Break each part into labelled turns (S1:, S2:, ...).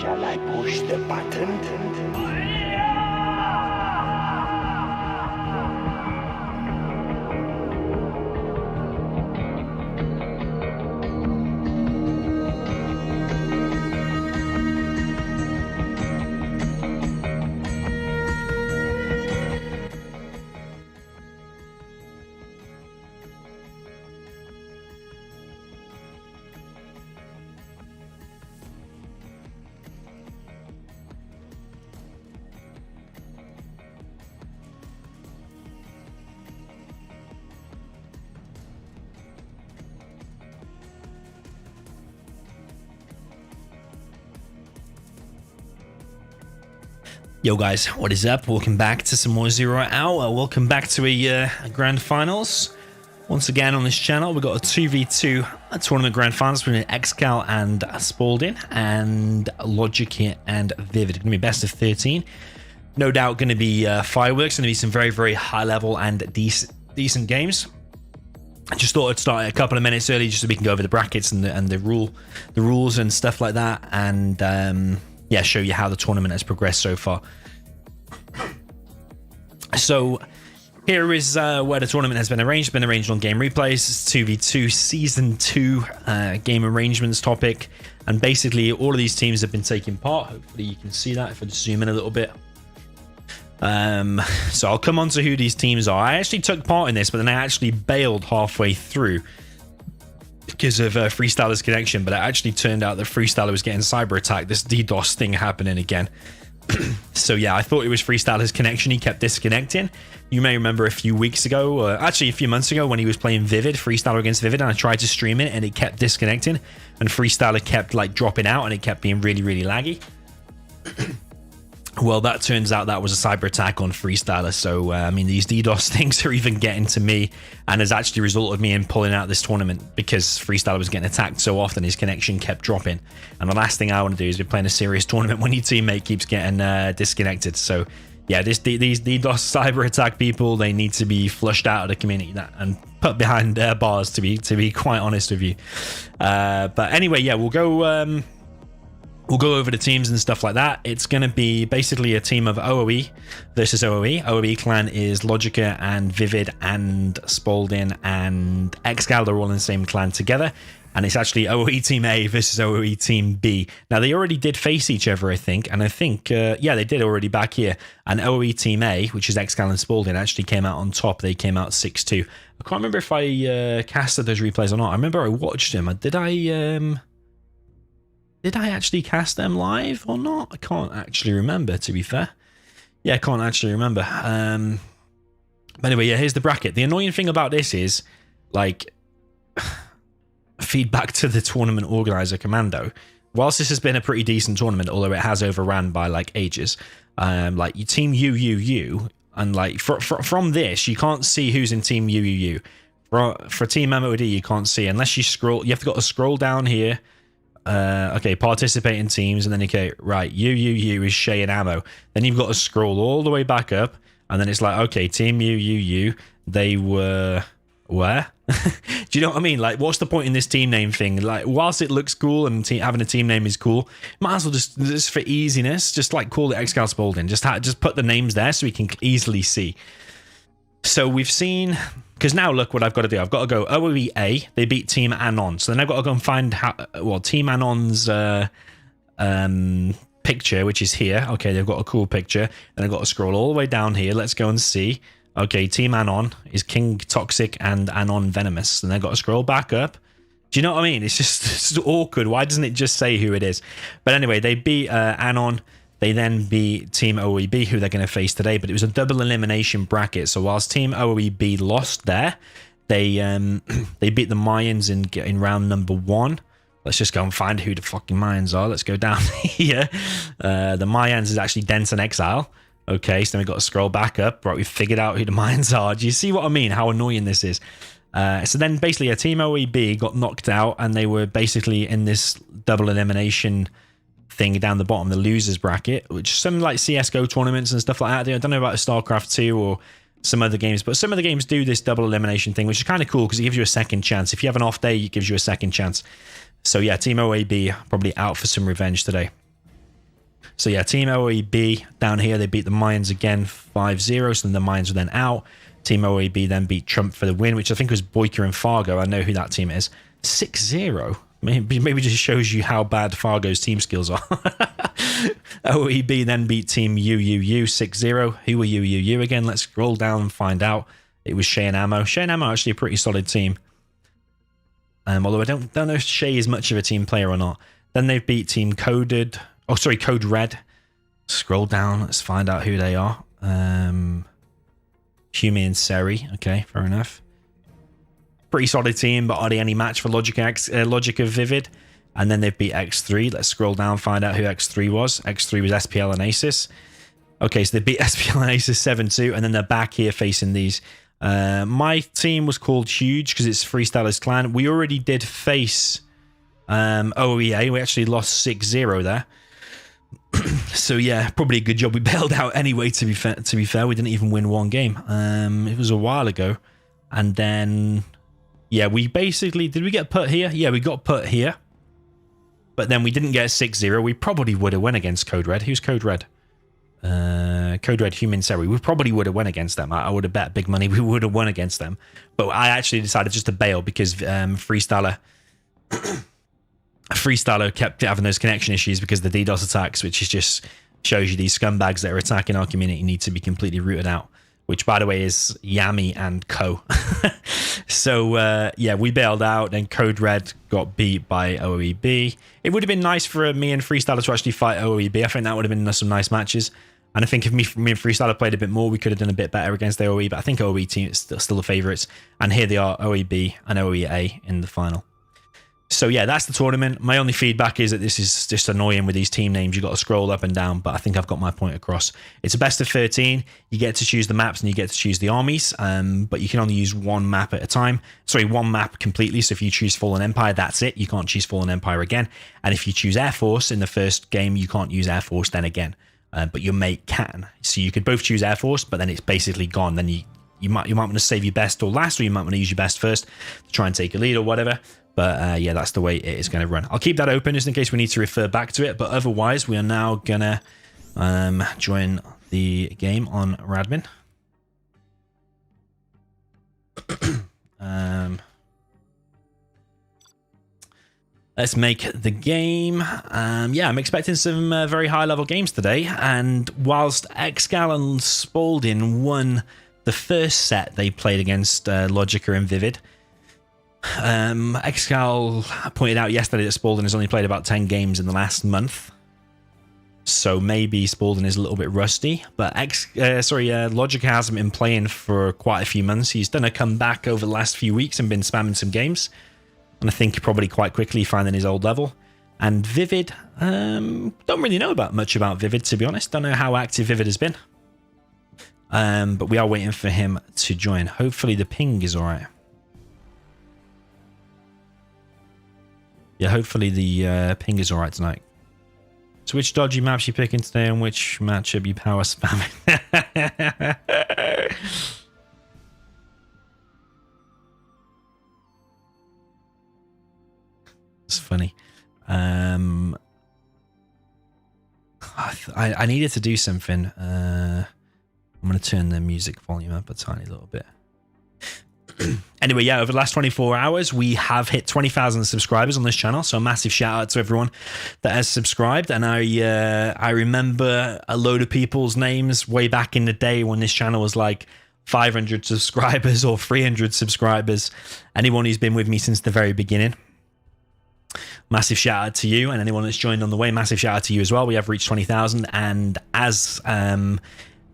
S1: Shall I push the button?
S2: Yo guys, what is up? Welcome back to some more 0 Hour. Welcome back to a grand finals. Once again on this channel, we've got a 2v2 tournament grand finals between Excal and Spalding, and Logica and Vivid. It's going to be best of 13. No doubt going to be fireworks. Going to be some very, very high level and decent games. I just thought I'd start a couple of minutes early just so we can go over the brackets and the rules and stuff like that, and yeah, show you how the tournament has progressed so far. So here is where the tournament has been arranged. Been arranged on Game Replays. It's 2v2 Season 2 game arrangements topic. And basically all of these teams have been taking part. Hopefully you can see that if I just zoom in a little bit. So I'll come on to who these teams are. I actually took part in this, but then I actually bailed halfway through because of Freestyler's connection. But it actually turned out that Freestyler was getting cyber attacked. This DDoS thing happening again. So yeah, I thought it was Freestyler's connection. He kept disconnecting. You may remember a few weeks ago, actually a few months ago, when he was playing Vivid, Freestyler against Vivid, and I tried to stream it and it kept disconnecting, and Freestyler kept like dropping out and it kept being really, really laggy. Well, that turns out that was a cyber attack on Freestyler. So, I mean, these DDoS things are even getting to me, and has actually resulted me in pulling out this tournament because Freestyler was getting attacked so often, his connection kept dropping. And the last thing I want to do is be playing a serious tournament when your teammate keeps getting disconnected. So, yeah, these DDoS cyber attack people, they need to be flushed out of the community and put behind bars, to be quite honest with you. But anyway, yeah, we'll go over the teams and stuff like that. It's going to be basically a team of OOE versus OOE. OOE clan is Logica and Vivid and Spalding and Excal. They're all in the same clan together. And it's actually OOE Team A versus OOE Team B. Now, they already did face each other, I think. And I think, yeah, they did already back here. And OOE Team A, which is Excal and Spalding, actually came out on top. They came out 6-2. I can't remember if I casted those replays or not. I remember I watched them. Did I actually cast them live or not? I can't actually remember, to be fair. Yeah, I can't actually remember. But anyway, yeah, here's the bracket. The annoying thing about this is, like, feedback to the tournament organizer, Commando. Whilst this has been a pretty decent tournament, although it has overran by, like, ages, like, you team UUU, and, like, from this, you can't see who's in team UUU. For team MOD, you can't see, unless you scroll. You have to scroll down here. Okay, participate in teams, and then okay, right, UUU is Shay and Ammo. Then you've got to scroll all the way back up, and then it's like, okay, team UUU, they were where? Do you know what I mean? Like, what's the point in this team name thing? Like, whilst it looks cool and having a team name is cool, might as well just for easiness, just like call it Excal Spalding. Just put the names there so we can easily see. So we've seen, because now look what I've got to do. I've got to go OOEA. They beat Team AnT1. So then I've got to go and find Team AnT1's picture, which is here. Okay, they've got a cool picture. And I've got to scroll all the way down here. Let's go and see. Okay, Team AnT1 is King Toxic and AnT1 Venomous. And they've got to scroll back up. Do you know what I mean? It's just awkward. Why doesn't it just say who it is? But anyway, they beat AnT1. They then beat Team OEB, who they're going to face today, but it was a double elimination bracket. So whilst Team OEB lost there, they beat the Mayans in round number 1. Let's just go and find who the fucking Mayans are. Let's go down here. The Mayans is actually Dense and Exile. Okay, so then we've got to scroll back up. Right, we've figured out who the Mayans are. Do you see what I mean? How annoying this is. So then basically Team OEB got knocked out, and they were basically in this double elimination thing down the bottom, the losers bracket, which some like CSGO tournaments and stuff like that. I don't know about StarCraft 2 or some other games, but some of the games do this double elimination thing, which is kind of cool because it gives you a second chance. If you have an off day, it gives you a second chance. So yeah, Team OEB probably out for some revenge today. So yeah, Team OEB down here, they beat the Mayans again 5-0, so then the Mayans were then out. Team OEB then beat Trump for the win, which I think was Boyka and Fargo. I know who that team is. 6-0. Maybe just shows you how bad Fargo's team skills are. OEB then beat Team UUU 6-0. Who were UUU again? Let's scroll down and find out. It was Shay and Ammo. Shay and Ammo actually a pretty solid team. Although I don't know if Shay is much of a team player or not. Then they've beat Team Code Red. Scroll down. Let's find out who they are. Humi and Seri. Okay, fair enough. Pretty solid team, but are they any match for Logica Vivid? And then they've beat X3. Let's scroll down and find out who X3 was. X3 was SPL and Asus. Okay, so they beat SPL and Asus 7-2, and then they're back here facing these. My team was called Huge because it's Freestyler's clan. We already did face OEA. We actually lost 6-0 there. So yeah, probably a good job we bailed out anyway, to be fair. We didn't even win one game. It was a while ago. And then... yeah, we basically... did we get put here? Yeah, we got put here. But then we didn't get 6-0. We probably would have won against Code Red. Who's Code Red? Code Red, Human Seri. We probably would have won against them. I would have bet big money we would have won against them. But I actually decided just to bail because Freestyler kept having those connection issues because of the DDoS attacks, which is just shows you these scumbags that are attacking our community need to be completely rooted out. Which, by the way, is Yami and Co. So, yeah, we bailed out, and Code Red got beat by OEB. It would have been nice for me and Freestyler to actually fight OEB. I think that would have been some nice matches. And I think if me and Freestyler played a bit more, we could have done a bit better against the OEB. But I think OEB team is still the favourites. And here they are, OEB and OEA in the final. So yeah, that's the tournament. My only feedback is that this is just annoying with these team names. You've got to scroll up and down, but I think I've got my point across. It's a best of 13. You get to choose the maps and you get to choose the armies, but you can only use one map at a time. Sorry, one map completely. So if you choose Fallen Empire, that's it. You can't choose Fallen Empire again. And if you choose Air Force in the first game, you can't use Air Force then again. But your mate can. So you could both choose Air Force, but then it's basically gone. Then you might want to save your best or last, or you might want to use your best first to try and take a lead or whatever. But yeah, that's the way it is going to run. I'll keep that open just in case we need to refer back to it. But otherwise, we are now going to join the game on Radmin. Let's make the game. Yeah, I'm expecting some very high-level games today. And whilst Excal and Spalding won the first set they played against Logica and Vivid, Excal pointed out yesterday that Spalding has only played about 10 games in the last month, so maybe Spalding is a little bit rusty. But Logica hasn't been playing for quite a few months. He's done a comeback over the last few weeks and been spamming some games, and I think probably quite quickly finding his old level. And Vivid, don't really know much about Vivid, to be honest. Don't know how active Vivid has been, but we are waiting for him to join. Hopefully the ping is all right. Yeah, hopefully the ping is all right tonight. So which dodgy maps you picking today and which matchup you power spamming? It's funny. I needed to do something. I'm going to turn the music volume up a tiny little bit. Anyway, yeah, over the last 24 hours, we have hit 20,000 subscribers on this channel. So a massive shout out to everyone that has subscribed. And I remember a load of people's names way back in the day when this channel was like 500 subscribers or 300 subscribers. Anyone who's been with me since the very beginning, massive shout out to you. And anyone that's joined on the way, massive shout out to you as well. We have reached 20,000. And as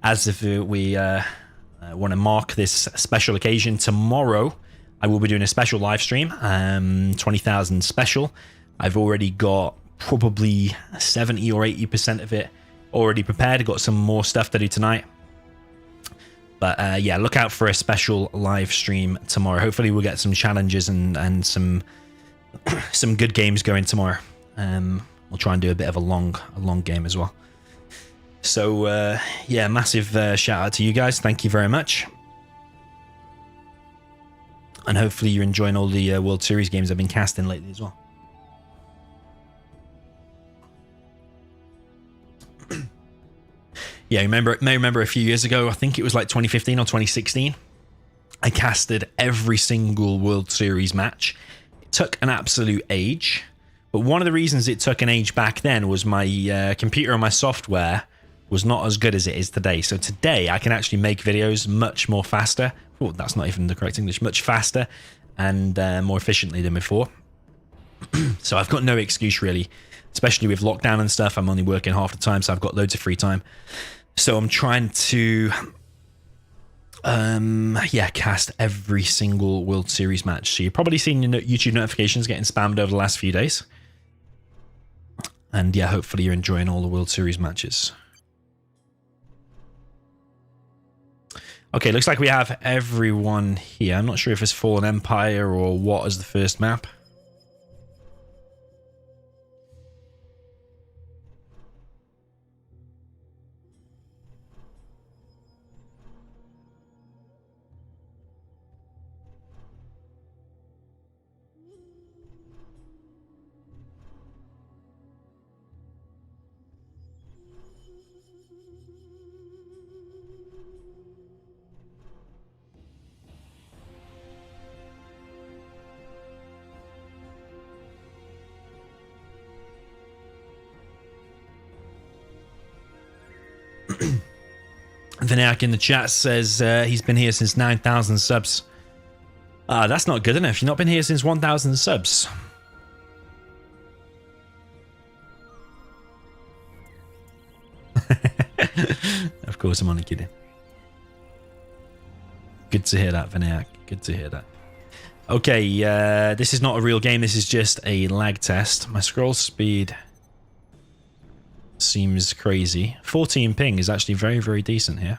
S2: if we want to mark this special occasion, tomorrow I will be doing a special live stream, 20,000 special. I've already got probably 70 or 80% of it already prepared. I've got some more stuff to do tonight, but yeah, look out for a special live stream tomorrow. Hopefully we'll get some challenges and some good games going tomorrow. We'll try and do a bit of a long game as well. So yeah, massive shout out to you guys. Thank you very much. And hopefully you're enjoying all the World Series games I've been casting lately as well. Yeah, may remember a few years ago, I think it was like 2015 or 2016, I casted every single World Series match. It took an absolute age, but one of the reasons it took an age back then was my computer and my software was not as good as it is today. So today I can actually make videos much more faster. Oh, that's not even the correct English. Much faster and more efficiently than before. So I've got no excuse really, especially with lockdown and stuff. I'm only working half the time, so I've got loads of free time. So I'm trying to yeah, cast every single World Series match. So you've probably seen your YouTube notifications getting spammed over the last few days. And yeah, hopefully you're enjoying all the World Series matches. Okay, looks like we have everyone here. I'm not sure if it's Fallen Empire or what as the first map. Vinayak in the chat says he's been here since 9,000 subs. That's not good enough. You've not been here since 1,000 subs. Of course, I'm only kidding. Good to hear that, Vinayak. Good to hear that. Okay, this is not a real game. This is just a lag test. My scroll speed seems crazy. 14 ping is actually very, very decent here.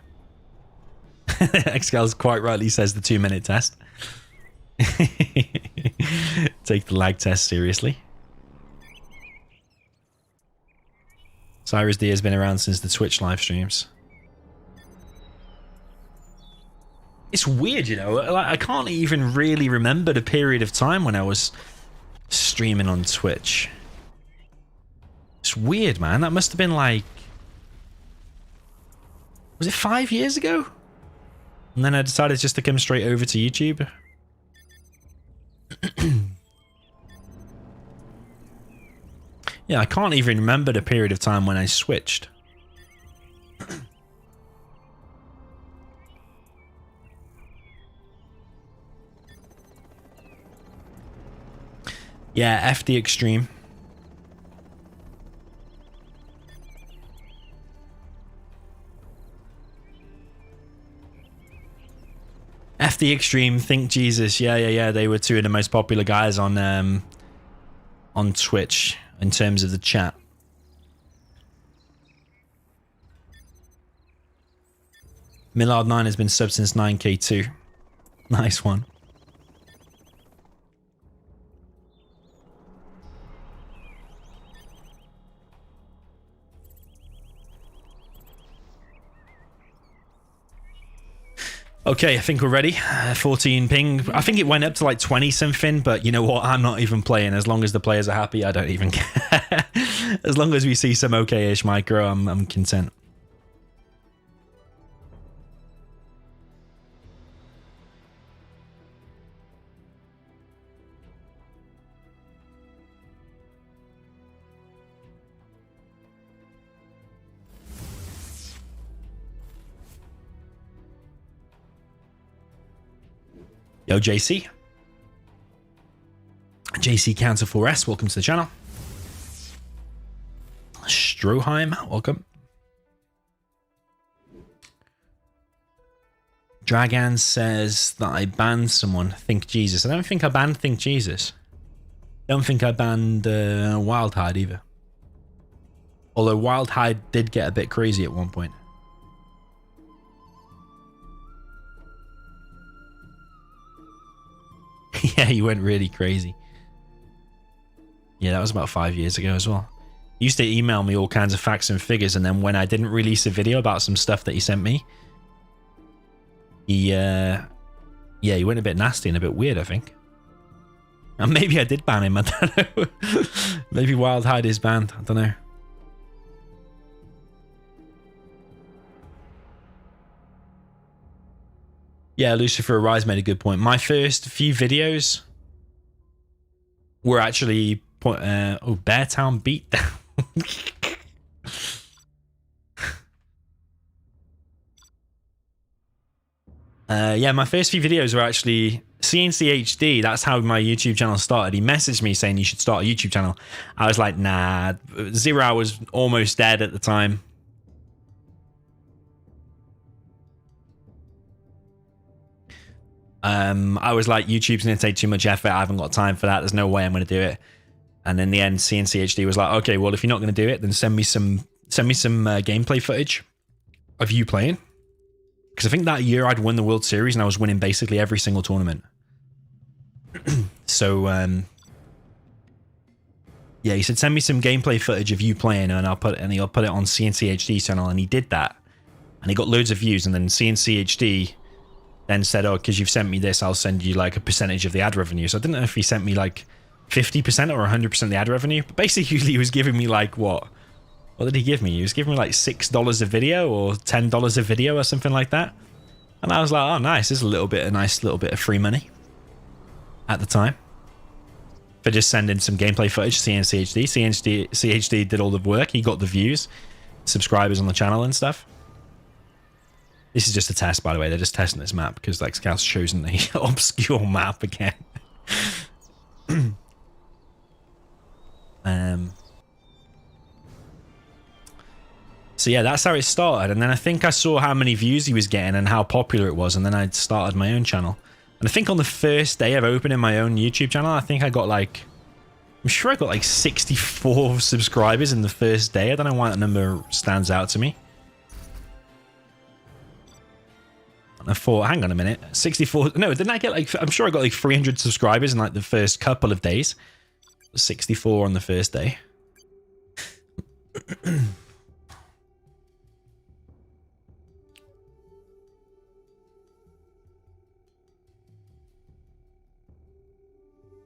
S2: Excal quite rightly says the 2-minute test. Take the lag test seriously. Cyrus D has been around since the Twitch live streams. It's weird, you know, like, I can't even really remember the period of time when I was streaming on Twitch. It's weird, man. That must have been like... Was it 5 years ago? And then I decided just to come straight over to YouTube. Yeah, I can't even remember the period of time when I switched. Yeah, FD Extreme. FD Extreme, Think Jesus. Yeah. They were two of the most popular guys on Twitch in terms of the chat. Millard9 has been subbed since 9K2. Nice one. Okay, I think we're ready. 14 ping. I think it went up to like 20 something, but you know what? I'm not even playing. As long as the players are happy, I don't even care. As long as we see some okay-ish micro, I'm content. Yo, JC. JC Counter 4S, welcome to the channel. Stroheim, welcome. Dragan says that I banned someone. Think Jesus. I don't think I banned Think Jesus. I don't think I banned Wildhide either. Although Wildhide did get a bit crazy at one point. Yeah, he went really crazy. Yeah, that was about 5 years ago as well. He used to email me all kinds of facts and figures, and then when I didn't release a video about some stuff that he sent me, he went a bit nasty and a bit weird, I think. And maybe I did ban him, I don't know. Maybe Wildhide is banned, I don't know. Yeah, Lucifer Arise made a good point. My first few videos were actually Beartown Beatdown. Yeah, my first few videos were actually CNCHD. That's how my YouTube channel started. He messaged me saying you should start a YouTube channel. I was like, nah. Zero was almost dead at the time. I was like, YouTube's going to take too much effort. I haven't got time for that. There's no way I'm going to do it. And in the end, CNCHD was like, okay, well, if you're not going to do it, then send me some gameplay footage of you playing. Because I think that year I'd won the World Series and I was winning basically every single tournament. So, yeah, he said, send me some gameplay footage of you playing and I'll put it on CNCHD's channel. And he did that. And he got loads of views. And then CNCHD then said, oh, because you've sent me this, I'll send you like a percentage of the ad revenue. So I didn't know if he sent me like 50% or 100% of the ad revenue. But basically he was giving me like what did he give me? He was giving me like $6 a video or $10 a video or something like that. And I was like, oh, nice. This is a nice little bit of free money at the time for just sending some gameplay footage to CNCHD. CHD did all the work. He got the views, subscribers on the channel and stuff. This is just a test, by the way. They're just testing this map because like Scouts chosen the obscure map again. So yeah, that's how it started. And then I think I saw how many views he was getting and how popular it was. And then I started my own channel. And I think on the first day of opening my own YouTube channel, I think I got like, I'm sure I got like 64 subscribers in the first day. I don't know why that number stands out to me. I thought, hang on a minute, 64. No, didn't I get like, I'm sure I got like 300 subscribers in like the first couple of days. 64 on the first day.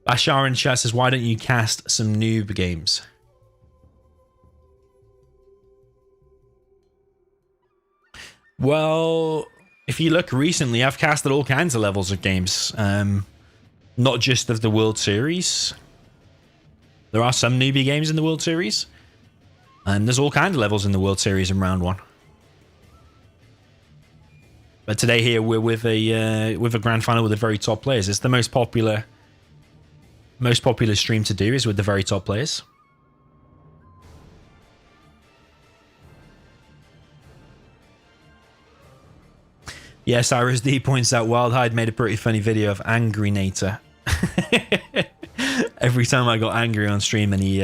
S2: Bashar in chat says, why don't you cast some noob games? Well, if you look recently, I've casted all kinds of levels of games. Not just of the World Series. There are some newbie games in the World Series. And there's all kinds of levels in the World Series in round 1. But today here we're with a grand final with the very top players. It's the most popular stream to do is with the very top players. Yes, Cyrus D points out Wildhide made a pretty funny video of AngryNaToR. Every time I got angry on stream, and he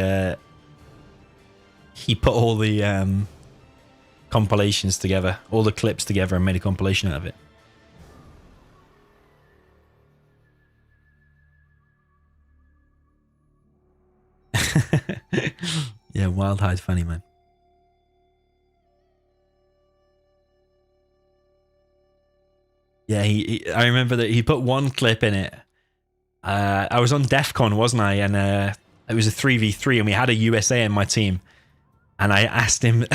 S2: put all the compilations together, all the clips together, and made a compilation out of it. Yeah, Wildhide's funny, man. Yeah, I remember that he put one clip in it. I was on DEF CON, wasn't I? And it was a 3v3, and we had a USA in my team. And I asked him...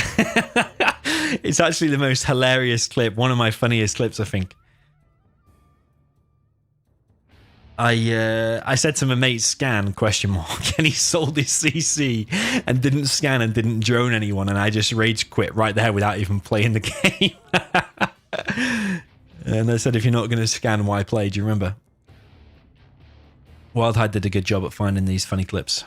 S2: It's actually the most hilarious clip. One of my funniest clips, I think. I said to my mate, scan, question mark, and he sold his CC and didn't scan and didn't drone anyone, and I just rage quit right there without even playing the game. And I said, if you're not going to scan, why play? Do you remember? Wildhide did a good job at finding these funny clips.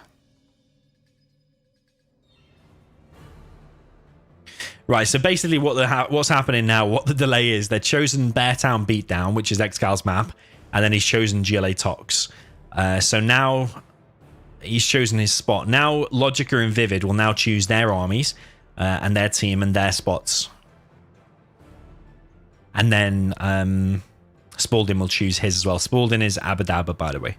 S2: Right, so basically what's happening now, what the delay is, they've chosen Beartown Beatdown, which is Excal's map, and then he's chosen GLA Tox. So now he's chosen his spot. Now Logica and Vivid will now choose their armies and their team and their spots. And then Spalding will choose his as well. Spalding is Abadaba, by the way.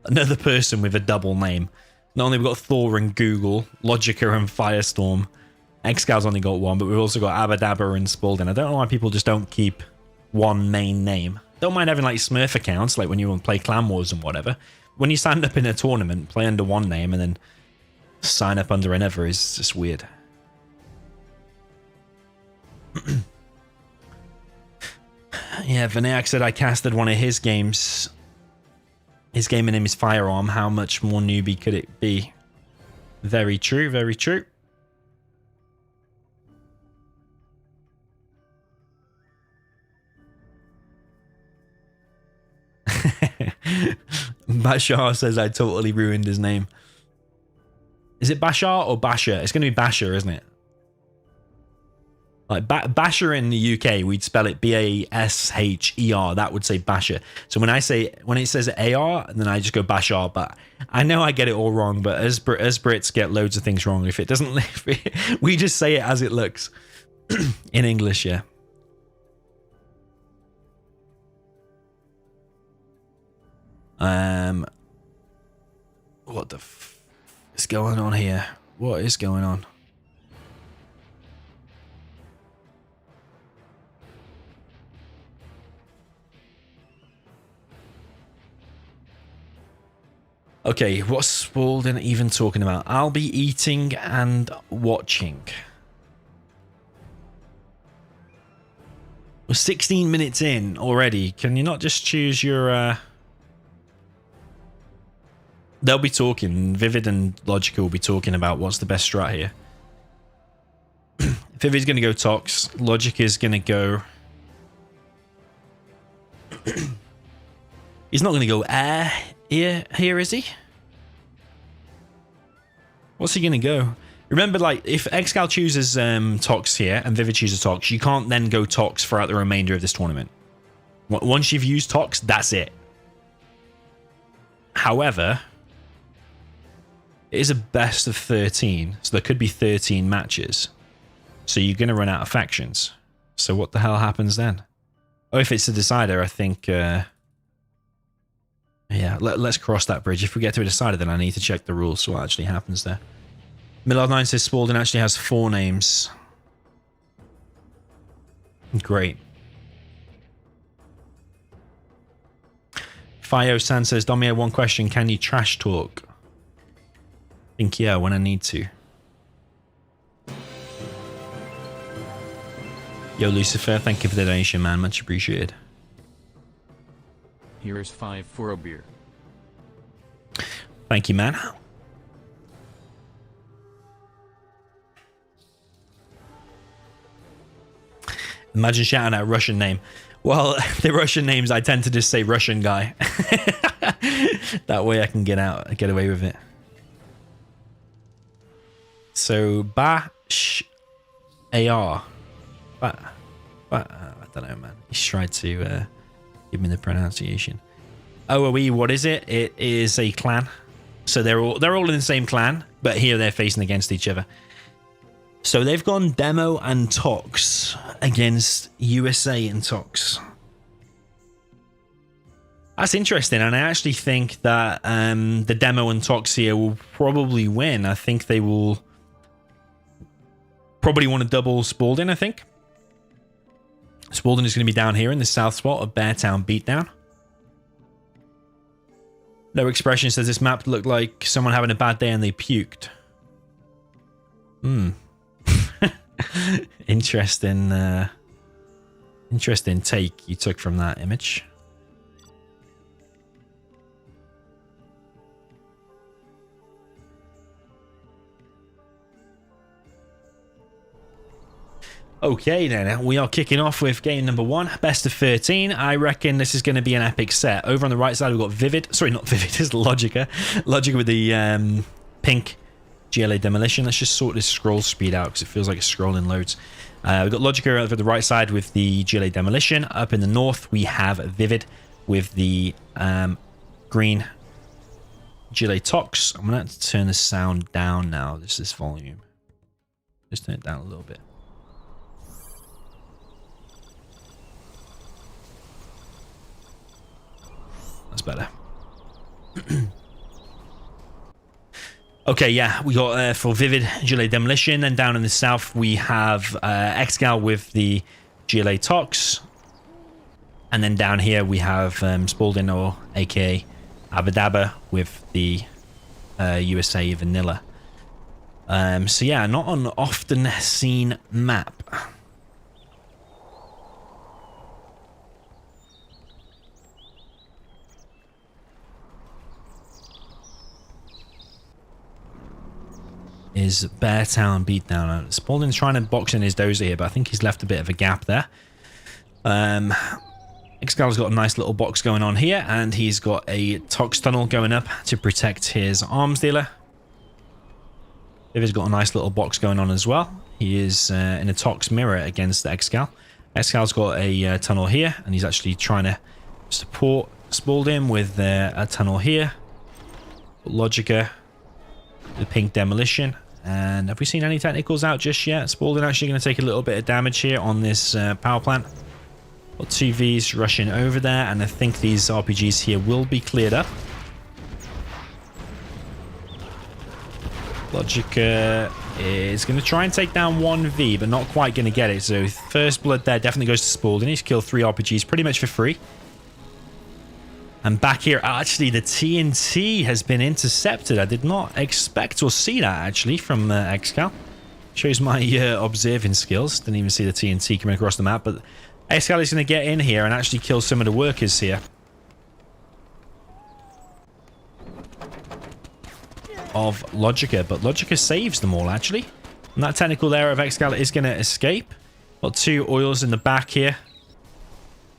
S2: Another person with a double name. Not only have we got Thor and Google, Logica and Firestorm. Excal's only got one, but we've also got Abadaba and Spalding. I don't know why people just don't keep one main name. Don't mind having like Smurf accounts, like when you want to play Clan Wars and whatever. When you sign up in a tournament, play under one name and then sign up under another is just weird. Yeah, Vinayak said I casted one of his games. His gaming name is Firearm. How much more newbie could it be? Very true, very true. Bashar says I totally ruined his name. Is it Bashar or Basher? It's going to be Basher, isn't it? Like Basher in the UK, we'd spell it B-A-S-H-E-R. That would say Basher. So when it says A-R, then I just go Bashar. But I know I get it all wrong. But as Brits get loads of things wrong, if it doesn't, we just say it as it looks in English. Yeah. What the f is going on here? What is going on? Okay, what's Spalding even talking about? I'll be eating and watching. We're 16 minutes in already. Can you not just choose your... They'll be talking. Vivid and Logica will be talking about what's the best strat here. Vivid's going to go Tox. Logica's going to go... He's not going to go here, is he? What's he going to go? Remember, like, if Excal chooses Tox here and Vivid chooses Tox, you can't then go Tox throughout the remainder of this tournament. Once you've used Tox, that's it. However, it is a best of 13, so there could be 13 matches. So you're going to run out of factions. So what the hell happens then? Oh, if it's a decider, I think... yeah, let's cross that bridge. If we get to a decider, then I need to check the rules, so what actually happens there. Millard9 says Spalding actually has 4 names. Great. Fio-san says, Domio, one question. Can you trash talk? I think, yeah, when I need to. Yo, Lucifer, thank you for the donation, man. Much appreciated.
S3: Here's 5 for a beer.
S2: Thank you, man. Imagine shouting out a Russian name. Well, the Russian names, I tend to just say Russian guy. That way I can get away with it. So, Bash AR. I don't know, man. He's tried to give me the pronunciation. OOE, what is it? It is a clan. So they're all in the same clan, but here they're facing against each other. So they've gone Demo and Tox against USA and Tox. That's interesting, and I actually think that the Demo and Tox here will probably win. I think they will probably want to double Spalding, I think. Spalding is going to be down here in the south spot of Beartown Beatdown. No Expression says this map looked like someone having a bad day and they puked. Interesting take you took from that image. Okay, then we are kicking off with game number 1, best of 13. I reckon this is going to be an epic set. Over on the right side, we've got Vivid. Sorry, not Vivid, it's Logica. Logica with the pink GLA Demolition. Let's just sort this scroll speed out because it feels like it's scrolling loads. We've got Logica over the right side with the GLA Demolition. Up in the north, we have Vivid with the green GLA Tox. I'm going to have to turn the sound down now. This is volume. Just turn it down a little bit. That's better. Okay, yeah, we got for Vivid GLA Demolition, and down in the south we have Excal with the GLA Tox, and then down here we have Spalding, or aka Abadaba, with the USA Vanilla. So yeah, not an often seen map. Is Beartown Beatdown. Spalding's trying to box in his dozer here, but I think he's left a bit of a gap there. Excal's got a nice little box going on here, and he's got a Tox tunnel going up to protect his arms dealer. Vivid's got a nice little box going on as well. He is in a Tox mirror against the Excal. Excal's got a tunnel here, and he's actually trying to support Spalding with a tunnel here. Logica, the pink Demolition. And have we seen any technicals out just yet? Spalding actually going to take a little bit of damage here on this power plant. Got 2 Vs rushing over there, and I think these RPGs here will be cleared up. Logica is going to try and take down 1 V, but not quite going to get it. So first blood there definitely goes to Spalding. He's killed 3 RPGs pretty much for free. And back here, actually, the TNT has been intercepted. I did not expect or see that, actually, from Excal. Shows my observing skills. Didn't even see the TNT coming across the map, but Excal is going to get in here and actually kill some of the workers here. Of Logica, but Logica saves them all, actually. And that technical there of Excal is going to escape. Got 2 oils in the back here.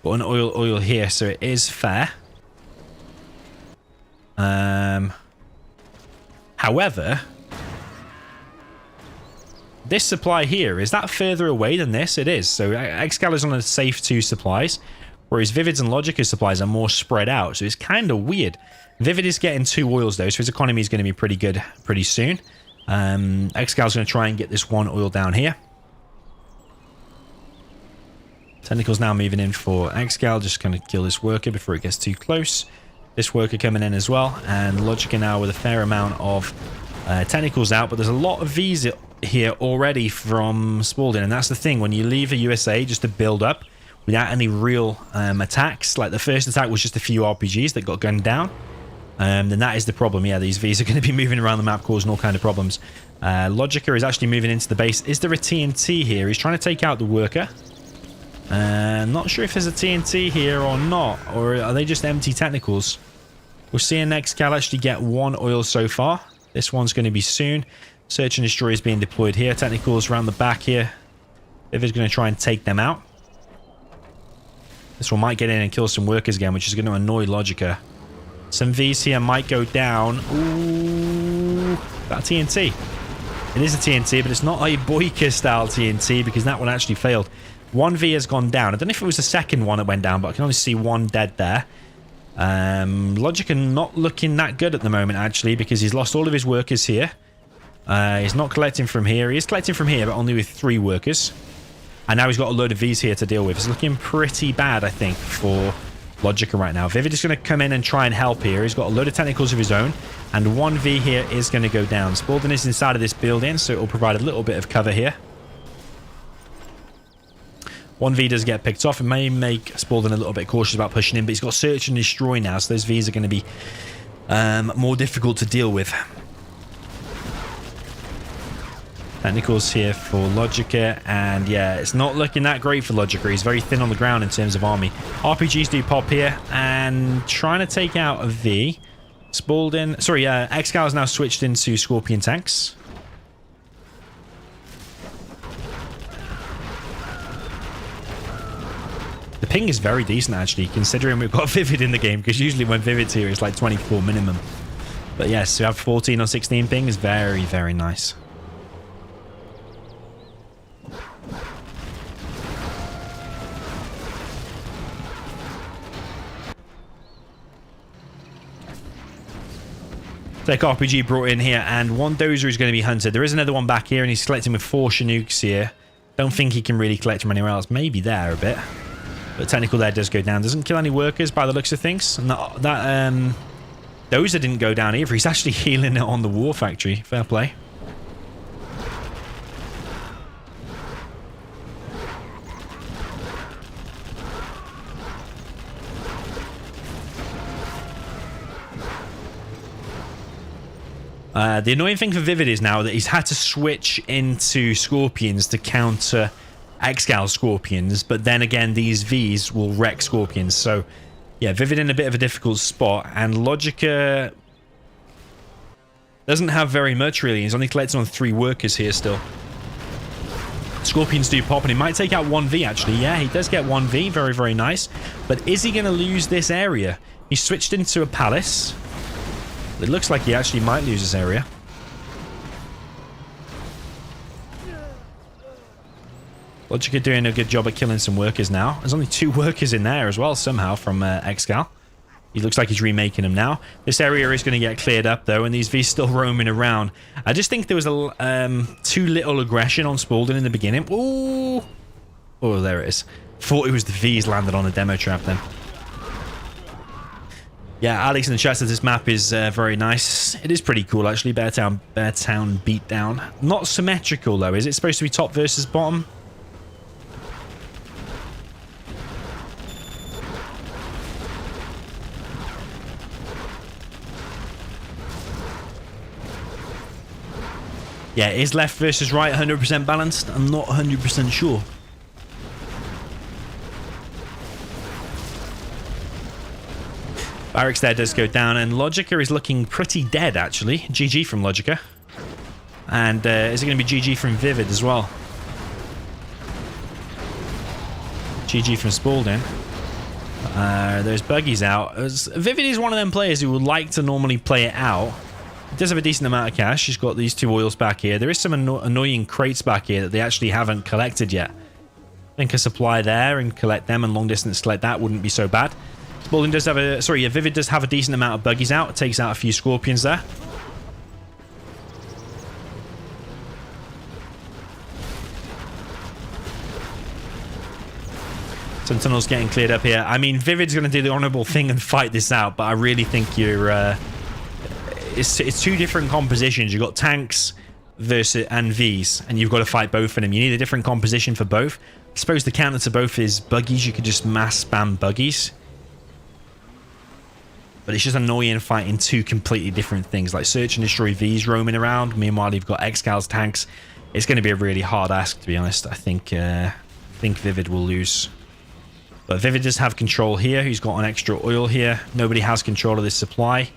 S2: Got an oil here, so it is fair. However, this supply here, is that further away than this? It is. So Excal is on a safe 2 supplies, whereas Vivid's and Logica's supplies are more spread out. So it's kind of weird. Vivid is getting 2 oils though, so his economy is going to be pretty good pretty soon. Excal's going to try and get this 1 oil down here. Technical's now moving in for Excal, just going to kill this worker before it gets too close. This worker coming in as well, and Logica now with a fair amount of technicals out, but there's a lot of V's here already from Spalding, and that's the thing, when you leave a USA just to build up without any real attacks, like the first attack was just a few RPGs that got gunned down, then that is the problem. Yeah, these V's are going to be moving around the map, causing all kind of problems. Logica is actually moving into the base. Is there a TNT here? He's trying to take out the worker. Not sure if there's a TNT here or not, or are they just empty technicals? We're seeing Excal actually get 1 oil so far. This one's going to be soon. Search and destroy is being deployed here. Technicals around the back here. Vivid's going to try and take them out. This one might get in and kill some workers again, which is going to annoy Logica. Some V's here might go down. Ooh, that TNT. It is a TNT, but it's not a Boyka style TNT because that one actually failed. 1 V has gone down. I don't know if it was the second one that went down, but I can only see 1 dead there. Logica not looking that good at the moment, actually, because he's lost all of his workers here. He's not collecting from here. He is collecting from here, but only with 3 workers. And now he's got a load of V's here to deal with. It's looking pretty bad, I think, for Logica right now. Vivid is going to come in and try and help here. He's got a load of technicals of his own, and 1 V here is going to go down. Spalding is inside of this building, so it will provide a little bit of cover here. 1 V does get picked off. It may make Spalding a little bit cautious about pushing in, but he's got search and destroy now, so those V's are going to be more difficult to deal with. Technicals here for Logica, and yeah, it's not looking that great for Logica. He's very thin on the ground in terms of army. RPGs do pop here, and trying to take out a V. Spalding, sorry, Excal has now switched into Scorpion tanks. The ping is very decent, actually, considering we've got Vivid in the game, because usually when Vivid's here, it's like 24 minimum. But yes, to have 14 or 16 ping is very, very nice. Tech RPG brought in here, and 1 dozer is going to be hunted. There is another one back here, and he's collecting with 4 Chinooks here. Don't think he can really collect from anywhere else. Maybe there a bit. But technical there does go down. Doesn't kill any workers by the looks of things. And that dozer didn't go down either. He's actually healing it on the war factory. Fair play. The annoying thing for Vivid is now that he's had to switch into Scorpions to counter Excal Scorpions, but then again these V's will wreck Scorpions. So yeah, Vivid in a bit of a difficult spot, and Logica doesn't have very much really. He's only collecting on 3 workers here still. Scorpions do pop, and he might take out 1 V actually. Yeah, he does get 1 V, very, very nice. But is he going to lose this area? He switched into a palace. It looks like he actually might lose this area. Logica doing a good job at killing some workers now. There's only 2 workers in there as well, somehow, from Excal. He looks like he's remaking them now. This area is going to get cleared up, though, and these V's still roaming around. I just think there was too little aggression on Spalding in the beginning. Ooh! Oh, there it is. Thought it was the V's landed on a demo trap then. Yeah, Alex in the chat says this map is very nice. It is pretty cool, actually. Bear Town Beatdown. Not symmetrical, though. Is it supposed to be top versus bottom? Yeah, is left versus right 100% balanced? I'm not 100% sure. Barracks there does go down, and Logica is looking pretty dead, actually. GG from Logica. And is it going to be GG from Vivid as well? GG from Spalding. There's buggies out. Vivid is one of them players who would like to normally play it out. He does have a decent amount of cash. He's got these 2 oils back here. There is some annoying crates back here that they actually haven't collected yet. I think a supply there and collect them, and long distance collect that wouldn't be so bad. Spalding does have a... Sorry, Vivid does have a decent amount of buggies out. It takes out a few scorpions there. Some tunnels getting cleared up here. I mean, Vivid's going to do the honourable thing and fight this out, but I really think you're... It's 2 different compositions. You've got tanks versus and Vs, and you've got to fight both of them. You need a different composition for both. I suppose the counter to both is buggies. You could just mass spam buggies. But it's just annoying fighting 2 completely different things, like search and destroy Vs roaming around. Meanwhile, you've got Excal's tanks. It's going to be a really hard ask, to be honest. I think Vivid will lose. But Vivid does have control here. He's got an extra oil here. Nobody has control of this supply.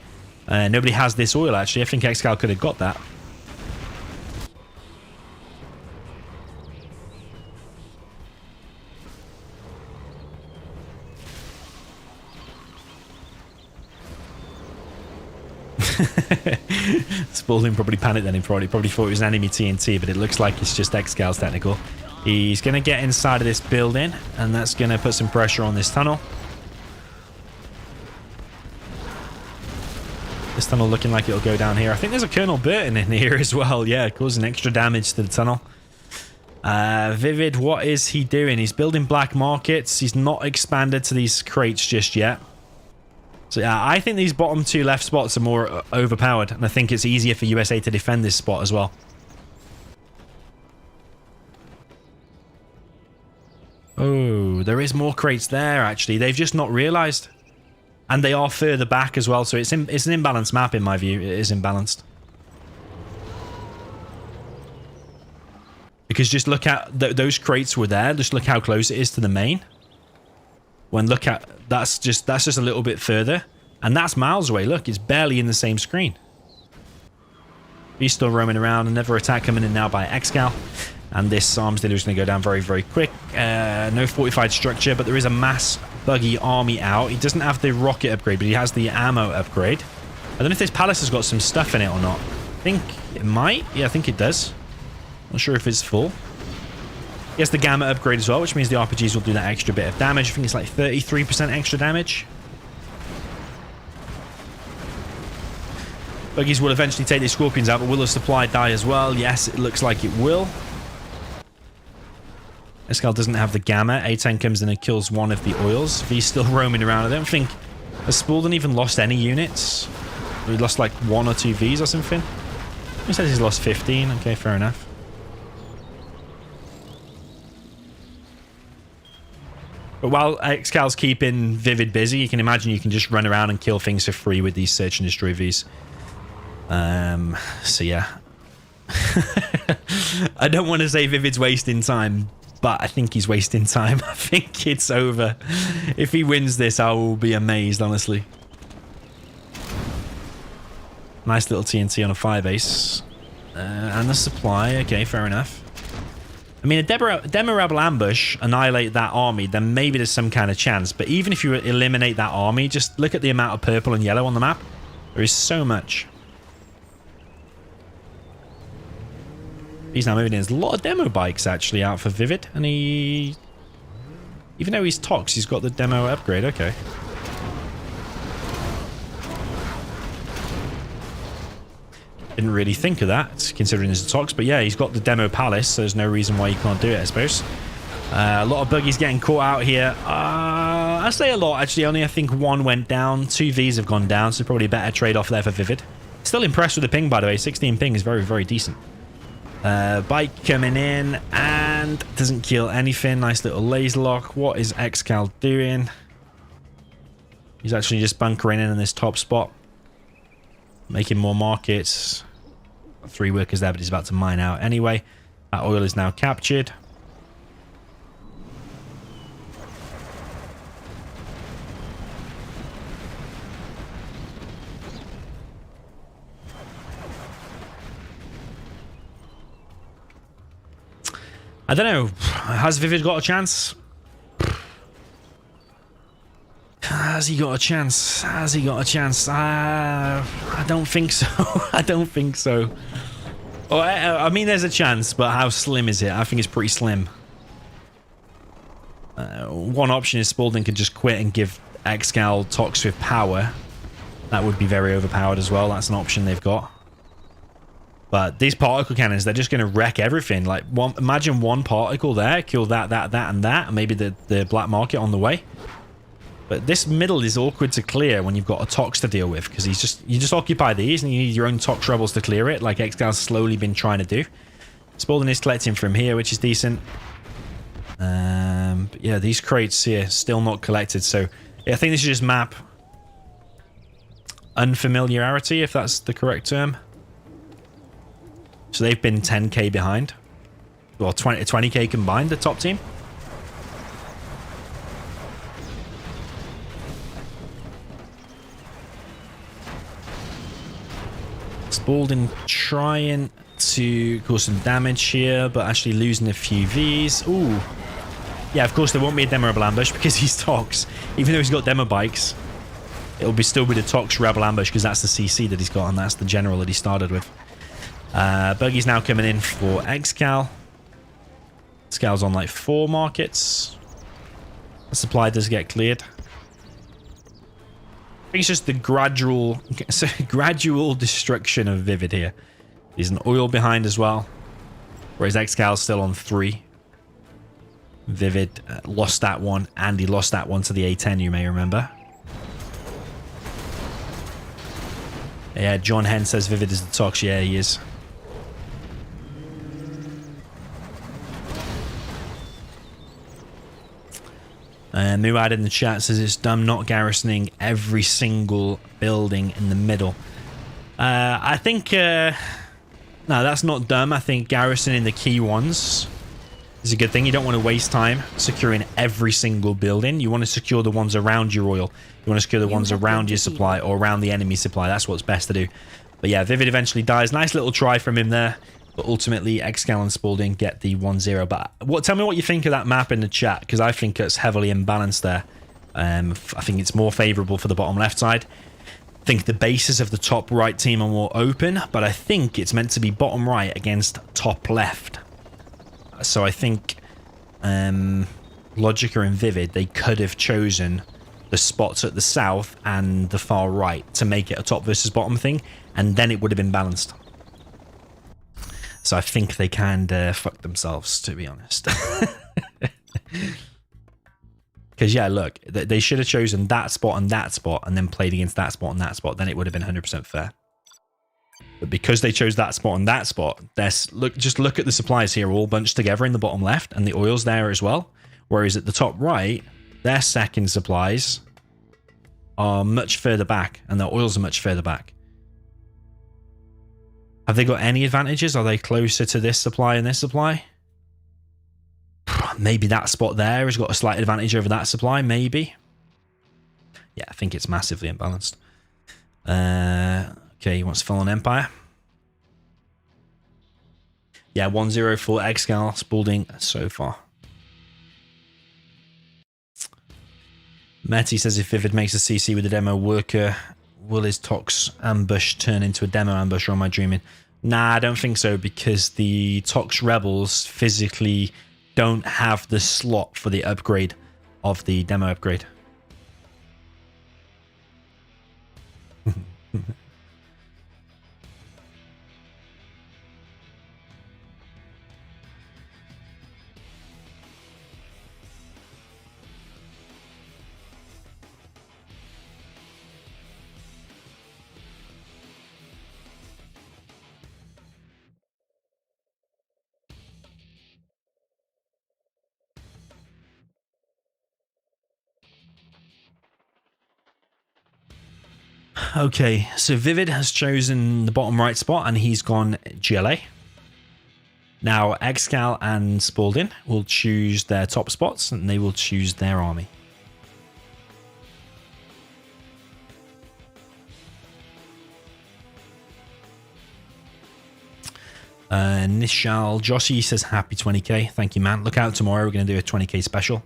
S2: Nobody has this oil, actually. I think Excal could have got that. Spalding probably panicked then. He probably thought it was an enemy TNT, but it looks like it's just Excal's technical. He's going to get inside of this building, and that's going to put some pressure on this tunnel. This tunnel looking like it'll go down here. I think there's a Colonel Burton in here as well. Yeah, causing extra damage to the tunnel. Vivid, what is he doing? He's building black markets. He's not expanded to these crates just yet. So yeah, I think these bottom 2 left spots are more overpowered, and I think it's easier for USA to defend this spot as well. Oh, there is more crates there, actually. They've just not realized. And they are further back as well, so it's an imbalanced map in my view. It is imbalanced. Because just look at... those crates were there. Just look how close it is to the main. When look at... That's just a little bit further. And that's miles away. Look, it's barely in the same screen. He's still roaming around. Another attack coming in now by Excal. And this arms dealer is going to go down very, very quick. No fortified structure, but there is a mass buggy army out. He doesn't have the rocket upgrade, but he has the ammo upgrade. I don't know if this palace has got some stuff in it or not. I think it might. Yeah, I think it does. Not sure if it's full. He has the gamma upgrade as well, which means the RPGs will do that extra bit of damage. I think it's like 33% extra damage. Buggies will eventually take the scorpions out, but will the supply die as well? Yes, it looks like it will. Excal doesn't have the gamma. A10 comes in and kills one of the oils. V's still roaming around. I don't think... Has Spalding even lost any units? He lost like 1 or 2 Vs or something? He says he's lost 15. Okay, fair enough. But while Excal's keeping Vivid busy, you can imagine you can just run around and kill things for free with these search and destroy Vs. So yeah. I don't want to say Vivid's wasting time, but I think he's wasting time. I think it's over. If he wins this, I will be amazed, honestly. Nice little TNT on a 5-ace. And the supply. Okay, fair enough. I mean, a Demo Rebel ambush, annihilate that army, then maybe there's some kind of chance. But even if you eliminate that army, just look at the amount of purple and yellow on the map. There is so much. He's now moving in. There's a lot of demo bikes actually out for Vivid. And he... Even though he's Tox, he's got the demo upgrade. Okay. Didn't really think of that, considering it's a Tox. But yeah, he's got the demo palace, so there's no reason why you can't do it, I suppose. A lot of buggies getting caught out here. I say a lot, actually. Only I think 1 went down. 2 Vs have gone down, so probably a better trade-off there for Vivid. Still impressed with the ping, by the way. 16 ping is very, very decent. Bike coming in and doesn't kill anything. Nice little laser lock. What is Excal doing? He's actually just bunkering in this top spot. Making more markets. 3 workers there, but he's about to mine out anyway. That oil is now captured. I don't know. Has Vivid got a chance? Has he got a chance? Has he got a chance? I don't think so. I don't think so. Oh, I mean, there's a chance, but how slim is it? I think it's pretty slim. One option is Spalding could just quit and give Excal Tox with power. That would be very overpowered as well. That's an option they've got. But these particle cannons, they're just going to wreck everything. Like, imagine one particle there, kill that, and that, and maybe the black market on the way. But this middle is awkward to clear when you've got a Tox to deal with, because you just occupy these and you need your own Tox rebels to clear it, like Excal's slowly been trying to do. Spalding is collecting from here, which is decent. But yeah, these crates here still not collected, so yeah, I think this is just map unfamiliarity, if that's the correct term. So they've been 10k behind. Well, 20k combined, the top team. Spalding trying to cause some damage here, but actually losing a few Vs. Ooh. Yeah, of course there won't be a Demoable ambush because he's Tox. Even though he's got demo bikes, it'll be still be the Tox Rebel ambush because that's the CC that he's got and that's the general that he started with. Buggy's now coming in for Excal. Excal's on like 4 markets. The supply does get cleared. I think it's just the gradual destruction of Vivid here. There's an oil behind as well, whereas Excal's still on 3. Vivid lost that one, and he lost that one to the A10, you may remember. Yeah, John Hen says Vivid is the Tox. Yeah, he is. Muad in the chat says it's dumb not garrisoning every single building in the middle. I think... no, that's not dumb. I think garrisoning the key ones is a good thing. You don't want to waste time securing every single building. You want to secure the ones around your oil. You want to secure the ones around your supply or around the enemy supply. That's what's best to do. But yeah, Vivid eventually dies. Nice little try from him there. But ultimately, Excal and Spalding get the 1-0. But tell me what you think of that map in the chat, because I think it's heavily imbalanced there. I think it's more favourable for the bottom left side. I think the bases of the top right team are more open, but I think it's meant to be bottom right against top left. So I think Logica and Vivid, they could have chosen the spots at the south and the far right to make it a top versus bottom thing, and then it would have been balanced. So I think they kind of fucked themselves, to be honest. Because, yeah, look, they should have chosen that spot and then played against that spot and that spot. Then it would have been 100% fair. But because they chose that spot and that spot, just look at the supplies here, all bunched together in the bottom left, and the oil's there as well. Whereas at the top right, their second supplies are much further back, and their oils are much further back. Have they got any advantages? Are they closer to this supply and this supply? Maybe that spot there has got a slight advantage over that supply, maybe. Yeah, I think it's massively imbalanced. Okay, he wants to fall on Empire. Yeah, 1-0 for Excal, Spalding so far. Meti says if Vivid makes a CC with a demo worker, will his Tox ambush turn into a demo ambush, or am I dreaming? Nah, I don't think so, because the Tox rebels physically don't have the slot for the upgrade of the demo upgrade. Okay, so Vivid has chosen the bottom right spot and he's gone GLA. Now, Excal and Spalding will choose their top spots and they will choose their army. Nishal Joshi says happy 20k. Thank you, man. Look out tomorrow. We're going to do a 20k special.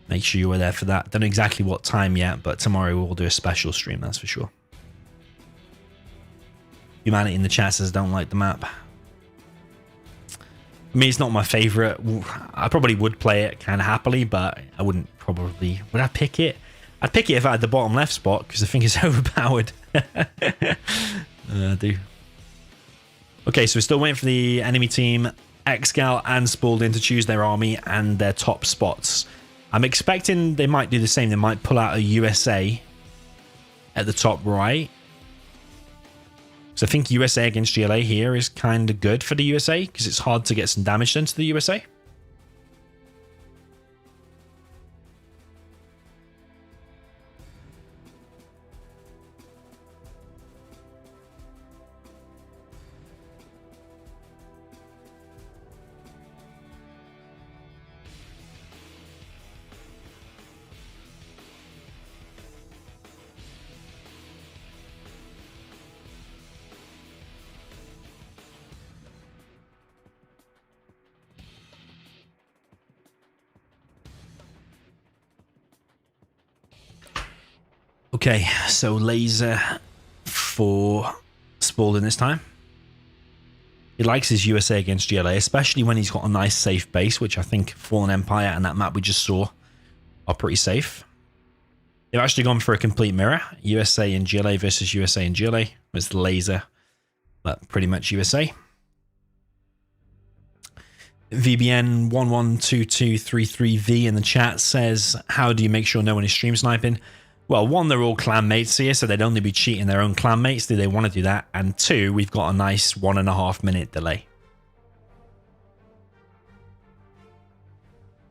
S2: Make sure you were there for that. Don't know exactly what time yet, but tomorrow we'll do a special stream, that's for sure. Humanity in the chat says don't like the map. I mean, it's not my favorite. I probably would play it kind of happily, but I wouldn't probably. Would I pick it? I'd pick it if I had the bottom left spot because I think it's overpowered. I do. Okay, so we're still waiting for the enemy team, Excal and Spalding, to choose their army and their top spots. I'm expecting they might do the same. They might pull out a USA at the top right. So I think USA against GLA here is kind of good for the USA because it's hard to get some damage done to the USA. Okay, so laser for Spalding this time. He likes his USA against GLA, especially when he's got a nice safe base, which I think Fallen Empire and that map we just saw are pretty safe. They've actually gone for a complete mirror. USA and GLA versus USA and GLA. It's the laser, but pretty much USA. VBN 112233V in the chat says, how do you make sure no one is stream sniping? Well, one, they're all clan mates here, so they'd only be cheating their own clan mates. Do they want to do that? And two, we've got a nice 1.5 minute delay.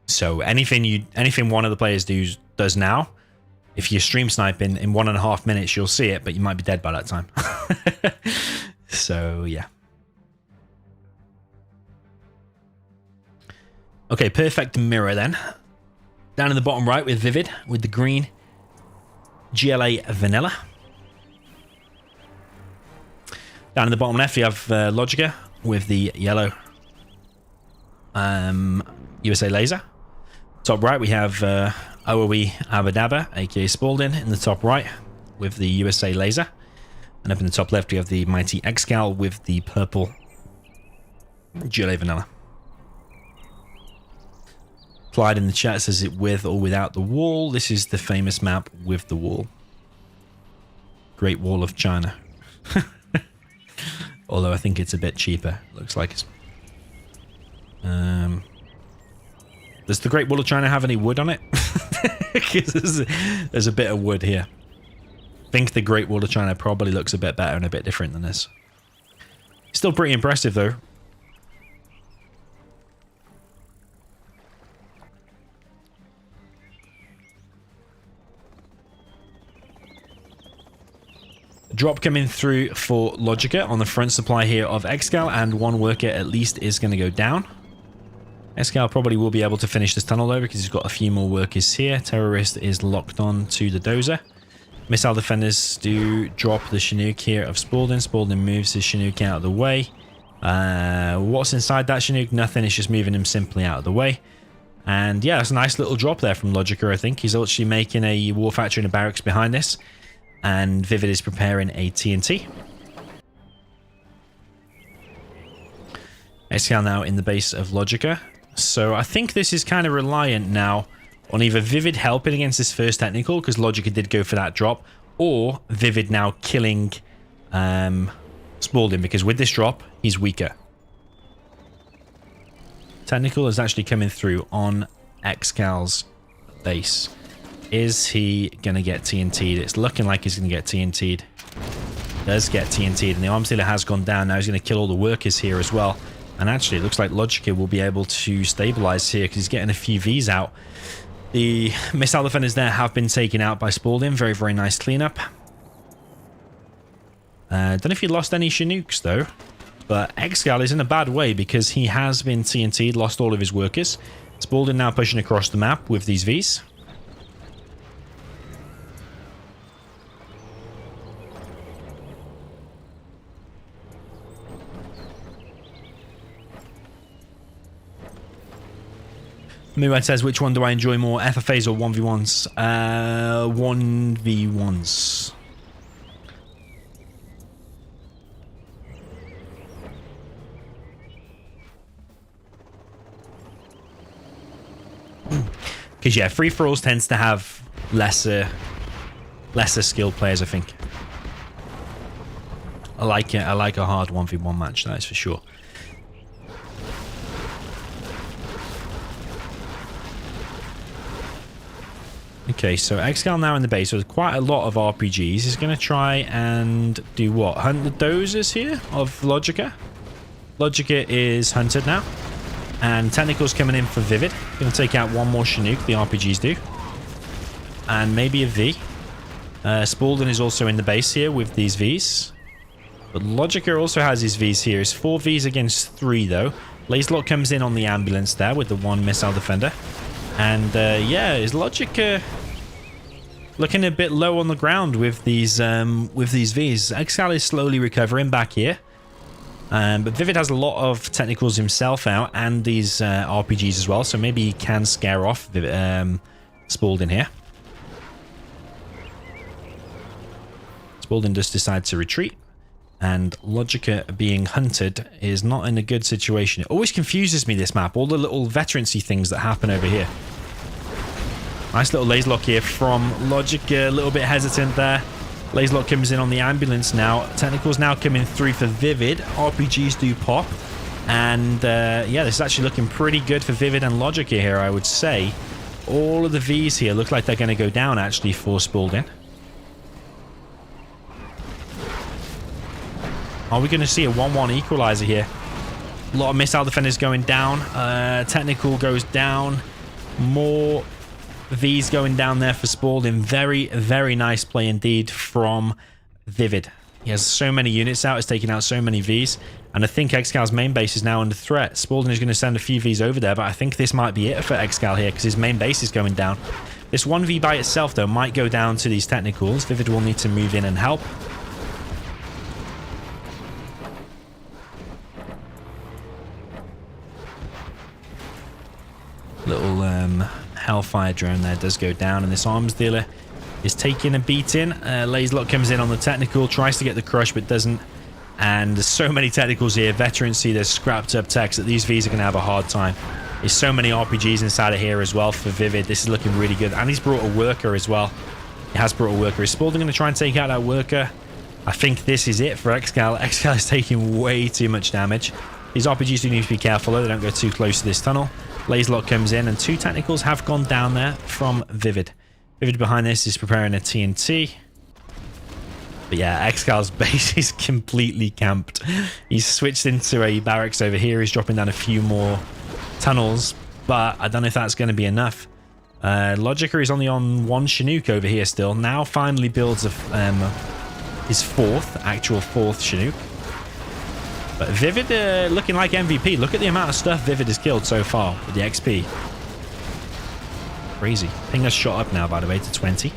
S2: So anything one of the players does now, if you're stream sniping in 1.5 minutes, you'll see it, but you might be dead by that time. So yeah. Okay, perfect mirror then. Down in the bottom right with Vivid, with the green. GLA Vanilla. Down in the bottom left, you have Logica with the yellow USA Laser. Top right, we have OOE Abadaba, aka Spalding, in the top right with the USA Laser. And up in the top left, we have the mighty Excal with the purple GLA Vanilla. Clyde in the chat says it with or without the wall. This is the famous map with the wall. Great Wall of China. Although I think it's a bit cheaper. Looks like it's... Does the Great Wall of China have any wood on it? Because there's a bit of wood here. I think the Great Wall of China probably looks a bit better and a bit different than this. Still pretty impressive though. Drop coming through for Logica on the front supply here of Excal, and one worker at least is going to go down. Excal probably will be able to finish this tunnel though because he's got a few more workers here. Terrorist is locked on to the dozer. Missile defenders do drop the Chinook here of Spalding. Spalding moves his Chinook out of the way. What's inside that Chinook? Nothing. It's just moving him simply out of the way. And yeah, that's a nice little drop there from Logica, I think. He's actually making a war factory and a barracks behind this. And Vivid is preparing a TNT. Excal now in the base of Logica. So I think this is kind of reliant now on either Vivid helping against this first technical, because Logica did go for that drop, or Vivid now killing Spalding, because with this drop, he's weaker. Technical is actually coming through on Excal's base. Is he going to get TNT'd? It's looking like he's going to get TNT'd. Does get TNT'd, and the arms dealer has gone down. Now he's going to kill all the workers here as well. And actually, it looks like Logica will be able to stabilize here because he's getting a few Vs out. The missile defenders there have been taken out by Spalding. Very, very nice cleanup. Don't know if he lost any Chinooks though. But Excal is in a bad way because he has been TNT'd, lost all of his workers. Spalding now pushing across the map with these Vs. Muad says, which one do I enjoy more, FFAs or 1v1s? 1v1s. Because, yeah, free-for-alls tends to have lesser skilled players, I think. I like it. I like a hard 1v1 match, that is for sure. Okay, so Excal now in the base with quite a lot of RPGs. He's going to try and do what? Hunt the dozers here of Logica. Logica is hunted now. And Technical's coming in for Vivid. Going to take out one more Chinook, the RPGs do. And maybe a V. Spalding is also in the base here with these Vs. But Logica also has his Vs here. It's 4 Vs against 3 though. Laserlock comes in on the ambulance there with the 1 missile defender. And yeah, is Logica looking a bit low on the ground with these Vs. Excal is slowly recovering back here. But Vivid has a lot of technicals himself out and these RPGs as well. So maybe he can scare off Spalding here. Spalding just decides to retreat. And Logica being hunted is not in a good situation. It always confuses me, this map. All the little veterancy things that happen over here. Nice little laser lock here from Logica. A little bit hesitant there. Laser lock comes in on the ambulance now. Technicals now coming through for Vivid. RPGs do pop. And yeah, this is actually looking pretty good for Vivid and Logica here, I would say. All of the Vs here look like they're going to go down, actually, for Spalding. Are we going to see a 1-1 equalizer here? A lot of missile defenders going down. Technical goes down. More Vs going down there for Spalding. Very, very nice play indeed from Vivid. He has so many units out. He's taking out so many Vs. And I think Excal's main base is now under threat. Spalding is going to send a few Vs over there, but I think this might be it for Excal here because his main base is going down. This 1V by itself, though, might go down to these technicals. Vivid will need to move in and help. Little Hellfire drone there does go down, and this arms dealer is taking a beating. Laserlock comes in on the technical, tries to get the crush, but doesn't. And there's so many technicals here. Veterancy, there's scrapped up techs that these Vs are going to have a hard time. There's so many RPGs inside of here as well for Vivid. This is looking really good. And he's brought a worker as well. He has brought a worker. Is Spalding going to try and take out that worker? I think this is it for Excal. Excal is taking way too much damage. These RPGs do need to be careful though. They don't go too close to this tunnel. Laserlock comes in, and 2 technicals have gone down there from Vivid. Vivid behind this is preparing a TNT. But yeah, Excal's base is completely camped. He's switched into a barracks over here. He's dropping down a few more tunnels, but I don't know if that's going to be enough. Logica is only on 1 Chinook over here still. Now finally builds his 4th, actual 4th Chinook. But Vivid looking like MVP. Look at the amount of stuff Vivid has killed so far with the XP. Crazy. Ping has shot up now, by the way, to 20.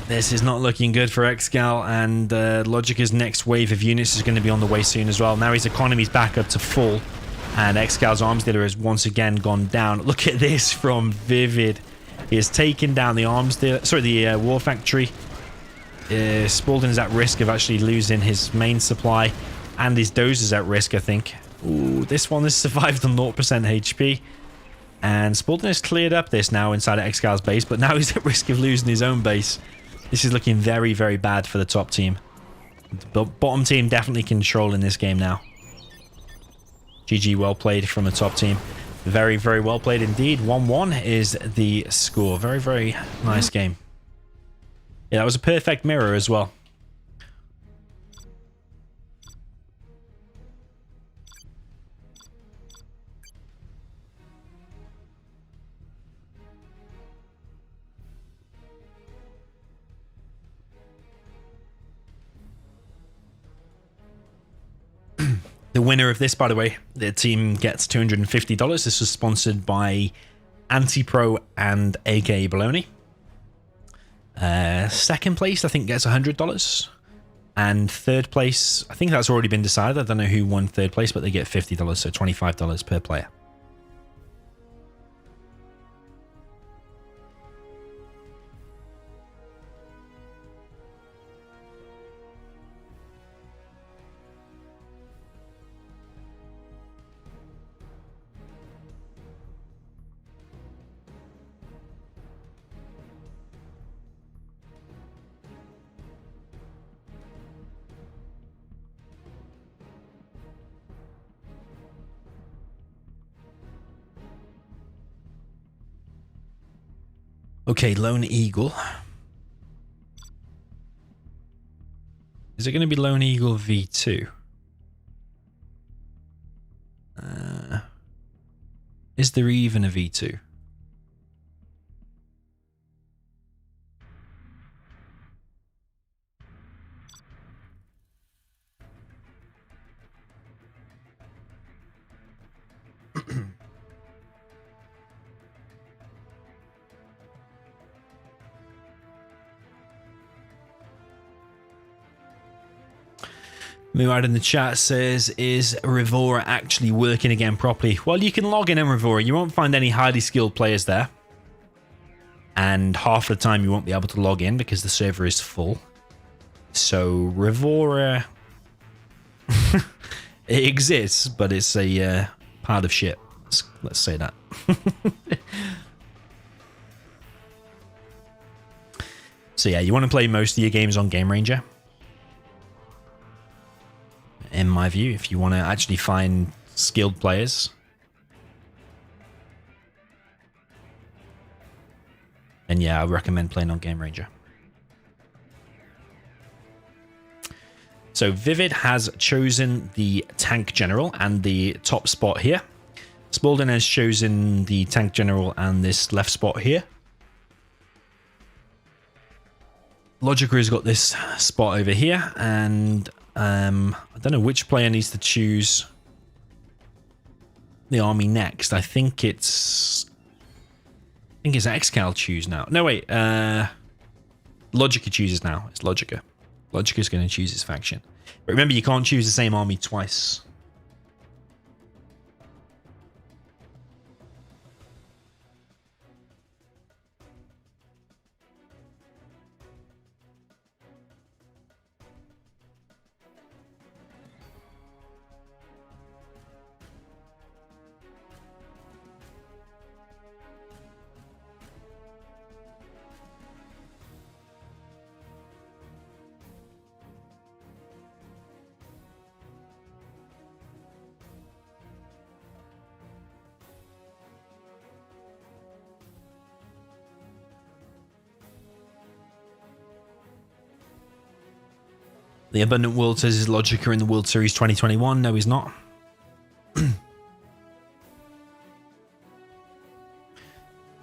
S2: This is not looking good for Excal, and Logica's next wave of units is going to be on the way soon as well. Now his economy's back up to full, and Excal's arms dealer has once again gone down. Look at this from Vivid. He has taken down the arms dealer, sorry, the war factory. Spalding is at risk of actually losing his main supply, and his dozer's at risk, I think. Ooh, this one has survived on 0% HP. And Spalding has cleared up this now inside of Excal's base, but now he's at risk of losing his own base. This is looking very, very bad for the top team. The bottom team definitely controlling this game now. GG, well played from the top team. Very, very well played indeed. 1-1 is the score. Very, very nice game. Yeah, that was a perfect mirror as well. The winner of this, by the way, the team gets $250. This was sponsored by AnT1 and akabolony. Second place, I think, gets $100. And third place, I think that's already been decided. I don't know who won third place, but they get $50, so $25 per player. Okay, Lone Eagle. Is it going to be Lone Eagle V2? Is there even a V2? Murad in the chat says, is Rivora actually working again properly? Well, you can log in Rivora. You won't find any highly skilled players there. And half the time you won't be able to log in because the server is full. So Rivora, it exists, but it's a pile of shit. Let's say that. So yeah, you want to play most of your games on Game Ranger. In my view, if you want to actually find skilled players. And yeah, I recommend playing on Game Ranger. So Vivid has chosen the Tank General and the top spot here. Spalding has chosen the Tank General and this left spot here. Logica has got this spot over here, and I don't know which player needs to choose the army next. I think it's Excal choose now. No, wait. Logica chooses now. It's Logica. Logica's going to choose his faction. But remember, you can't choose the same army twice. The Abundant World says is Logica in the World Series 2021. No, he's not.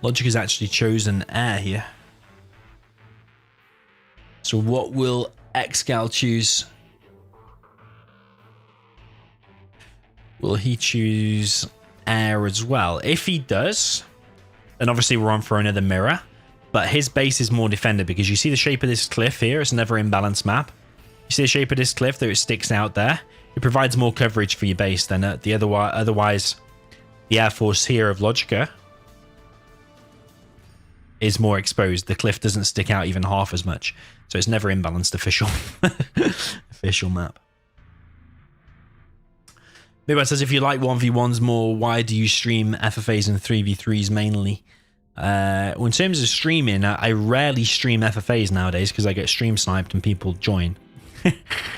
S2: Logica's actually chosen air here. So what will Excal choose? Will he choose air as well? If he does, then obviously we're on for another mirror. But his base is more defended because you see the shape of this cliff here. It's a never imbalanced map. You see the shape of this cliff that it sticks out there? It provides more coverage for your base than the otherwise the Air Force here of Logica is more exposed. The cliff doesn't stick out even half as much. So it's never imbalanced official official map. Maybe it says, if you like 1v1s more, why do you stream FFAs and 3v3s mainly? Well, in terms of streaming, I rarely stream FFAs nowadays because I get stream sniped and people join.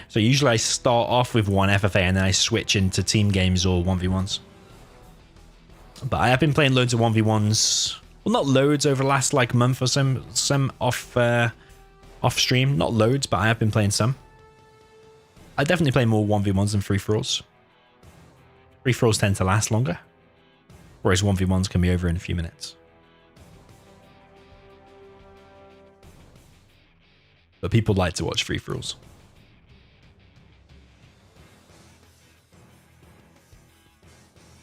S2: So usually I start off with one FFA and then I switch into team games or 1v1s. But I have been playing loads of 1v1s. Well, not loads over the last like month or some off stream. Not loads, but I have been playing some. I definitely play more 1v1s than free-for-alls. Free-for-alls tend to last longer, whereas 1v1s can be over in a few minutes. But people like to watch free-for-alls.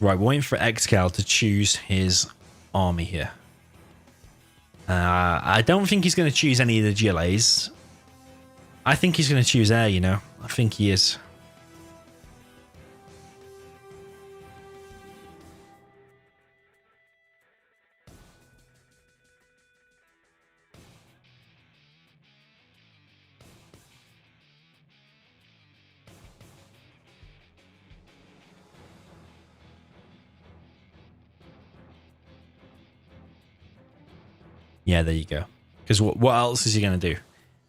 S2: Right, we're waiting for Excal to choose his army here. I don't think he's going to choose any of the GLAs. I think he's going to choose air, you know. I think he is. Yeah, there you go. Because what else is he going to do?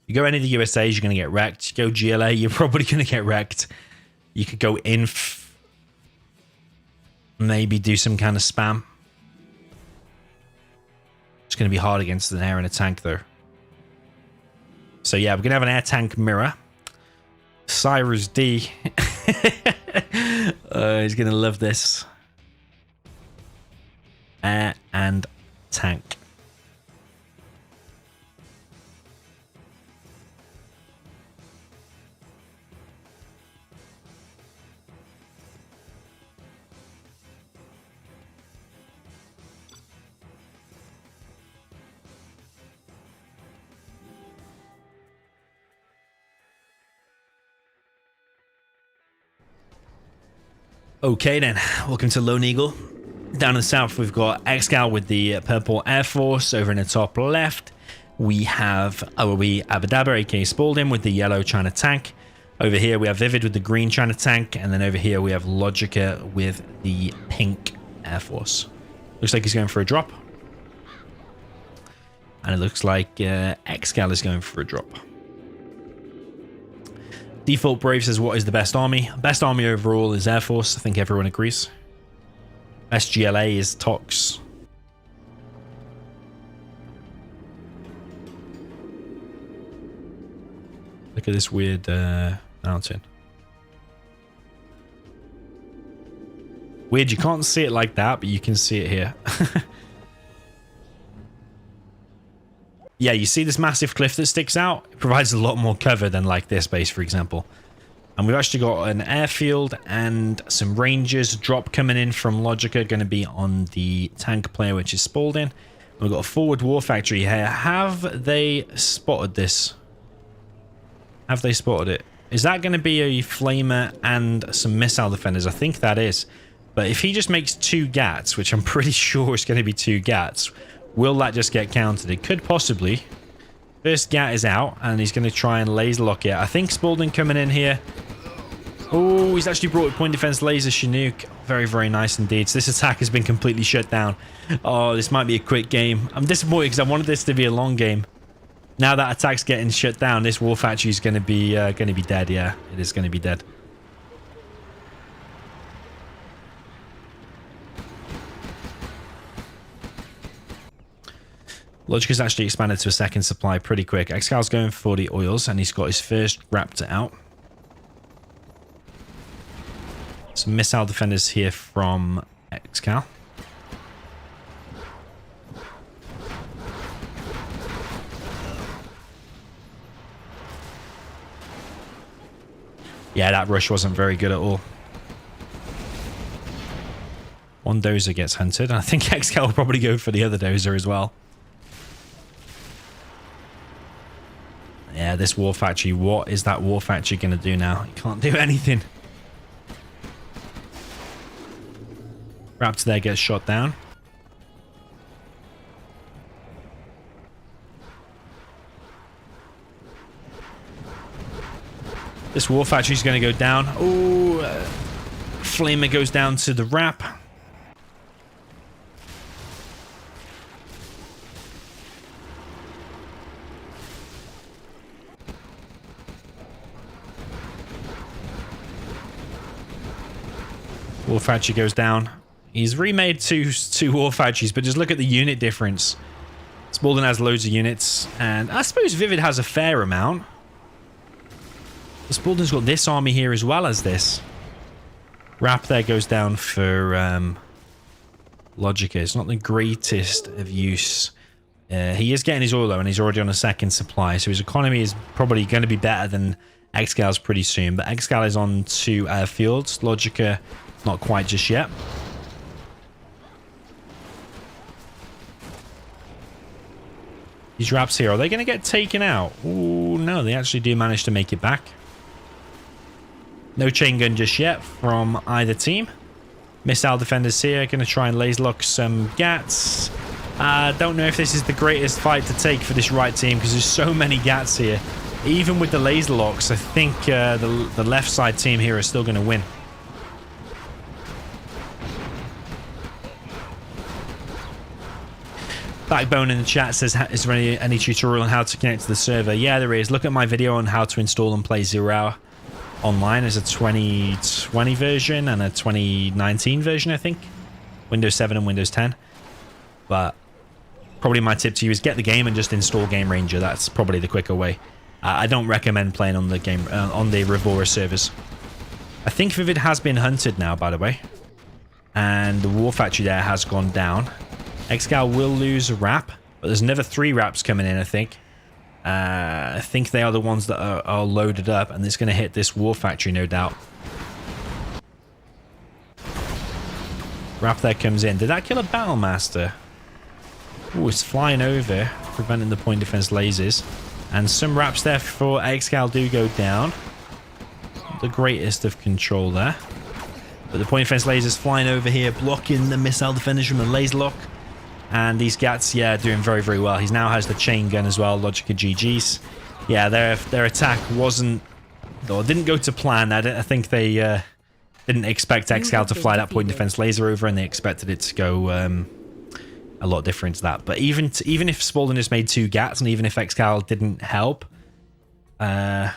S2: You go any of the USAs, you're going to get wrecked. You go GLA, you're probably going to get wrecked. You could go inf. Maybe do some kind of spam. It's going to be hard against an air and a tank, though. So, yeah, we're going to have an air tank mirror. Cyrus D. He's going to love this. Air and tank. Okay then, welcome to Lone Eagle. Down in the south, we've got Excal with the purple Air Force. Over in the top left, we have Abadaba, aka Spalding, with the yellow China tank. Over here, we have Vivid with the green China tank. And then over here, we have Logica with the pink Air Force. Looks like he's going for a drop. And it looks like Excal is going for a drop. Default Brave says, what is the best army? Best army overall is Air Force. I think everyone agrees. Best GLA is Tox. Look at this weird mountain. Weird, you can't see it like that, but you can see it here. Yeah, you see this massive cliff that sticks out? It provides a lot more cover than like this base, for example. And we've actually got an airfield and some rangers. Drop coming in from Logica, going to be on the tank player, which is Spalding. We've got a forward war factory here. Have they spotted this? Have they spotted it? Is that going to be a flamer and some missile defenders? I think that is. But if he just makes 2 GATs, which I'm pretty sure is going to be 2 GATs, will that just get countered? It could possibly. First GAT is out, and he's going to try and laser lock it. I think Spalding coming in here. Oh, he's actually brought a point defense laser Chinook. Very, very nice indeed. So this attack has been completely shut down. Oh, this might be a quick game. I'm disappointed because I wanted this to be a long game. Now that attack's getting shut down, this war factory is going to be dead. Yeah, it is going to be dead. Logica's actually expanded to a second supply pretty quick. Excal's going for the oils, and he's got his first Raptor out. Some missile defenders here from Excal. Yeah, that rush wasn't very good at all. One dozer gets hunted, and I think Excal will probably go for the other dozer as well. Yeah, this war factory. What is that war factory going to do now? It can't do anything. Raptor there gets shot down. This war factory is going to go down. Oh, Flamer goes down to the Rap. War factory goes down. He's remade two war factories, but just look at the unit difference. Spalding has loads of units, and I suppose Vivid has a fair amount. But Spalding's got this army here as well as this. Rap there goes down for Logica. It's not the greatest of use. He is getting his oil low, and he's already on a second supply, so his economy is probably going to be better than Excal's pretty soon. But Excal is on 2 airfields. Logica, not quite just yet. These wraps here, are they going to get taken out? Oh, no, they actually do manage to make it back. No chain gun just yet from either team. Missile defenders here, going to try and laser lock some GATs. Don't know if this is the greatest fight to take for this right team because there's so many GATs here. Even with the laser locks, I think the left side team here is still going to win. Backbone in the chat says, is there any tutorial on how to connect to the server? Yeah, there is. Look at my video on how to install and play 0 Hour online. There's a 2020 version and a 2019 version, I think. Windows 7 and Windows 10. But probably my tip to you is get the game and just install Game Ranger. That's probably the quicker way. I don't recommend playing on the game on the Revora servers. I think Vivid has been hunted now, by the way. And the War Factory there has gone down. Excal will lose a wrap, but there's another 3 wraps coming in, I think. I think they are the ones that are loaded up, and it's going to hit this War Factory, no doubt. Wrap there comes in. Did that kill a Battle Master? Oh, it's flying over, preventing the point defense lasers. And some wraps there for Excal do go down. Not the greatest of control there. But the point defense lasers flying over here, blocking the missile defenders from the laser lock. And these GATs, yeah, doing very, very well. He now has the chain gun as well, Logica GG's. Yeah, their attack wasn't, or didn't go to plan. I think they didn't expect Excal to fly that point defense laser over, and they expected it to go a lot different to that. But even if Spalding just made 2 GATs, and even if Excal didn't help, I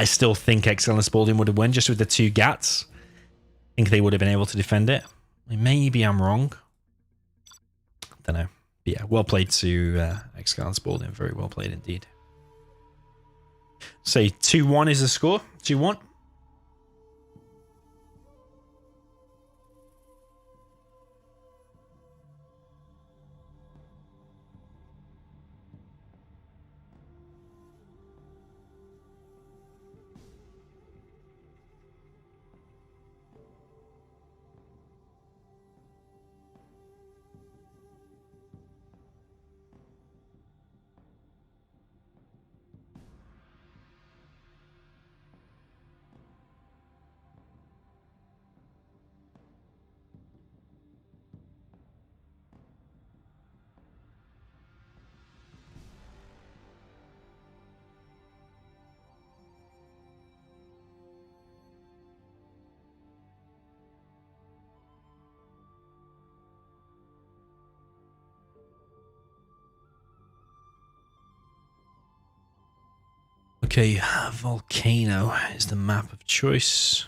S2: still think Excal and Spalding would have won just with the 2 GATs. I think they would have been able to defend it. Maybe I'm wrong. Don't know. But yeah, well played to Excal and Spalding. Very well played indeed. Say 2-1 is the score. 2-1. Okay, Volcano is the map of choice.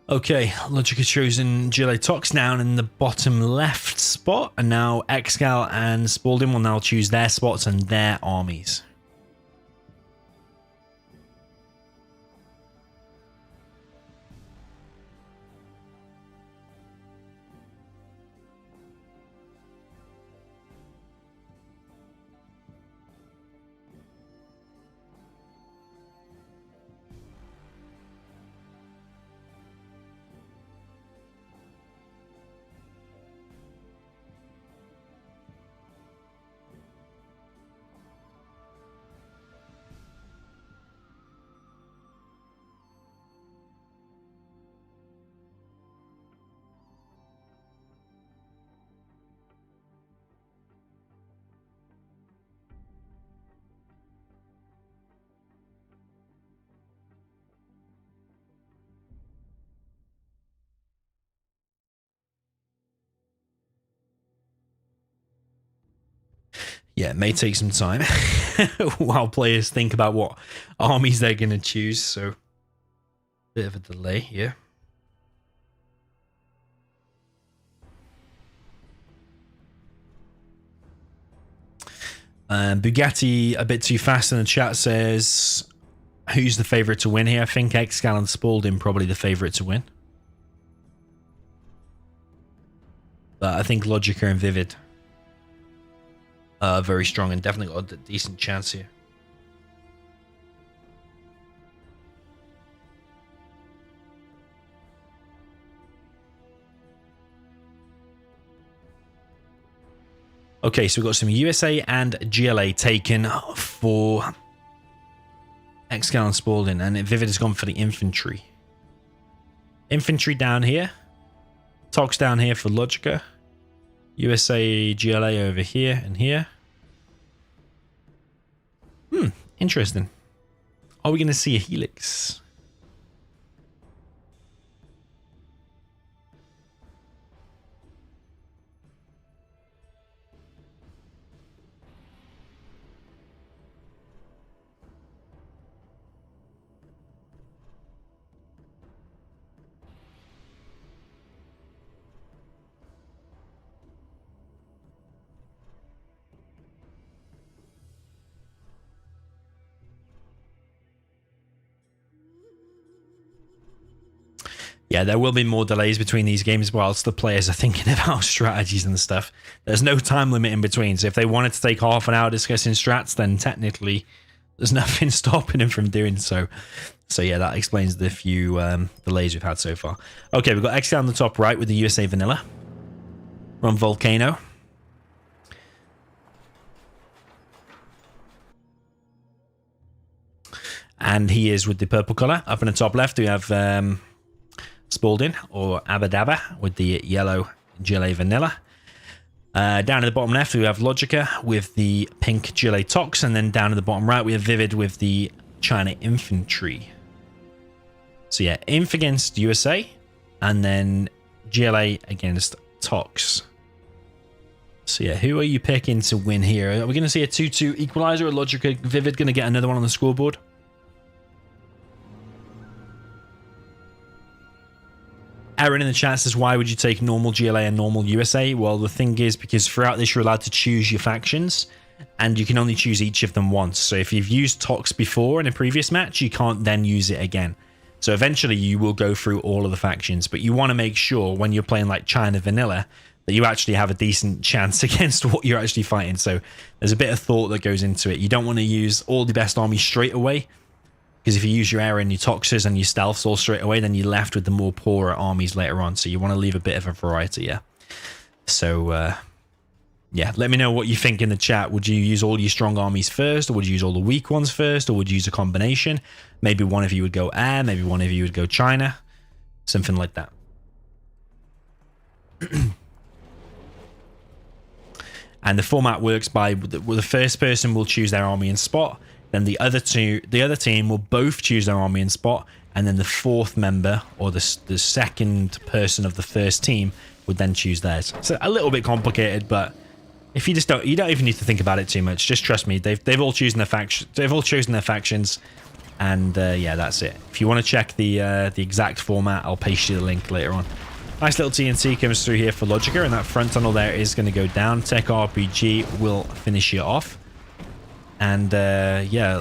S2: Okay, Logica chosen Gile Tox down in the bottom left spot, and now Excal and Spalding will now choose their spots and their armies. Yeah, it may take some time while players think about what armies they're going to choose. So, bit of a delay here. Bugatti a bit too fast in the chat says, who's the favourite to win here? I think Excal and Spalding probably the favourite to win. But I think Logica and Vivid are very strong and definitely got a decent chance here. Okay, so we've got some USA and GLA taken for Excal and Spalding, and Vivid has gone for the infantry. Infantry down here. Tox down here for Logica. USA, GLA over here and here. Interesting. Are we going to see a helix? Yeah, there will be more delays between these games whilst the players are thinking about strategies and stuff. There's no time limit in between, so if they wanted to take half an hour discussing strats, then technically there's nothing stopping them from doing so. So yeah, that explains the few delays we've had so far. Okay, we've got Excal on the top right with the USA Vanilla. We're on Volcano. And he is with the purple colour. Up in the top left, we have Spalding or Abadaba with the yellow GLA Vanilla. Down at the bottom left, we have Logica with the pink GLA Tox. And then down at the bottom right, we have Vivid with the China Infantry. So yeah, Inf against USA. And then GLA against Tox. So yeah, who are you picking to win here? Are we going to see a 2-2 equalizer, or Logica Vivid going to get another one on the scoreboard? Aaron in the chat says, why would you take normal GLA and normal USA? Well, the thing is, because throughout this you're allowed to choose your factions, and you can only choose each of them once. So if you've used Tox before in a previous match, you can't then use it again. So eventually you will go through all of the factions, but you want to make sure when you're playing like China Vanilla that you actually have a decent chance against what you're actually fighting. So there's a bit of thought that goes into it. You don't want to use all the best armies straight away, because if you use your air and your Toxes and your stealths all straight away, then you're left with the more poorer armies later on. So you want to leave a bit of a variety, yeah. So, yeah, let me know what you think in the chat. Would you use all your strong armies first, or would you use all the weak ones first, or would you use a combination? Maybe one of you would go air, maybe one of you would go China, something like that. And the format works by the first person will choose their army and spot. Then the other team will both choose their army and spot, and then the fourth member or the second person of the first team would then choose theirs. So a little bit complicated, but if you just don't even need to think about it too much. Just trust me. They've all chosen their faction. They've all chosen their factions, and yeah, that's it. If you want to check the exact format, I'll paste you the link later on. Nice little TNT comes through here for Logica, and that front tunnel there is going to go down. Tech RPG will finish it off. And yeah,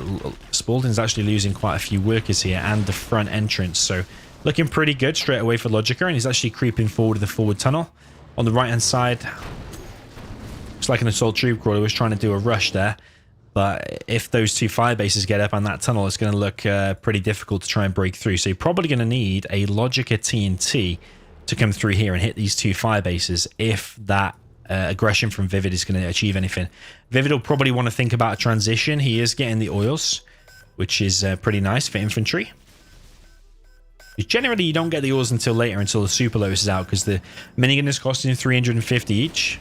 S2: Spalding's actually losing quite a few workers here, and the front entrance. So looking pretty good straight away for Logica, and he's actually creeping forward to the forward tunnel. On the right-hand side, looks like an assault troop crawler was trying to do a rush there. But if those two fire bases get up on that tunnel, it's going to look pretty difficult to try and break through. So you're probably going to need a Logica TNT to come through here and hit these two fire bases if that aggression from Vivid is going to achieve anything. Vivid will probably want to think about a transition. He is getting the oils, which is pretty nice for infantry. Generally, you don't get the oils until later, until the super lotus is out, because the minigun is costing 350 each.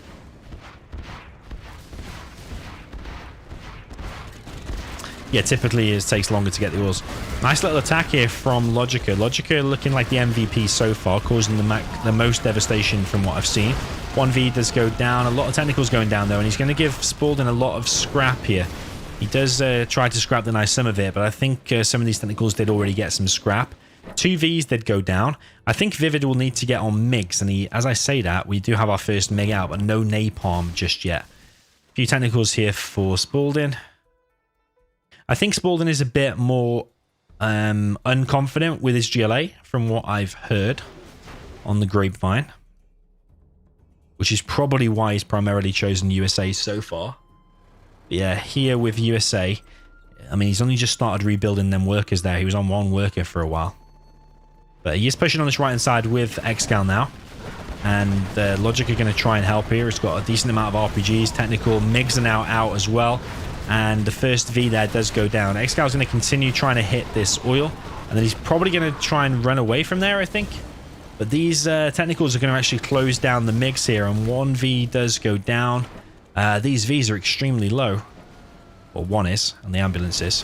S2: Yeah, typically it takes longer to get the oils. Nice little attack here from Logica. Logica looking like the MVP so far, causing the most devastation from what I've seen. 1v does go down. A lot of technicals going down, though, and he's going to give Spalding a lot of scrap here. He does try to scrap the nice some of it, but I think some of these technicals did already get some scrap. 2 Vs did go down. I think Vivid will need to get on MiGs, and as I say that, we do have our first MiG out, but no napalm just yet. A few technicals here for Spalding. I think Spalding is a bit more unconfident with his GLA, from what I've heard on the grapevine, which is probably why he's primarily chosen USA so far. But yeah, here with USA, I mean, he's only just started rebuilding them workers there. He was on 1 worker for a while. But he is pushing on this right-hand side with Excal now. And Logica are going to try and help here. He's got a decent amount of RPGs. Technical MiGs are now out as well. And the first V there does go down. Excal's going to continue trying to hit this oil. And then he's probably going to try and run away from there, I think. But these technicals are going to actually close down the MiGs here. And 1 V does go down. These Vs are extremely low. Well, 1 is, and the ambulance is.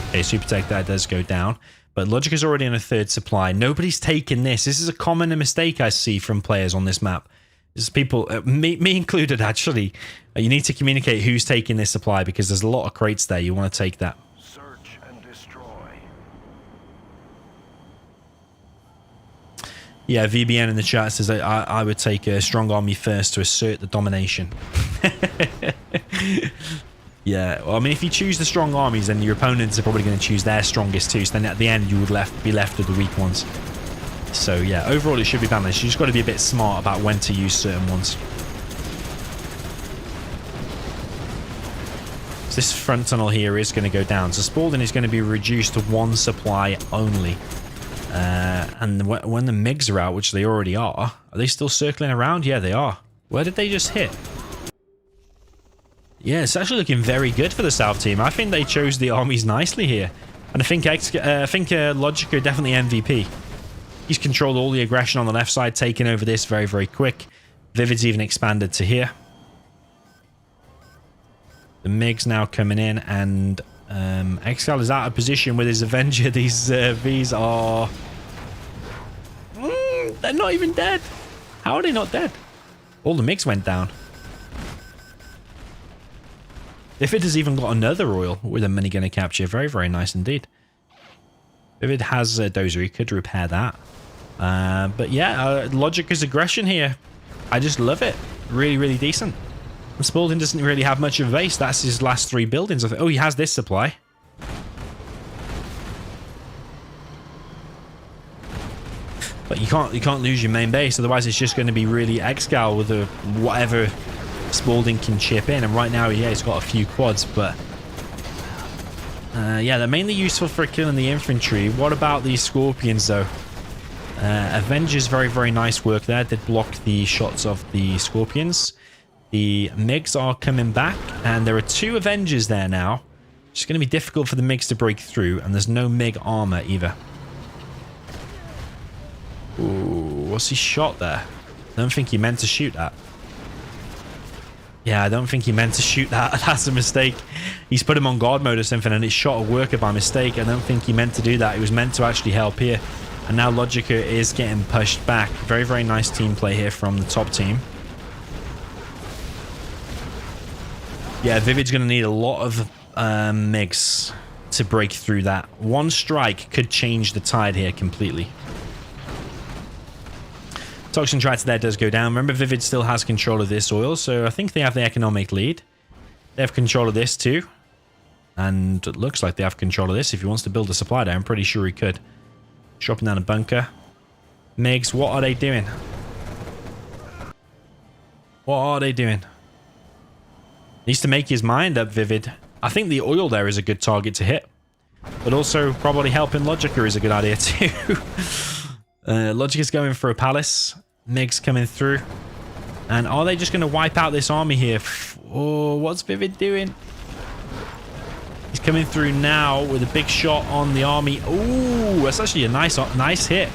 S2: Okay, Super Tech there does go down. But Logic is already in a 3rd supply. Nobody's taken this. This is a common mistake I see from players on this map. There's people, me included actually. You need to communicate who's taking this supply, because there's a lot of crates there. You want to take that.
S1: Search and destroy.
S2: Yeah, VBN in the chat says that I would take a strong army first to assert the domination. Yeah, well, I mean, if you choose the strong armies, then your opponents are probably going to choose their strongest too. So then at the end, you would be left with the weak ones. So yeah, overall, it should be balanced. You just got to be a bit smart about when to use certain ones. So this front tunnel here is going to go down. So Spalding is going to be reduced to 1 supply only. And when the MiGs are out, which they already are they still circling around? Yeah, they are. Where did they just hit? Yeah, it's actually looking very good for the South team. I think they chose the armies nicely here. And I think Logica definitely MVP. He's controlled all the aggression on the left side, taking over this very, very quick. Vivid's even expanded to here. The MiG's now coming in, and Excal is out of position with his Avenger. These Vs are... they're not even dead. How are they not dead? All the MiGs went down. Vivid has even got another oil with a minigun to capture. Very, very nice indeed. Vivid has a dozer. He could repair that. But yeah, Logica's aggression here. I just love it. Really, really decent. And Spalding doesn't really have much of a base. That's his last 3 buildings. Oh, he has this supply. But you can't lose your main base. Otherwise, it's just going to be really Excal with whatever Spalding can chip in. And right now, yeah, he's got a few quads, but yeah, they're mainly useful for killing the infantry. What about these Scorpions, though? Avengers, very, very nice work there. Did block the shots of the Scorpions. The MiGs are coming back, and there are 2 Avengers there now. It's going to be difficult for the MiGs to break through, and there's no MiG armor either. Ooh, what's he shot there? I don't think he meant to shoot that. Yeah, I don't think he meant to shoot that. That's a mistake. He's put him on guard mode or something, and it shot a worker by mistake. I don't think he meant to do that. He was meant to actually help here. And now Logica is getting pushed back. Very, very nice team play here from the top team. Yeah, Vivid's going to need a lot of MiGs to break through that. 1 strike could change the tide here completely. Toxin Tractor there does go down. Remember, Vivid still has control of this oil, so I think they have the economic lead. They have control of this too. And it looks like they have control of this. If he wants to build a supply there, I'm pretty sure he could. Dropping down a bunker. MiGs, what are they doing? What are they doing? Needs to make his mind up, Vivid. I think the oil there is a good target to hit. But also, probably helping Logica is a good idea too. Logica's going for a palace. MiGs coming through. And are they just going to wipe out this army here? Oh, what's Vivid doing? He's coming through now with a big shot on the army. Ooh, that's actually a nice hit.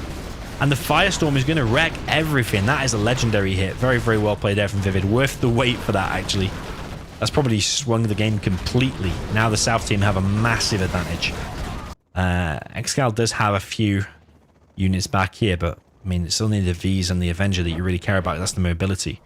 S2: And the Firestorm is going to wreck everything. That is a legendary hit. Very, very well played there from Vivid. Worth the wait for that, actually. That's probably swung the game completely. Now the South team have a massive advantage. Excal does have a few units back here, but I mean, it's only the Vs and the Avenger that you really care about. That's the mobility.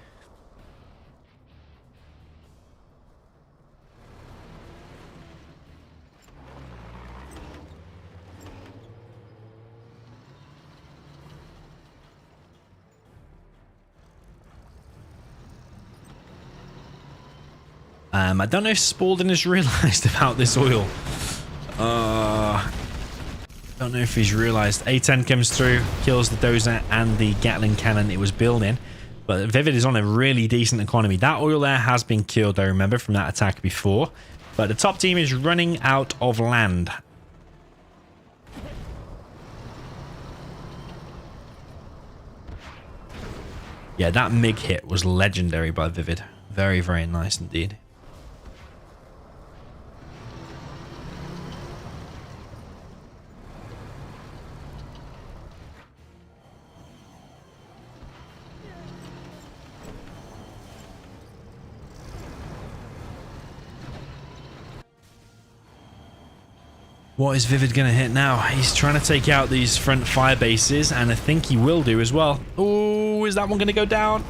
S2: I don't know if Spalding has realized about this oil. Don't know if he's realized. A10 comes through, kills the dozer and the Gatling cannon it was building. But Vivid is on a really decent economy. That oil there has been killed, I remember, from that attack before. But the top team is running out of land. Yeah, that MiG hit was legendary by Vivid. Very, very nice indeed. What is Vivid going to hit now? He's trying to take out these front fire bases, and I think he will do as well. Oh, is that one going to go down?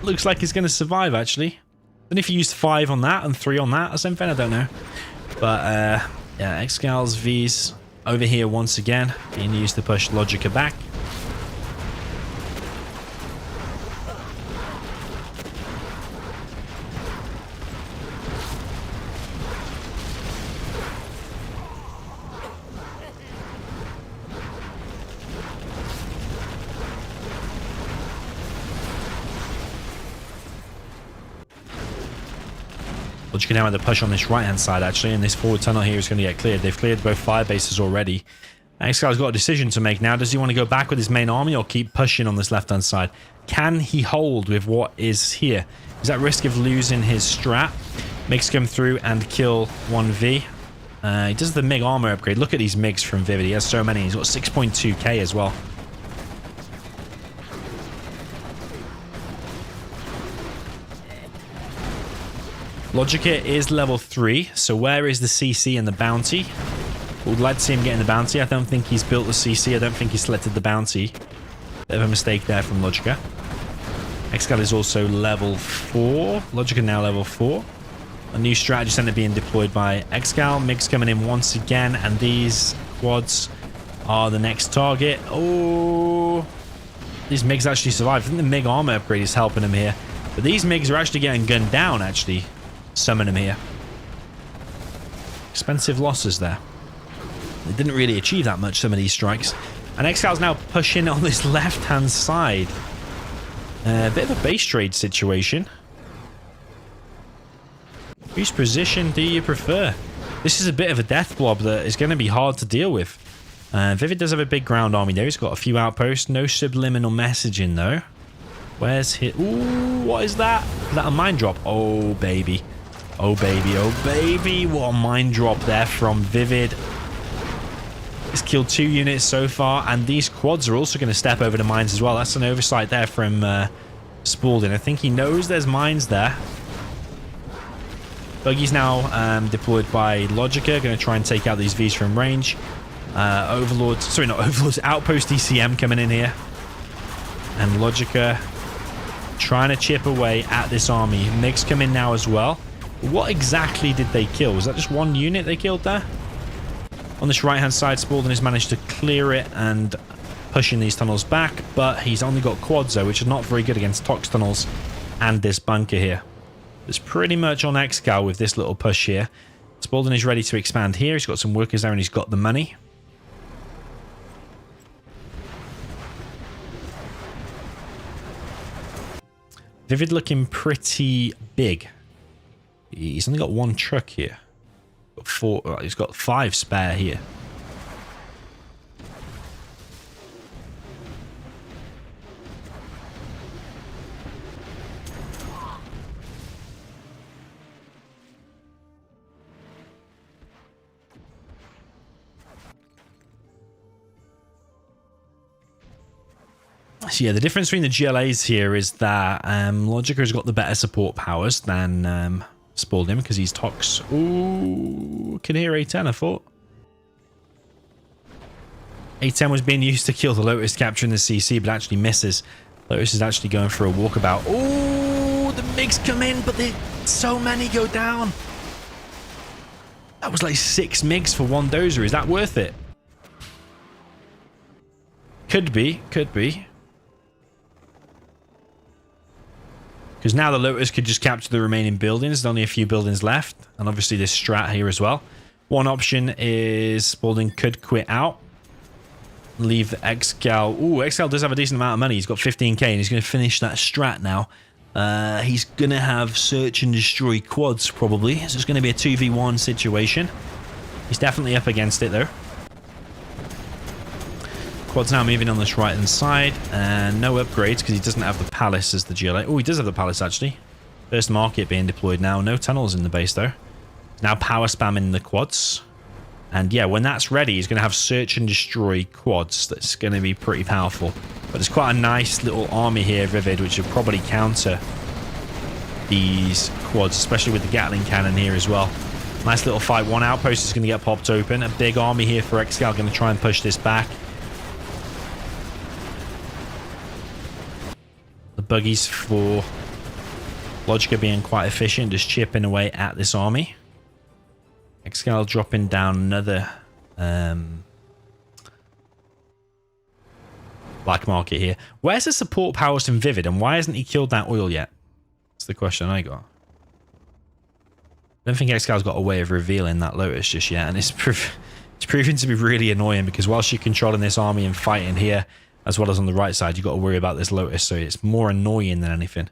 S2: Looks like he's going to survive, actually. And if he used 5 on that and 3 on that or something, I don't know. But, yeah, Excal's V's over here once again, being used to push Logica back. Logica now have the push on this right-hand side, actually, and this forward tunnel here is going to get cleared. They've cleared both fire bases already. Excal's got a decision to make now. Does he want to go back with his main army or keep pushing on this left-hand side? Can he hold with what is here? Is at risk of losing his strat? MiGs come through and kill 1V. He does the MiG armor upgrade. Look at these MiGs from Vivid. He has so many. He's got 6.2k as well. Logica is level 3, so where is the CC and the bounty? Would like to see him getting the bounty. I don't think he's built the CC. I don't think he selected the bounty. Bit of a mistake there from Logica. Excal is also level 4. Logica now level 4. A new strategy center being deployed by Excal. MiGs coming in once again, and these quads are the next target. Oh, these MiGs actually survived. I think the MiG armor upgrade is helping him here. But these MiGs are actually getting gunned down, actually. Summon him here. Expensive losses there. They didn't really achieve that much, some of these strikes. And Excal's now pushing on this left-hand side. A bit of a base trade situation. Whose position do you prefer? This is a bit of a death blob that is going to be hard to deal with. Vivid does have a big ground army there. He's got a few outposts. No subliminal messaging, though. Where's his... Ooh, what is that? Is that a mine drop? Oh, baby. Oh, baby. Oh, baby. What a mine drop there from Vivid. He's killed 2 units so far, and these quads are also going to step over the mines as well. That's an oversight there from Spalding. I think he knows there's mines there. Buggy's now deployed by Logica, going to try and take out these Vs from range. Overlords, sorry, not Overlords, Outpost DCM coming in here. And Logica trying to chip away at this army. MiGs come in now as well. What exactly did they kill? Was that just 1 unit they killed there? On this right-hand side, Spalding has managed to clear it and pushing these tunnels back, but he's only got quads though, which are not very good against Tox tunnels and this bunker here. It's pretty much on Excal with this little push here. Spalding is ready to expand here. He's got some workers there and he's got the money. Vivid looking pretty big. He's only got 1 truck here. He's got 5 spare here. So yeah, the difference between the GLAs here is that Logica has got the better support powers than Spalding because he's Tox. Ooh, can hear A10, I thought. A10 was being used to kill the Lotus, capturing the CC, but actually misses. Lotus is actually going for a walkabout. Oh, the MiGs come in, but so many go down. That was like 6 MiGs for one dozer. Is that worth it? Could be. Could be. Because now the Lotus could just capture the remaining buildings. There's only a few buildings left. And obviously this strat here as well. One option is Spalding could quit out. Leave the Excal. Ooh, Excal does have a decent amount of money. He's got 15k and he's going to finish that strat now. He's going to have search and destroy quads probably. So it's going to be a 2v1 situation. He's definitely up against it though. Quad's now moving on this right hand side, and no upgrades because he doesn't have the palace as the GLA. Oh, he does have the palace actually. First market being deployed now. No tunnels in the base though. Now power spamming the quads. And yeah, when that's ready, he's going to have search and destroy quads. That's going to be pretty powerful. But there's quite a nice little army here, Vivid, which will probably counter these quads, especially with the Gatling cannon here as well. Nice little fight. One outpost is going to get popped open. A big army here for Excal, going to try and push this back. The buggies for Logica being quite efficient, just chipping away at this army. Excal dropping down another black market here. Where's the support powers from Vivid, and why hasn't he killed that oil yet? That's the question I got. I don't think Excal's got a way of revealing that Lotus just yet, and it's proving to be really annoying because whilst you're controlling this army and fighting here, as well as on the right side, you've got to worry about this Lotus, so it's more annoying than anything.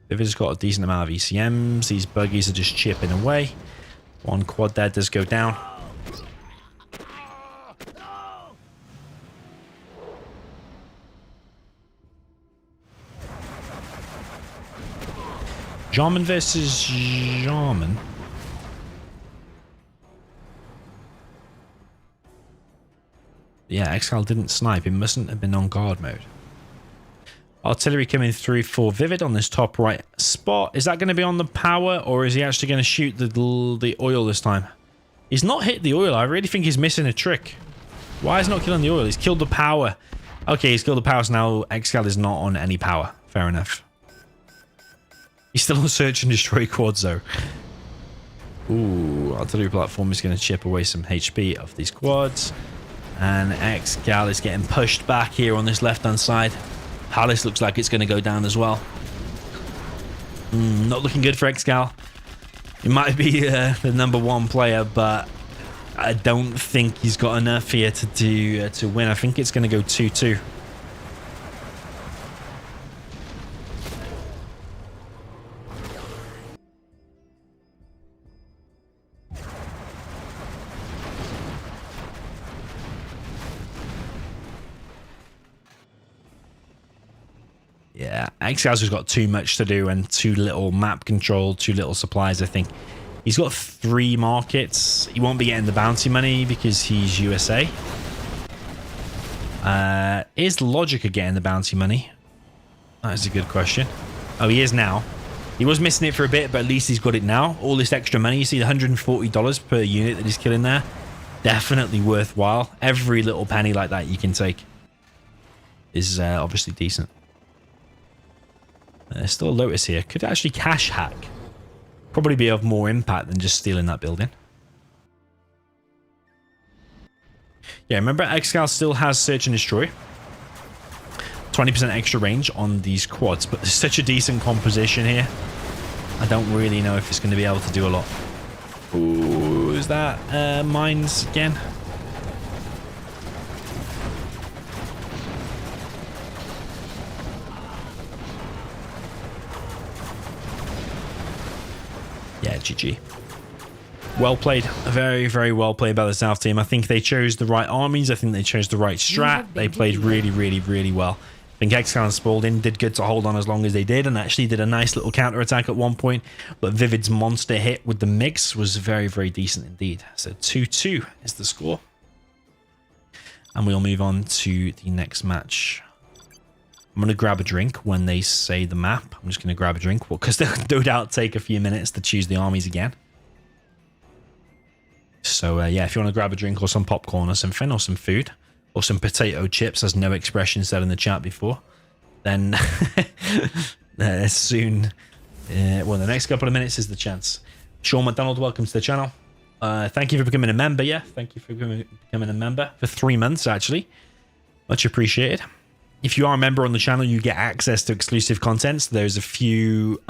S2: Vivid's got a decent amount of ECMs. These buggies are just chipping away. One quad there does go down. Jarman versus Jarman. Yeah, Excal didn't snipe. He mustn't have been on guard mode. Artillery coming through for Vivid on this top right spot. Is that going to be on the power, or is he actually going to shoot the oil this time? He's not hit the oil. I really think he's missing a trick. Why is he not killing the oil? He's killed the power. Okay, he's killed the power, so now Excal is not on any power. Fair enough. He's still on search and destroy quads though. Ooh, artillery platform is going to chip away some HP of these quads. And Excal is getting pushed back here on this left-hand side. Palace looks like it's going to go down as well. Not looking good for Excal. He might be the #1 player, but I don't think he's got enough here to win. I think it's going to go 2-2. Yeah, Excal's just got too much to do and too little map control, too little supplies, I think. He's got 3 markets. He won't be getting the bounty money because he's USA. Is Logica getting the bounty money? That is a good question. Oh, he is now. He was missing it for a bit, but at least he's got it now. All this extra money. You see the $140 per unit that he's killing there? Definitely worthwhile. Every little penny like that you can take is obviously decent. There's still a Lotus here. Could actually cash hack. Probably be of more impact than just stealing that building. Yeah, remember Excal still has search and destroy. 20% extra range on these quads, but there's such a decent composition here. I don't really know if it's going to be able to do a lot. Ooh, is that mines again? Yeah, GG. Well played. Very, very well played by the South team. I think they chose the right armies. I think they chose the right strat. They played really, really, really well. I think Excal and Spalding did good to hold on as long as they did, and actually did a nice little counter-attack at one point. But Vivid's monster hit with the mix was very, very decent indeed. So 2-2 is the score. And we'll move on to the next match. I'm going to grab a drink when they say the map. I'm just going to grab a drink because they'll no doubt take a few minutes to choose the armies again. So yeah, if you want to grab a drink or some popcorn or something or some food or some potato chips, as no expression said in the chat before, then soon, well, the next couple of minutes is the chance. Sean McDonald, welcome to the channel. Thank you for becoming a member. Yeah, thank you for becoming a member for 3 months, actually. Much appreciated. If you are a member on the channel, you get access to exclusive content. So there's a few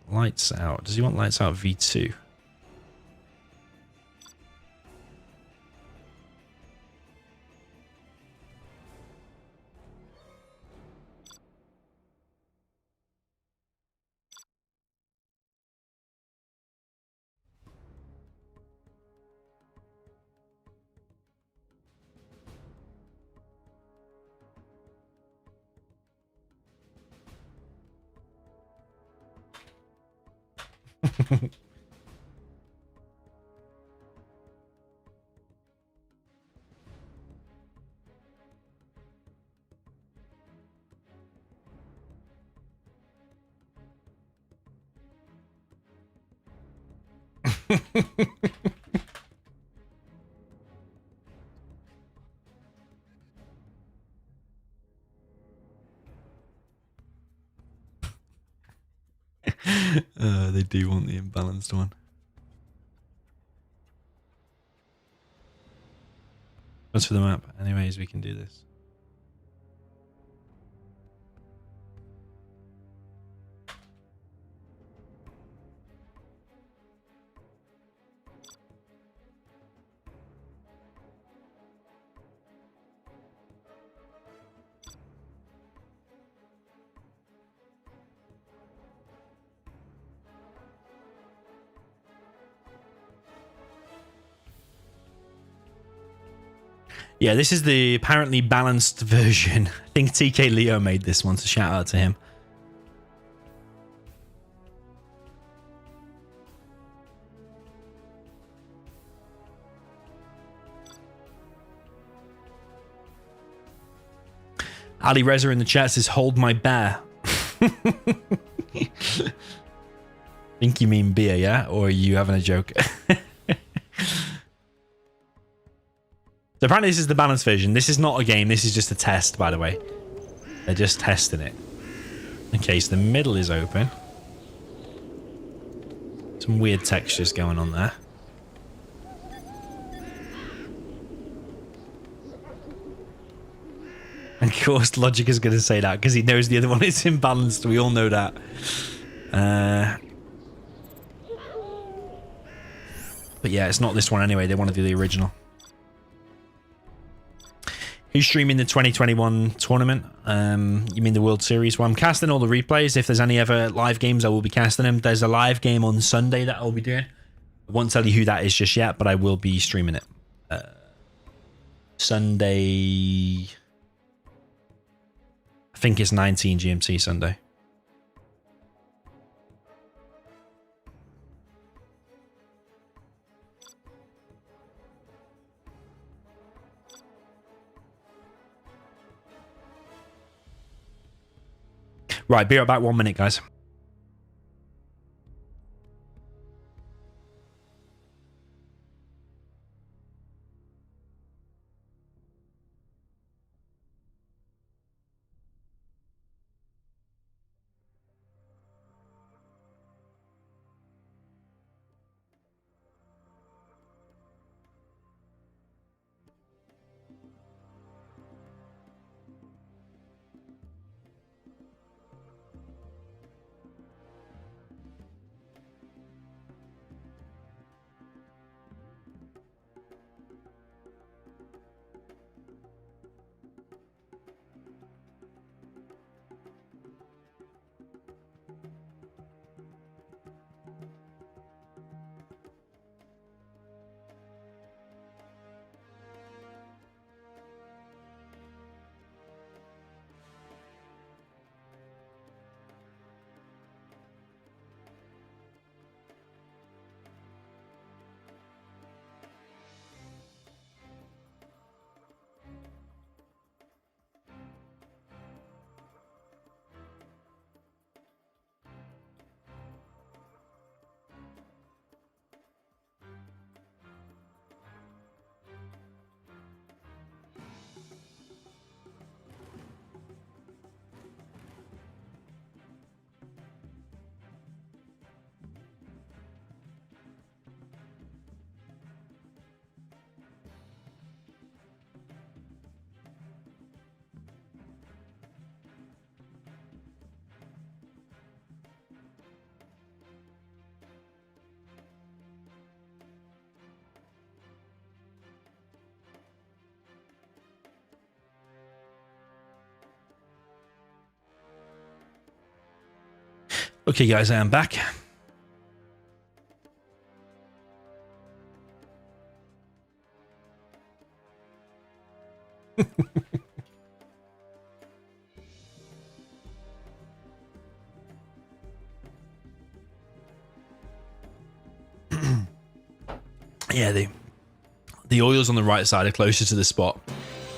S2: lights out. Does he want lights out V2? They do want the imbalanced one. As for the map, anyways, we can do this. Yeah, this is the apparently balanced version. I think TK Leo made this one, so shout out to him. Ali Reza in the chat says, hold my bear. Think you mean beer, yeah? Or are you having a joke? So apparently this is the balanced version. This is not a game. This is just a test, by the way. They're just testing it. Okay, so the middle is open. Some weird textures going on there. Of course, Logica is going to say that because he knows the other one is imbalanced. We all know that. But yeah, it's not this one anyway. They want to do the original. Who's streaming the 2021 tournament? You mean the World Series? Well, I'm casting all the replays. If there's any other live games, I will be casting them. There's a live game on Sunday that I'll be doing. I won't tell you who that is just yet, but I will be streaming it. Sunday... I think it's 19 GMT Sunday. Right, be right back 1 minute, guys. Okay, guys, I am back. Yeah, the oils on the right side are closer to the spot,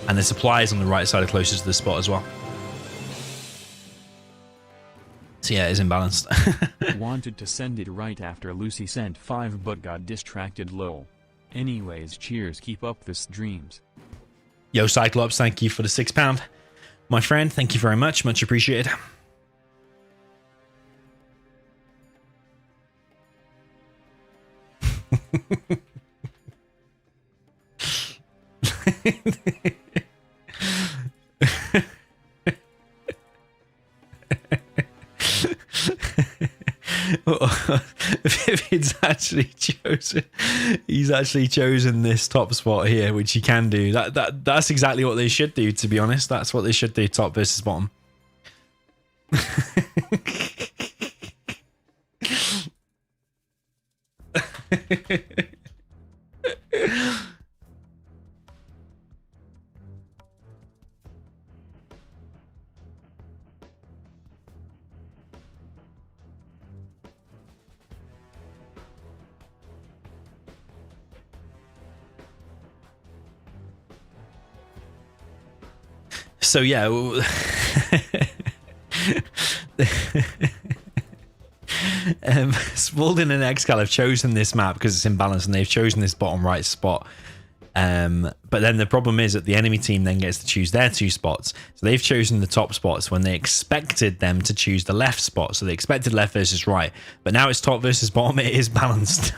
S2: and the supplies on the right side are closer to the spot as well. So yeah, it is imbalanced.
S3: Wanted to send it right after Lucy sent 5 but got distracted lol. Anyways, cheers, keep up the streams.
S2: Yo, Cyclops, thank you for the £6. My friend, thank you very much. Much appreciated. He's actually chosen this top spot here, which he can do. That's exactly what they should do, to be honest. That's what they should do, top versus bottom. So yeah, Spalding and Excal have chosen this map because it's imbalanced, and they've chosen this bottom right spot. But then the problem is that the enemy team then gets to choose their 2 spots. So they've chosen the top spots when they expected them to choose the left spot. So they expected left versus right. But now it's top versus bottom. It is balanced.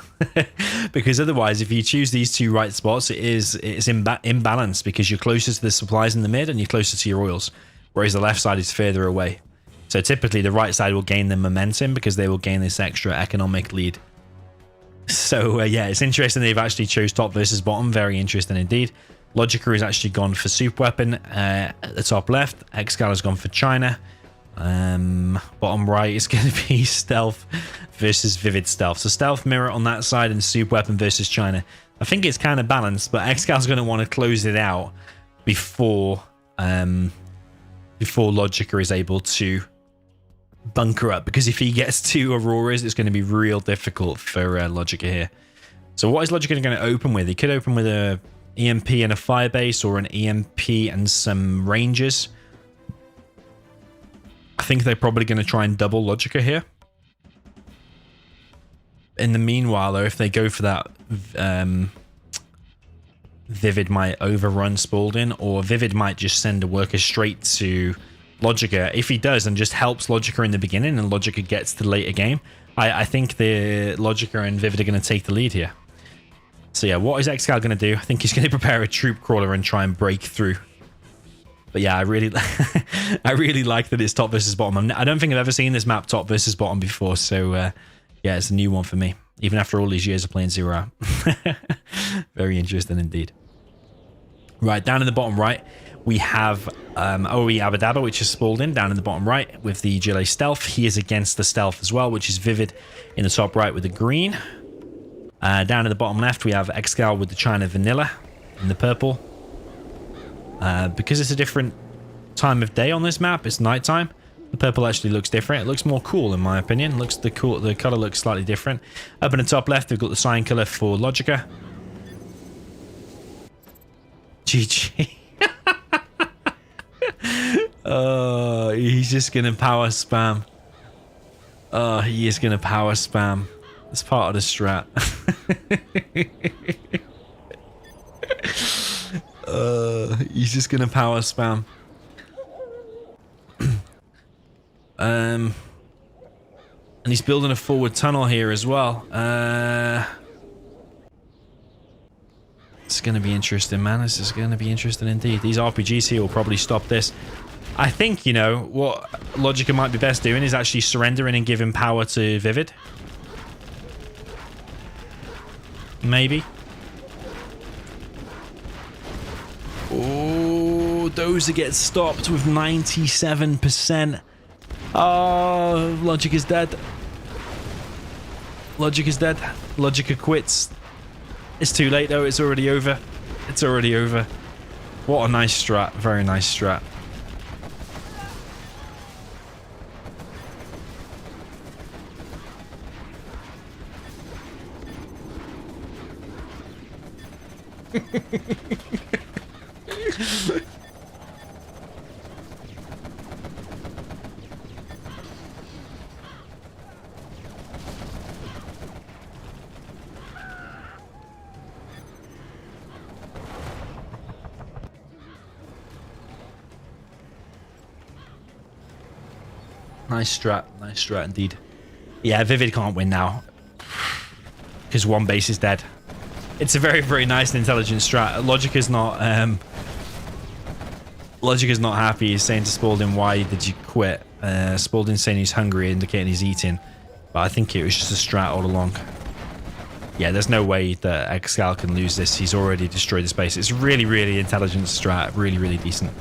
S2: Because otherwise, if you choose these 2 right spots, it's imbalanced because you're closer to the supplies in the mid and you're closer to your oils. Whereas the left side is further away. So typically the right side will gain the momentum because they will gain this extra economic lead. So yeah, it's interesting they've actually chose top versus bottom. Very interesting indeed. Logica has actually gone for super weapon at the top left. Excal has gone for China. Bottom right is going to be stealth versus vivid stealth. So stealth mirror on that side and super weapon versus China. I think it's kind of balanced, but Excal's going to want to close it out before Logica is able to bunker up, because if he gets 2 Auroras, it's going to be real difficult for Logica here. So what is Logica going to open with? He could open with a EMP and a firebase, or an EMP and some rangers. I think they're probably going to try and double Logica here. In the meanwhile, though, if they go for that, Vivid might overrun Spalding, or Vivid might just send a worker straight to Logica. If he does and just helps Logica in the beginning and Logica gets to the later game, I think the Logica and Vivid are going to take the lead here. So yeah, what is Excal going to do? I think he's going to prepare a troop crawler and try and break through. But yeah, I really like that it's top versus bottom. I don't think I've ever seen this map top versus bottom before, so yeah, it's a new one for me, even after all these years of playing Zero. Very interesting indeed. Right, down in the bottom right, we have OE Abadaba, which is Spalding, down in the bottom right with the Gillet Stealth. He is against the Stealth as well, which is Vivid in the top right with the green. Down in the bottom left, we have Excal with the China Vanilla in the purple. Because it's a different time of day on this map, it's nighttime, the purple actually looks different. It looks more cool in my opinion. The color looks slightly different. Up in the top left, we've got the cyan color for Logica. GG. Oh, he's just gonna power spam. Oh, he is gonna power spam. It's part of the strat. He's just gonna power spam. And he's building a forward tunnel here as well. It's gonna be interesting, man. This is gonna be interesting indeed. These RPGs here will probably stop this. I think, you know, what Logica might be best doing is actually surrendering and giving power to Vivid. Maybe. Oh, Dozer gets stopped with 97%. Oh, Logic is dead. Logic is dead. Logica quits. It's too late though. It's already over. It's already over. What a nice strat. Very nice strat. Nice strat indeed. Yeah, Vivid can't win now because one base is dead. It's a very, very nice and intelligent strat. Logica's not happy. He's saying to Spalding, why did you quit? Spalding's saying he's hungry, indicating he's eating. But I think it was just a strat all along. Yeah, there's no way that Excal can lose this. He's already destroyed the space. It's really, really intelligent strat. Really, really decent.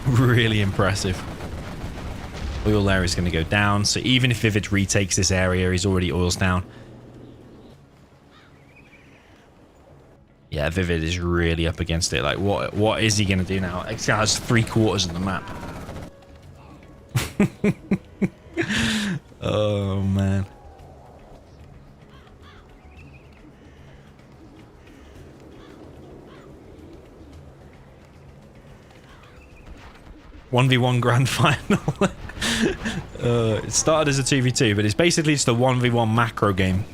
S2: Really impressive. Oil area is going to go down. So even if Vivid retakes this area, he's already oils down. Yeah, Vivid is really up against it. Like, what is he going to do now? Excal has 3/4 of the map. Oh, man. (1v1) grand final. It started as a 2v2, but it's basically just a 1v1 macro game.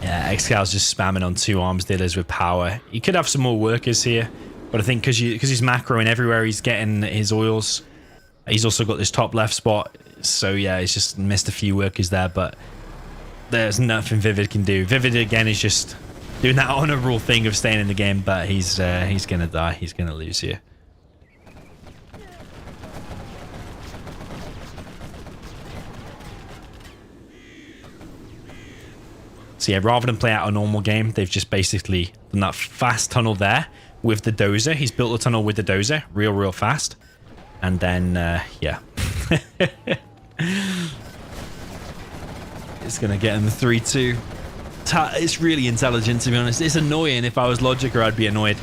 S2: Yeah, Excal's just spamming on 2 arms dealers with power. He could have some more workers here, but I think because he's macroing everywhere, he's getting his oils. He's also got this top left spot, so yeah, he's just missed a few workers there, but there's nothing Vivid can do. Vivid again is just doing that honorable thing of staying in the game, but he's gonna die. He's gonna lose here. So yeah, rather than play out a normal game, they've just basically done that fast tunnel there with the dozer. He's built the tunnel with the dozer real fast. And then, yeah. It's going to get him the 3-2. It's really intelligent, to be honest. It's annoying. If I was Logica, I'd be annoyed.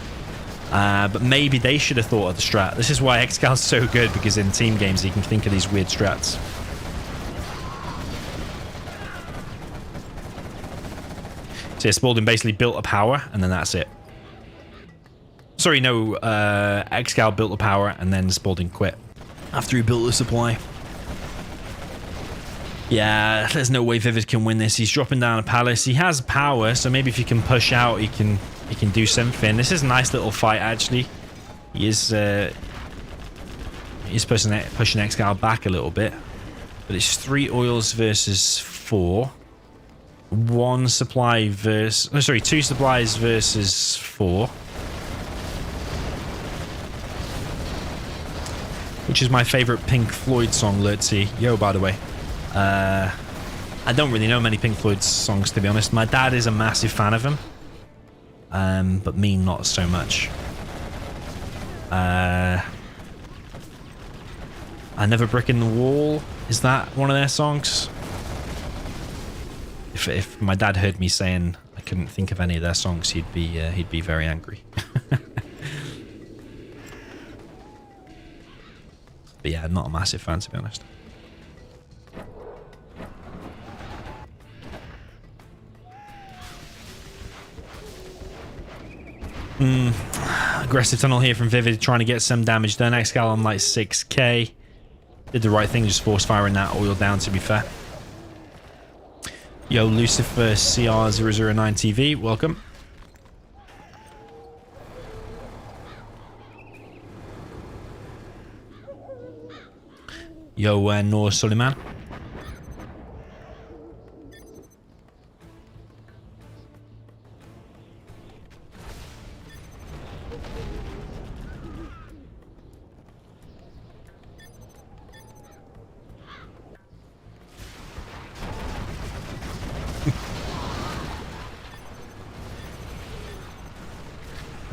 S2: But maybe they should have thought of the strat. This is why Excal's so good, because in team games, he can think of these weird strats. So yeah, Spalding basically built a power, and then that's it. Sorry, no, Excal built the power, and then Spalding quit after he built the supply. Yeah, there's no way Vivid can win this. He's dropping down a palace. He has power, so maybe if he can push out, he can do something. This is a nice little fight, actually. He's pushing Excal back a little bit, but it's 3 oils versus 4. 2 supplies versus 4. Which is my favorite Pink Floyd song, let's see. Yo, by the way. I don't really know many Pink Floyd songs, to be honest. My dad is a massive fan of them. But me, not so much. I Never Brick in the Wall. Is that one of their songs? If my dad heard me saying I couldn't think of any of their songs, he'd be very angry. But yeah, not a massive fan, to be honest. Aggressive tunnel here from Vivid, trying to get some damage done. Excal on like 6k. Did the right thing, just force firing that oil down, to be fair. Yo, Lucifer CR009 TV, welcome. Yo, Noor Suleiman.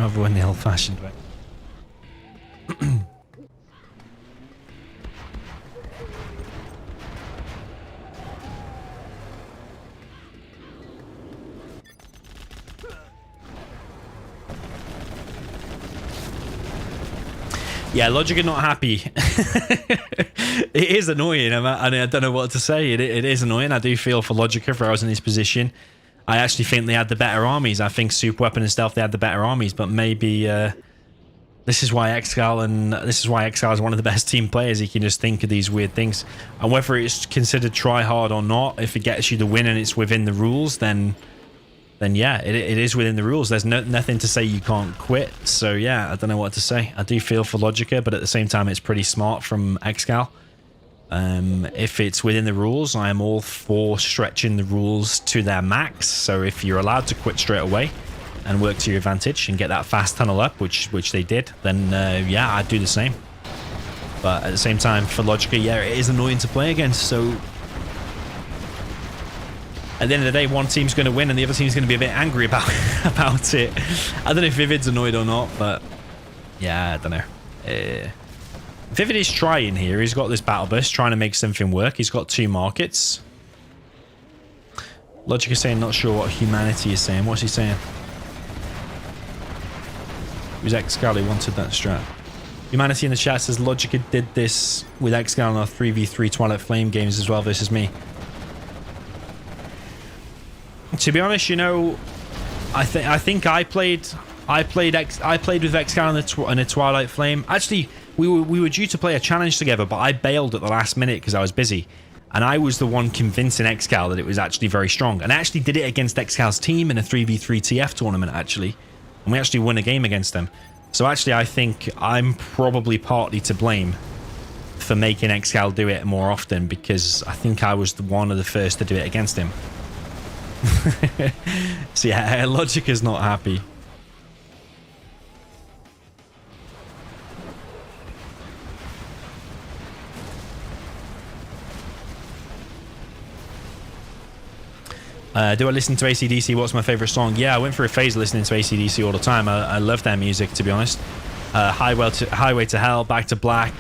S2: rather win the old-fashioned way. Yeah, Logica not happy. It is annoying, and I don't know what to say. It is annoying. I do feel for Logica if I was in this position. I actually think they had the better armies. I think super weapon and stealth, they had the better armies, but maybe this is why Excal is one of the best team players. He can just think of these weird things, and whether it's considered try hard or not, if it gets you the win and it's within the rules, then yeah, it is within the rules. There's nothing to say you can't quit. So yeah, I don't know what to say. I do feel for Logica, but at the same time, it's pretty smart from Excal. If it's within the rules, I am all for stretching the rules to their max. So if you're allowed to quit straight away and work to your advantage and get that fast tunnel up, which they did, then yeah, I'd do the same. But at the same time, for Logica, yeah, it is annoying to play against. So at the end of the day, one team's going to win and the other team's going to be a bit angry about it. I don't know if Vivid's annoyed or not, but yeah, I don't know. Vivid is trying here. He's got this battle bus, trying to make something work. He's got 2 markets. Logic is saying, not sure what humanity is saying. What's he saying? It was Excal who wanted that strat. Humanity in the chat says Logica did this with Excal in our 3v3 Twilight Flame games as well versus me. To be honest, you know, I think I played with Excal in a Twilight Flame. Actually, we were due to play a challenge together, but I bailed at the last minute because I was busy. And I was the one convincing Excal that it was actually very strong. And I actually did it against Excal's team in a 3v3 TF tournament, actually. And we actually won a game against them. So actually, I think I'm probably partly to blame for making Excal do it more often, because I think I was one of the first to do it against him. So yeah, Logica's not happy. Do I listen to AC/DC? What's my favorite song? Yeah, I went through a phase of listening to AC/DC all the time. I love their music, to be honest. Highway to Hell, Back to Black.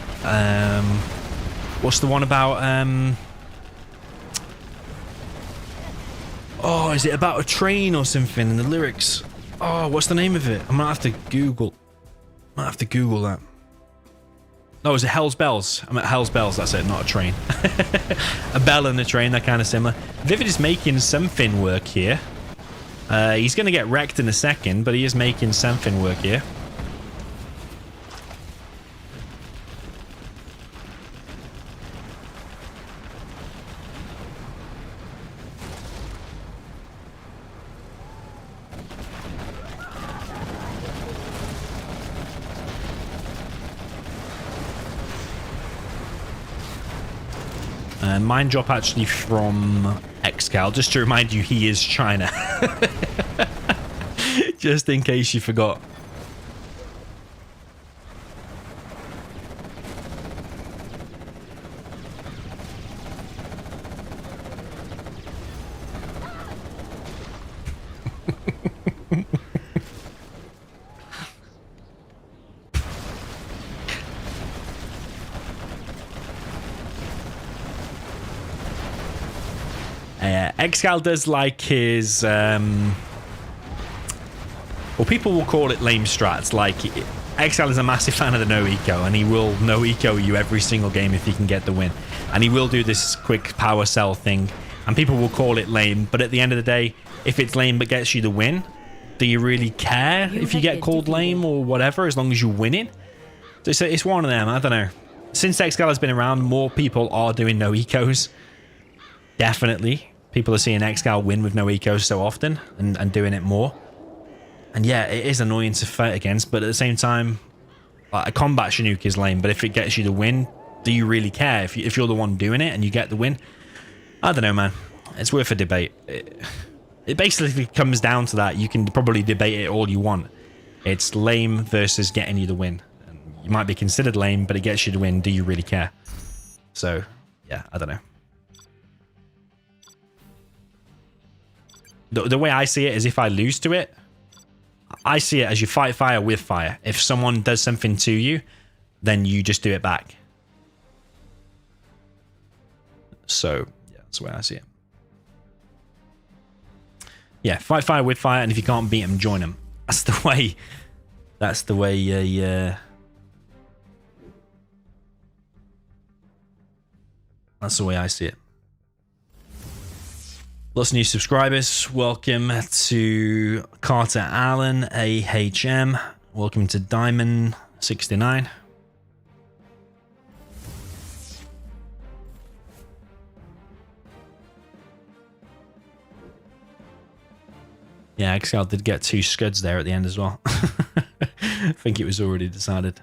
S2: What's the one about? Oh, is it about a train or something in the lyrics? Oh, what's the name of it? I might have to Google. That. No, is it Hell's Bells? I'm at Hell's Bells, that's it, not a train. A bell and a train, they're kind of similar. Vivid is making something work here. He's going to get wrecked in a second, but he is making something work here. Mine drop actually from Excal, just to remind you he is China. Just in case you forgot. Excal does like his, well, people will call it lame strats. Like, Excal is a massive fan of the no-eco, and he will no-eco you every single game if he can get the win. And he will do this quick power cell thing, and people will call it lame, but at the end of the day, if it's lame but gets you the win, do you really care if you get called lame or whatever, as long as you win it? So it's one of them, I don't know. Since Excal has been around, more people are doing no-ecos. Definitely. People are seeing Excal win with no ecos so often and doing it more. And yeah, it is annoying to fight against, but at the same time, like, a combat Chinook is lame, but if it gets you the win, do you really care? If you're the one doing it and you get the win? I don't know, man. It's worth a debate. It basically comes down to that. You can probably debate it all you want. It's lame versus getting you the win. And you might be considered lame, but it gets you the win. Do you really care? So, yeah, I don't know. The way I see it is if I lose to it, I see it as you fight fire with fire. If someone does something to you, then you just do it back. So, yeah, that's the way I see it. Yeah, fight fire with fire, and if you can't beat them, join them. That's the way. That's the way. That's the way I see it. Lots of new subscribers. Welcome to Carter Allen, AHM. Welcome to Diamond69. Yeah, Excal did get 2 scuds there at the end as well. I think it was already decided.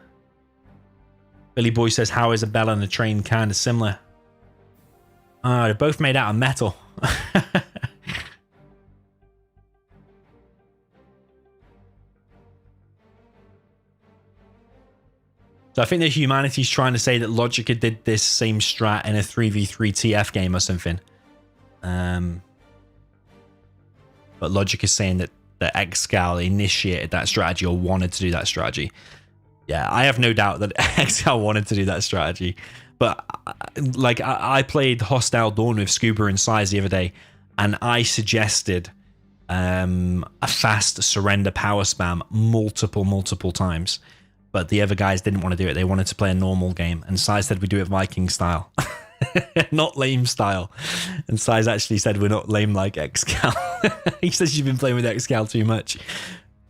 S2: Billy Boy says, how is a bell and a train kind of similar? They're both made out of metal. So I think that humanity's trying to say that Logica did this same strat in a 3v3 TF game or something. But Logic is saying that Excal initiated that strategy or wanted to do that strategy. Yeah, I have no doubt that Excal wanted to do that strategy. But like I played Hostile Dawn with Scuba and Size the other day, and I suggested a fast surrender power spam multiple times. But the other guys didn't want to do it. They wanted to play a normal game. And Size said we do it Viking style. Not lame style. And Size actually said we're not lame like Excal. He says you've been playing with Excal too much.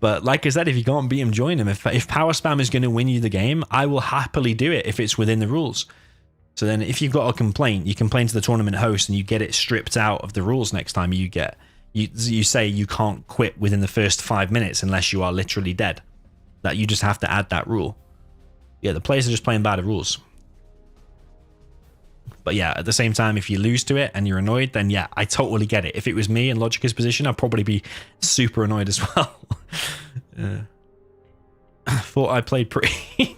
S2: But like I said, if you can't beat him, join him. If power spam is going to win you the game, I will happily do it if it's within the rules. So then if you've got a complaint, you complain to the tournament host and you get it stripped out of the rules next time you say you can't quit within the first 5 minutes unless you are literally dead. That you just have to add that rule. Yeah, the players are just playing by the rules. But yeah, at the same time, if you lose to it and you're annoyed, then yeah, I totally get it. If it was me in Logica's position, I'd probably be super annoyed as well. Thought I played pretty...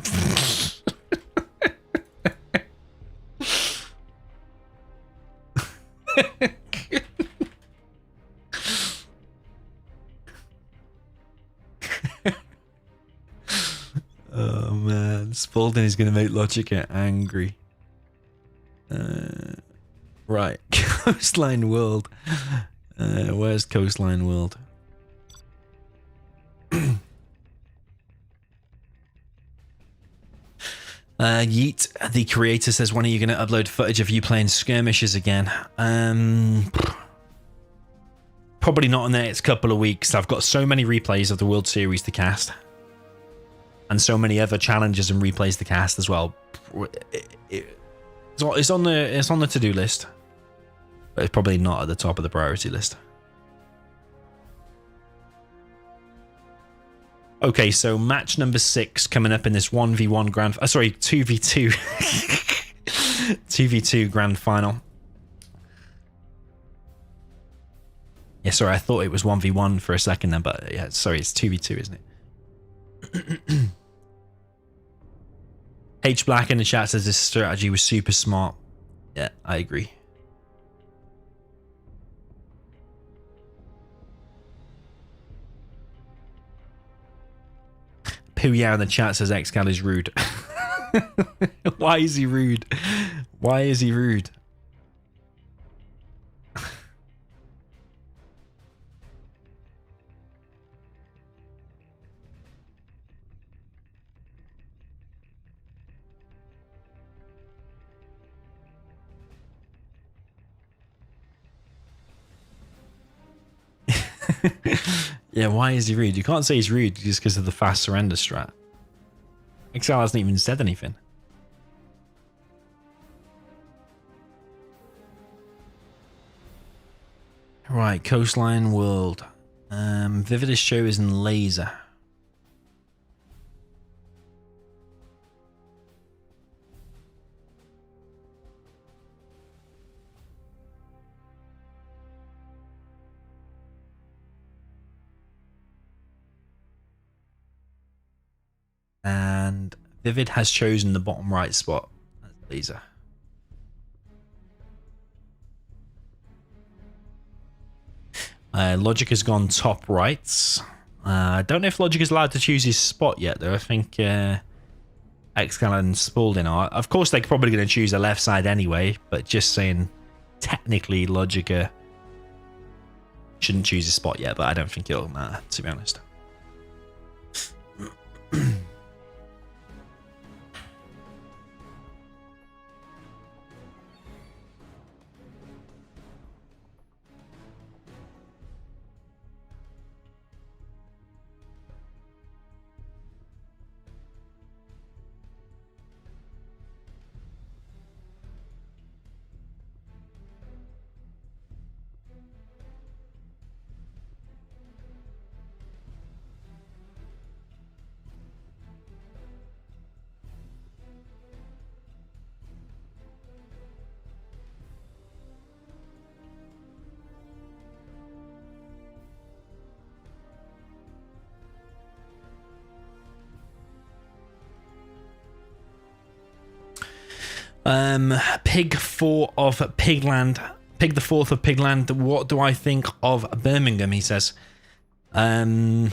S2: Oh man, Spalding is going to make Logica angry. Right, Coastline World. Where's Coastline World? Yeet, the creator, says, when are you going to upload footage of you playing skirmishes again? Probably not in the next couple of weeks. I've got so many replays of the World Series to cast. And so many other challenges and replays to cast as well. It's on the to-do list. But it's probably not at the top of the priority list. Okay, so match number 6 coming up in this 1v1 grand... sorry, 2v2. 2v2 grand final. Yeah, sorry, I thought it was 1v1 for a second then, but yeah, sorry, it's 2v2, isn't it? H Black in the chat says this strategy was super smart. Yeah, I agree. Pooya in the chat says Excal is rude. Why is he rude? Why is he rude? Yeah, why is he rude? You can't say he's rude just because of the fast surrender strat. Excal hasn't even said anything. Right, Coastline World. Vividest show is in Laser. And Vivid has chosen the bottom right spot as Laser. Logic has gone top right. I don't know if Logic is allowed to choose his spot yet, though. I think Excal and Spalding are. Of course, they're probably going to choose the left side anyway, but just saying, technically, Logica shouldn't choose his spot yet, but I don't think it'll matter, to be honest. Pig 4 of Pigland. Pig the 4th of Pigland. What do I think of Birmingham? He says. I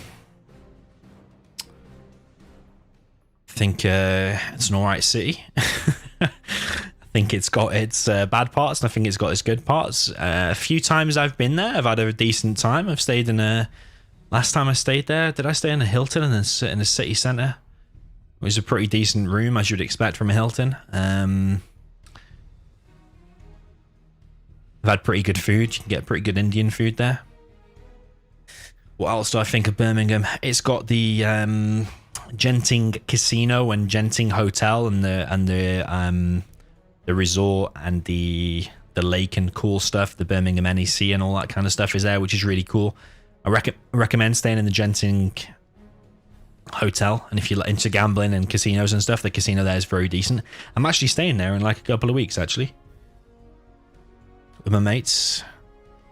S2: think it's an alright city. I think it's got its bad parts, and I think it's got its good parts. A few times I've been there, I've had a decent time. I've stayed in a. Last time I stayed there, did I stay in a Hilton and then sit in the city centre? It was a pretty decent room, as you'd expect from a Hilton. I've had pretty good food. You can get pretty good Indian food there. What else do I think of Birmingham? It's got the Genting Casino and Genting Hotel and the resort and the lake and cool stuff. The Birmingham NEC and all that kind of stuff is there, which is really cool. I recommend staying in the Genting Hotel, and if you're into gambling and casinos and stuff, the casino there is very decent. I'm actually staying there in like a couple of weeks, actually, with my mates.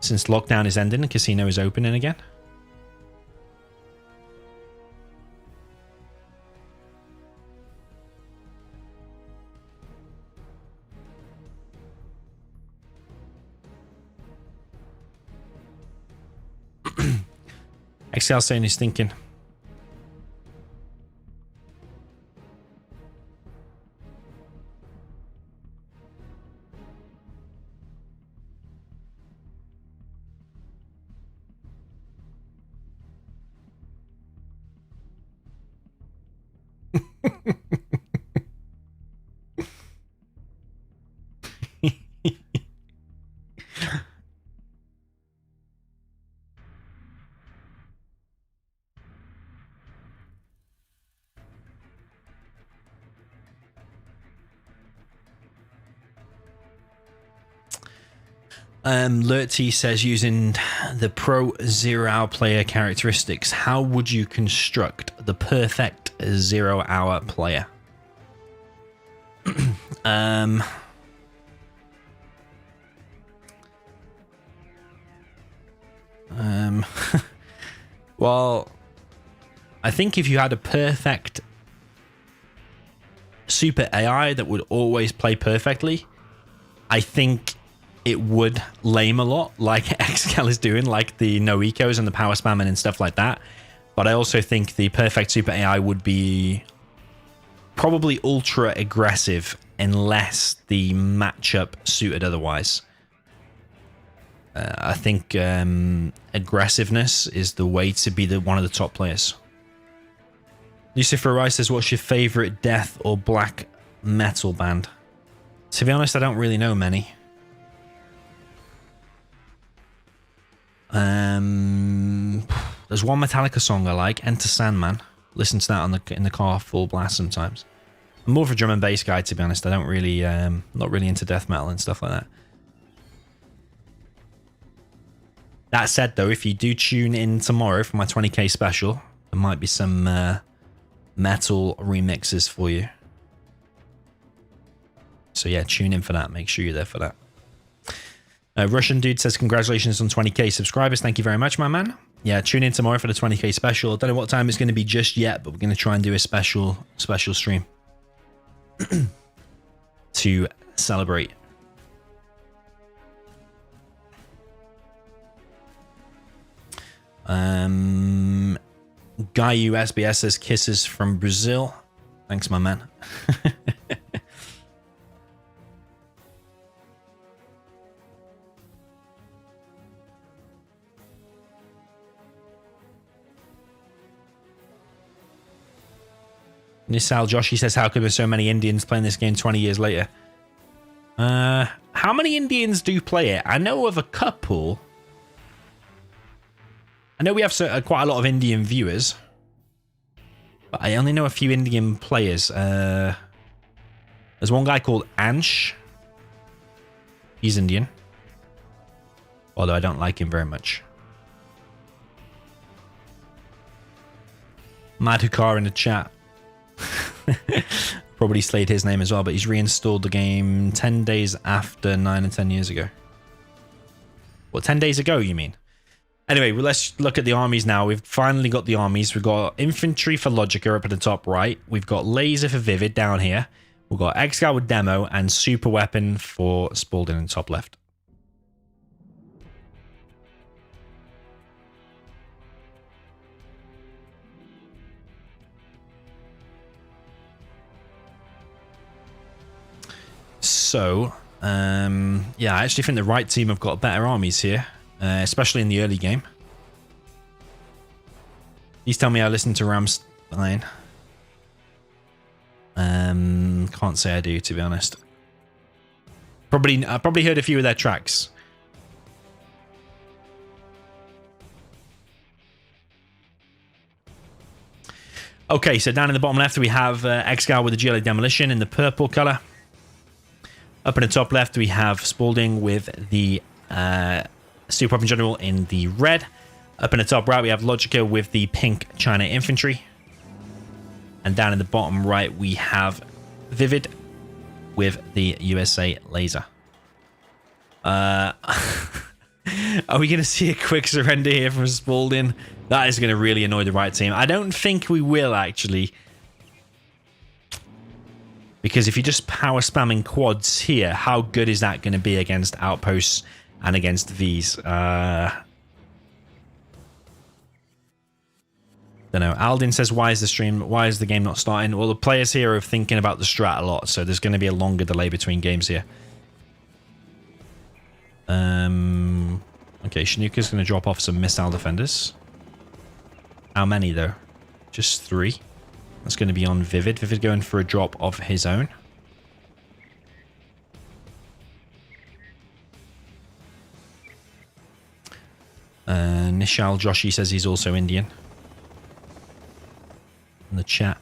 S2: Since lockdown is ending, the casino is opening again. Excal saying he's thinking. Lurty says, using the Pro-0 player characteristics, how would you construct the perfect 0-hour player? Well, I think if you had a perfect super AI that would always play perfectly, I think it would lame a lot, like Excal is doing, like the no ecos and the power spamming and stuff like that. But I also think the perfect super AI would be probably ultra aggressive unless the matchup suited otherwise. I think aggressiveness is the way to be one of the top players. Lucifer Rice says, what's your favorite death or black metal band? To be honest, I don't really know many. There's one Metallica song I like, Enter Sandman. Listen to that in the car full blast sometimes. I'm more of a drum and bass guy, to be honest. I don't really, not really into death metal and stuff like that. That said, though, if you do tune in tomorrow for my 20k special, there might be some metal remixes for you. So yeah, tune in for that. Make sure you're there for that. Russian dude says, congratulations on 20k subscribers. Thank you very much, my man. Yeah, tune in tomorrow for the 20k special. I don't know what time it's going to be just yet, but we're going to try and do a special stream to celebrate. Guy USBS says kisses from Brazil. Thanks, my man. Nisal Joshi says, how come there's so many Indians playing this game 20 years later? How many Indians do play it? I know of a couple. I know we have quite a lot of Indian viewers. But I only know a few Indian players. There's one guy called Ansh. He's Indian. Although I don't like him very much. Madhukar in the chat. Probably slayed his name as well, but he's reinstalled the game 10 days after 9 and 10 years ago. What, 10 days ago, you mean? Anyway, well, let's look at the armies now. We've finally got the armies. We've got infantry for Logica up at the top right. We've got laser for Vivid down here. We've got Excal with demo and super weapon for Spalding in the top left. So, yeah, I actually think the right team have got better armies here, especially in the early game. Please tell me I listen to Rammstein. Can't say I do, to be honest. I probably heard a few of their tracks. Okay, so down in the bottom left we have Excal with the GLA Demolition in the purple color. Up in the top left, we have Spalding with the Super Weapon General in the red. Up in the top right, we have Logica with the pink China Infantry. And down in the bottom right, we have Vivid with the USA Laser. Are we going to see a quick surrender here from Spalding? That is going to really annoy the right team. I don't think we will, actually. Because if you're just power spamming quads here, how good is that going to be against outposts and against Vs? Don't know. Aldin says, why is the game not starting? Well, the players here are thinking about the strat a lot, so there's going to be a longer delay between games here. Okay, Shnuka's going to drop off some missile defenders. How many, though? Just 3. That's going to be on Vivid. Vivid going for a drop of his own. Nishal Joshi says he's also Indian. In the chat.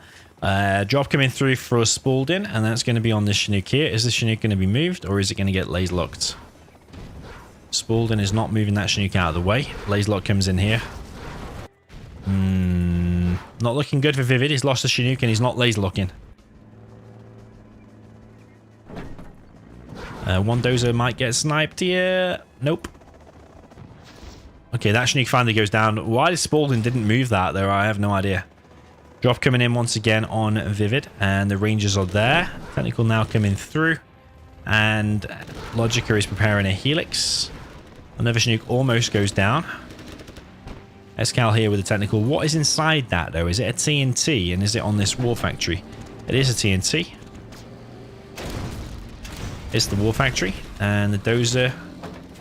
S2: Drop coming through for Spalding, and that's going to be on this Chinook here. Is the Chinook going to be moved, or is it going to get laser locked? Spalding is not moving that Chinook out of the way. Laser lock comes in here. Not looking good for Vivid. He's lost the Chinook and he's not laser locking. One dozer might get sniped here. Nope. Okay, that Chinook finally goes down. Why Spalding didn't move that, though, I have no idea. Drop coming in once again on Vivid, and the Rangers are there. Technical now coming through, and Logica is preparing a Helix. Another Chinook almost goes down. Excal here with the technical. What is inside that, though? Is it a TNT, and is it on this war factory? It is a TNT. It's the war factory, and the dozer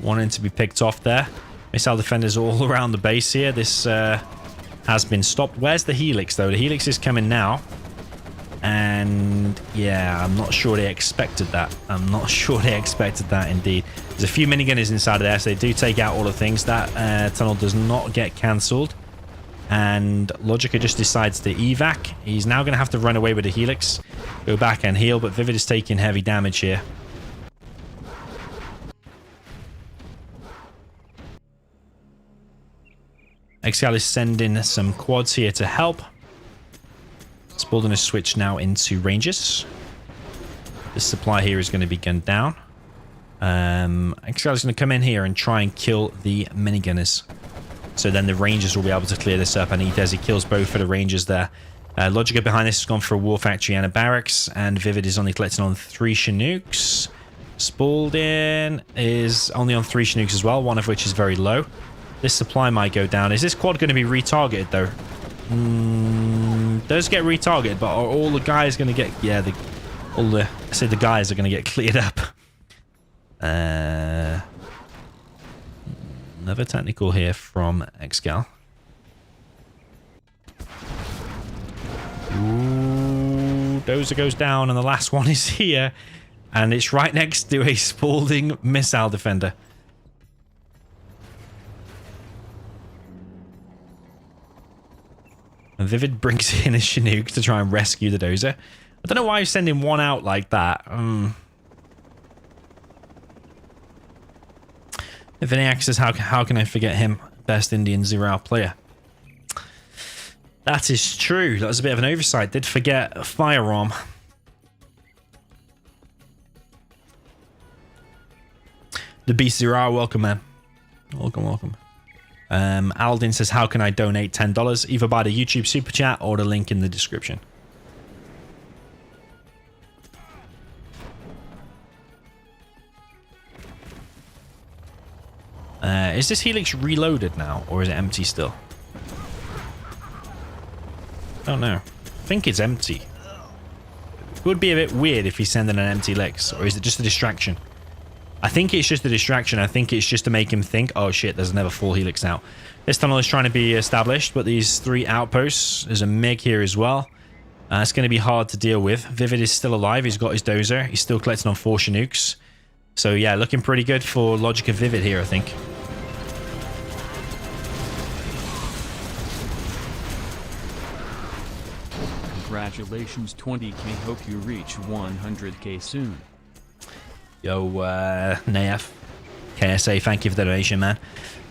S2: wanting to be picked off there. Missile defenders all around the base here. This has been stopped. Where's the Helix, though? The Helix is coming now. And yeah, I'm not sure they expected that. I'm not sure they expected that, indeed. There's a few minigunners inside of there, so they do take out all the things. That tunnel does not get cancelled. And Logica just decides to evac. He's now going to have to run away with the Helix. Go back and heal, but Vivid is taking heavy damage here. Excal is sending some quads here to help. Spalding has switched now into Rangers. This supply here is going to be gunned down. Excal is going to come in here and try and kill the minigunners. So then the Rangers will be able to clear this up, and he does. He kills both of the Rangers there. Logica behind this has gone for a war factory and a barracks, and Vivid is only collecting on 3 Chinooks. Spalding is only on 3 Chinooks as well, one of which is very low. This supply might go down. Is this quad going to be retargeted, though? Does get retargeted, but are all the guys going to get... Yeah, I said the guys are going to get cleared up. Another technical here from Excal. Ooh, Dozer goes down, and the last one is here. And it's right next to a Spalding missile defender. And Vivid brings in a Chinook to try and rescue the Dozer. I don't know why he's sending one out like that. Viniac says, how can I forget him? Best Indian 0-hour player. That is true. That was a bit of an oversight. Did forget a firearm. The Beast 0-hour, welcome, man. Welcome, welcome. Aldin says, how can I donate $10? Either by the YouTube super chat or the link in the description. Is this Helix reloaded now, or is it empty still? I don't know. I think it's empty. It would be a bit weird if he's sending an empty Helix, or is it just a distraction? I think it's just a distraction. I think it's just to make him think, oh shit, there's another full Helix now. This tunnel is trying to be established, but these 3 outposts, there's a MiG here as well. It's going to be hard to deal with. Vivid is still alive. He's got his Dozer. He's still collecting on 4 Chinooks. So yeah, looking pretty good for Logica Vivid here, I think.
S3: Congratulations 20k, hope you reach 100k soon.
S2: Yo, Nayef, KSA, thank you for the donation, man.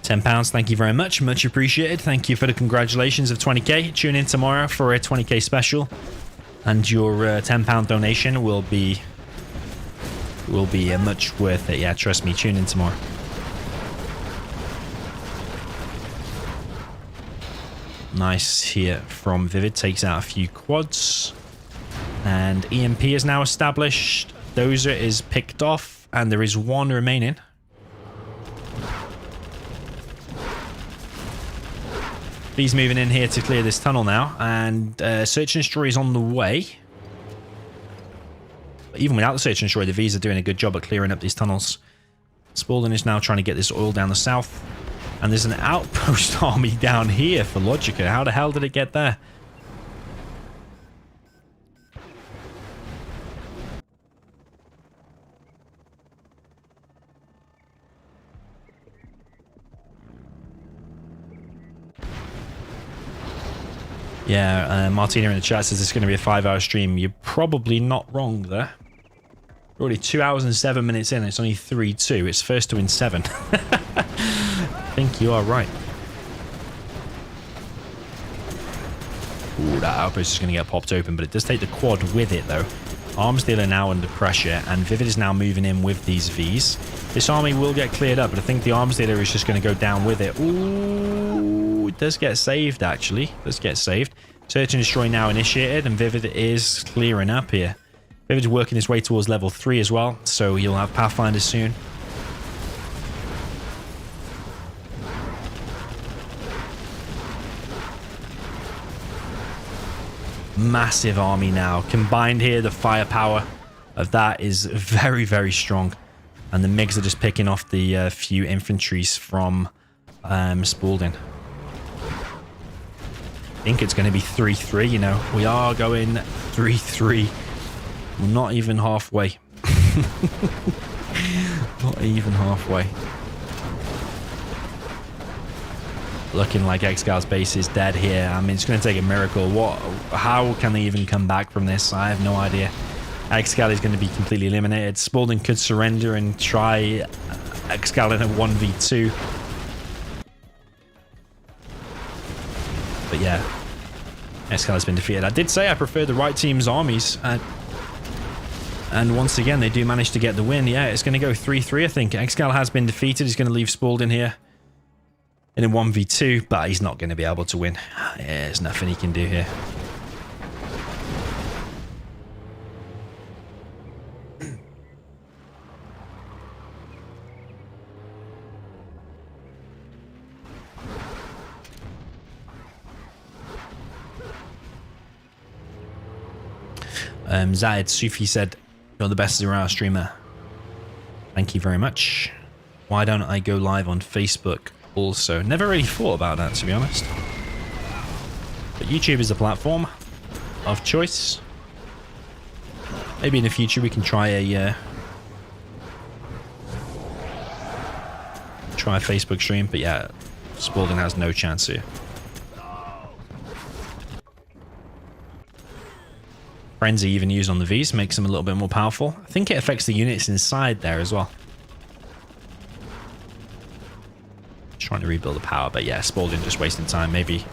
S2: £10, thank you very much. Much appreciated. Thank you for the congratulations of 20k. Tune in tomorrow for a 20k special. And your £10 donation will be much worth it. Yeah, trust me, tune in tomorrow. Nice here from Vivid. Takes out a few quads. And EMP is now established. Dozer is picked off. And there is 1 remaining. He's moving in here to clear this tunnel now. And Search and Destroy is on the way. But even without the Search and Destroy, the V's are doing a good job at clearing up these tunnels. Spalding is now trying to get this oil down the south. And there's an outpost army down here for Logica. How the hell did it get there? Yeah, Martina in the chat says it's going to be a 5-hour stream. You're probably not wrong there. We're already 2 hours and 7 minutes in. It's only 3-2. It's first to win 7. I think you are right. Ooh, that outpost is going to get popped open, but it does take the quad with it, though. Arms dealer now under pressure, and Vivid is now moving in with these Vs. This army will get cleared up, but I think the arms dealer is just going to go down with it. Ooh, it does get saved, actually. It does get saved. Search and Destroy now initiated, and Vivid is clearing up here. Vivid's working his way towards level 3 as well, so he'll have Pathfinders soon. Massive army now. Combined here, the firepower of that is very, very strong. And the MiGs are just picking off the few infantries from Spalding. I think it's going to be 3-3, you know. We are going 3-3. We're not even halfway. Not even halfway. Looking like Excal's base is dead here. I mean, it's going to take a miracle. How can they even come back from this? I have no idea. Excal is going to be completely eliminated. Spalding could surrender and try Excal in a 1v2. But yeah, Excal has been defeated. I did say I prefer the right team's armies. And once again, they do manage to get the win. Yeah, it's going to go 3-3, I think. Excal has been defeated. He's going to leave Spalding here in a 1v2, but he's not going to be able to win. Yeah, there's nothing he can do here. Zayed Sufi said, "You're the best zero-hour streamer." Thank you very much. Why don't I go live on Facebook also? Never really thought about that, to be honest. But YouTube is a platform of choice. Maybe in the future we can try a Facebook stream, but yeah, Spalding has no chance here. Frenzy even used on the Vs makes them a little bit more powerful. I think it affects the units inside there as well. Trying to rebuild the power, but yeah, Spalding just wasting time. Maybe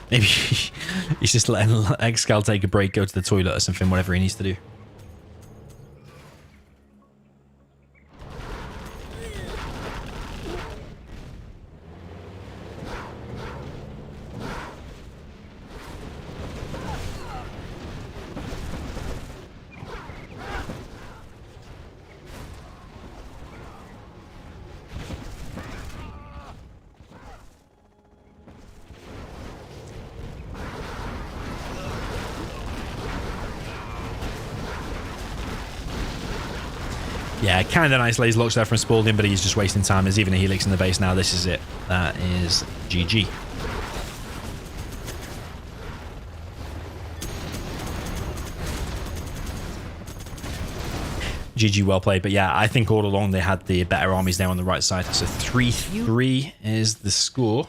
S2: he's just letting Excal take a break, go to the toilet or something, whatever he needs to do. Yeah, kind of nice laser locks there from Spalding, but he's just wasting time. There's even a helix in the base now. This is it. That is GG. GG, well played. But yeah, I think all along they had the better armies there on the right side. So 3-3 is the score.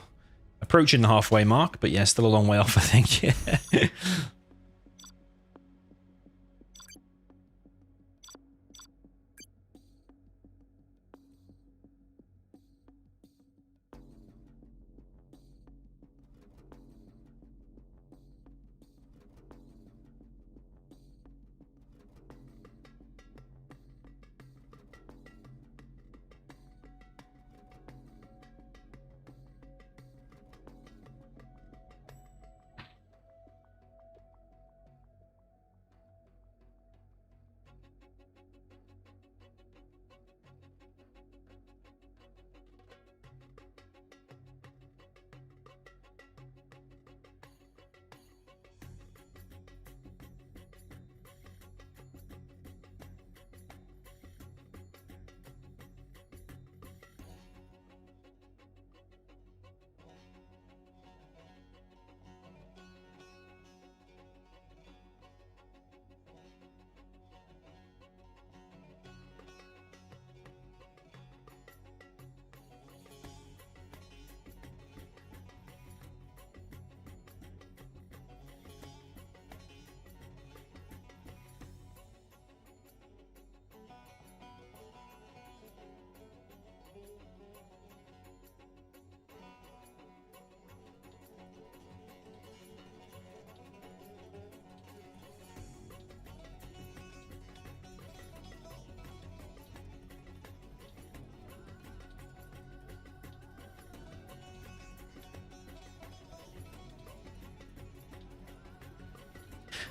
S2: Approaching the halfway mark, but yeah, still a long way off, I think.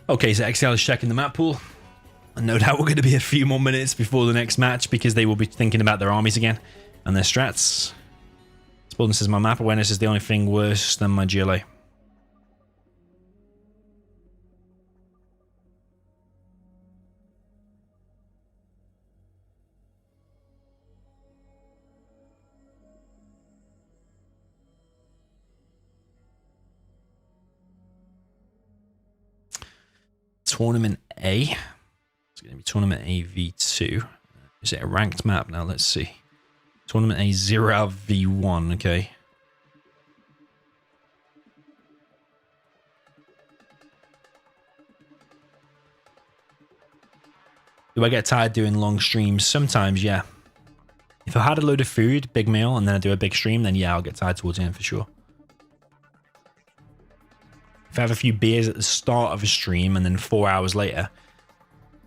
S2: Okay, so Excal is checking the map pool. And no doubt we're going to be a few more minutes before the next match because they will be thinking about their armies again and their strats. Spalding says my map awareness is the only thing worse than my GLA. Tournament A. It's going to be Tournament A V2. Is it a ranked map now? Let's see. Tournament A 0 V1. Okay. Do I get tired doing long streams? Sometimes, yeah. If I had a load of food, big meal, and then I do a big stream, then yeah, I'll get tired towards the end for sure. If I have a few beers at the start of a stream and then 4 hours later,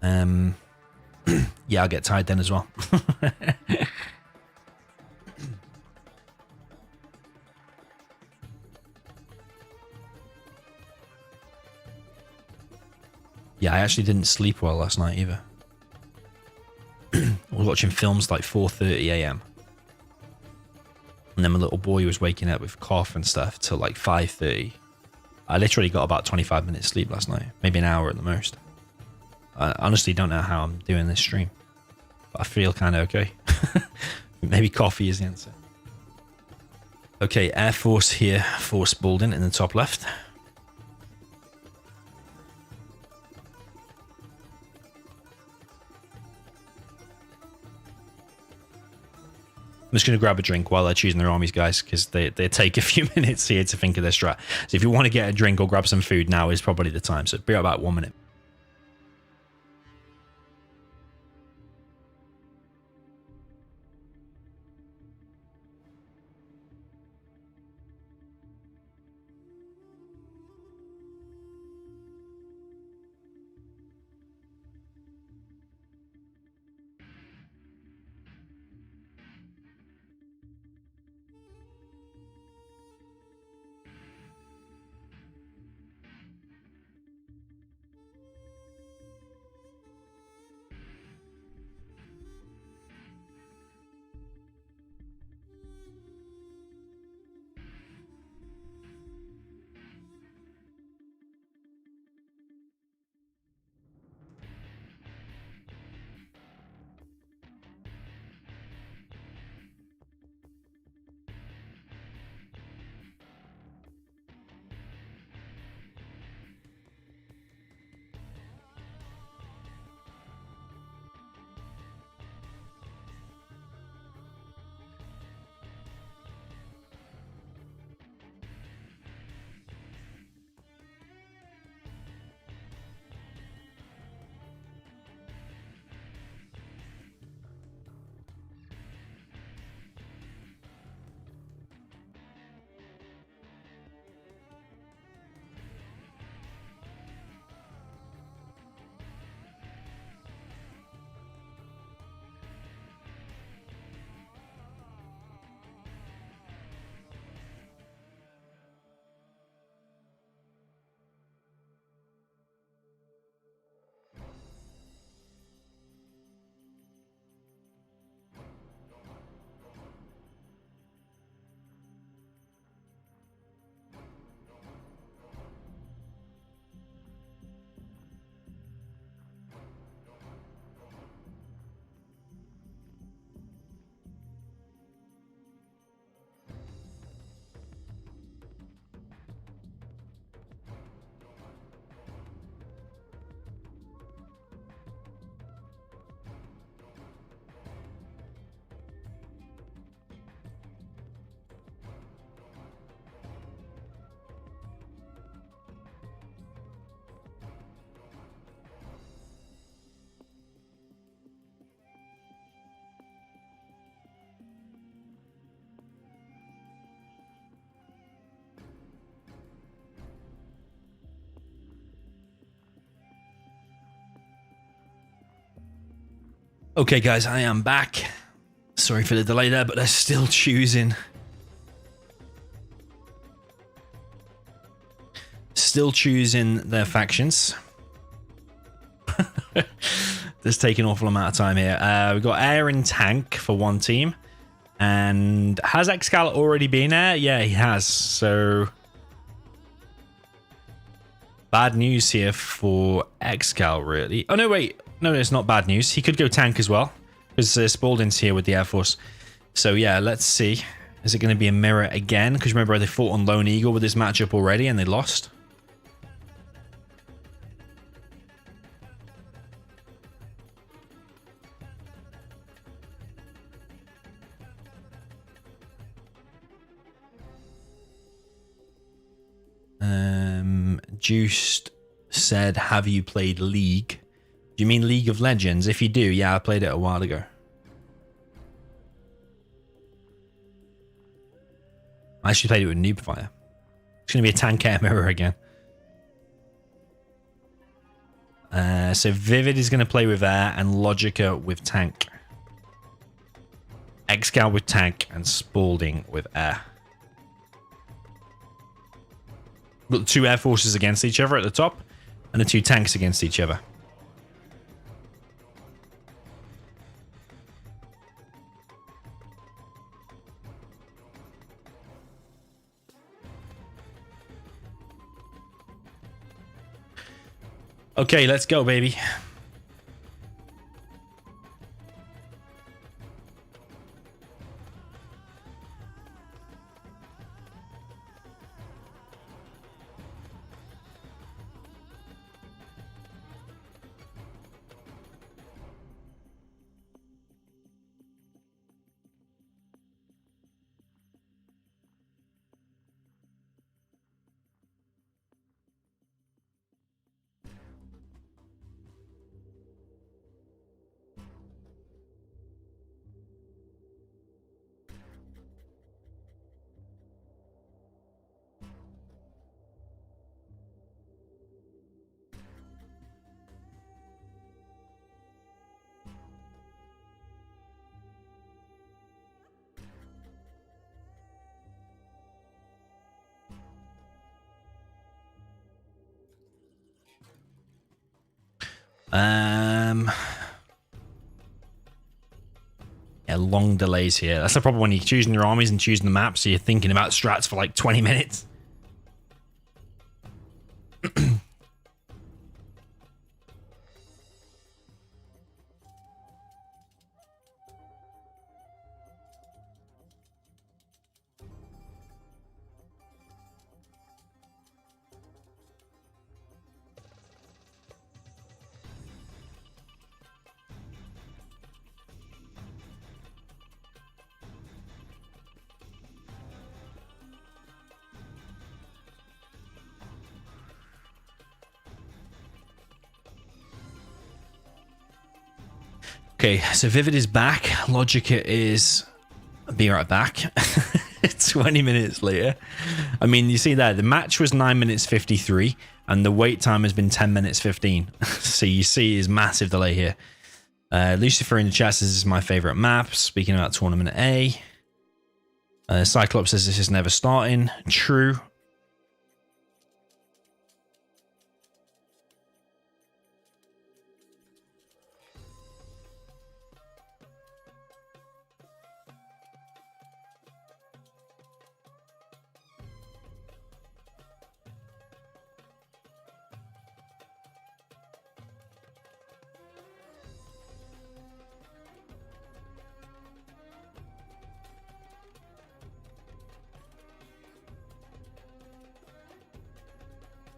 S2: yeah, I'll get tired then as well. Yeah, I actually didn't sleep well last night either. I was watching films like 4:30 AM. And then my little boy was waking up with cough and stuff till like 5:30. I literally got about 25 minutes sleep last night. Maybe an hour at the most. I honestly don't know how I'm doing this stream, but I feel kind of okay. Maybe coffee is the answer. Okay, Air Force here for Spalding in the top left. I'm just going to grab a drink while they're choosing their armies, guys, because they take a few minutes here to think of their strat. So if you want to get a drink or grab some food, now is probably the time. So be about 1 minute. Okay, guys, I am back. Sorry for the delay there, but they're still choosing. Still choosing their factions. This taking an awful amount of time here. We've got air and tank for one team. And has Excal already been there? Yeah, he has. So bad news here for Excal, really. Oh, no, wait. No, it's not bad news. He could go tank as well, because Spalding's here with the Air Force. So yeah, let's see. Is it going to be a mirror again? Because remember, they fought on Lone Eagle with this matchup already, and they lost. Juiced said, have you played League? Do you mean League of Legends? If you do, yeah, I played it a while ago. I actually played it with Noobfire. It's going to be a tank air mirror again. So Vivid is going to play with air and Logica with tank. Excal with tank and Spalding with air. Got the two air forces against each other at the top and the two tanks against each other. Okay, let's go, baby. Yeah, long delays here. That's the problem when you're choosing your armies and choosing the map, so you're thinking about strats for like 20 minutes. Okay, so Vivid is back. Logica is... I'll be right back. 20 minutes later. I mean, you see there, the match was 9 minutes 53, and the wait time has been 10 minutes 15. So you see is massive delay here. Lucifer in the chat says this is my favorite map. Speaking about Tournament A. Cyclops says this is never starting. True.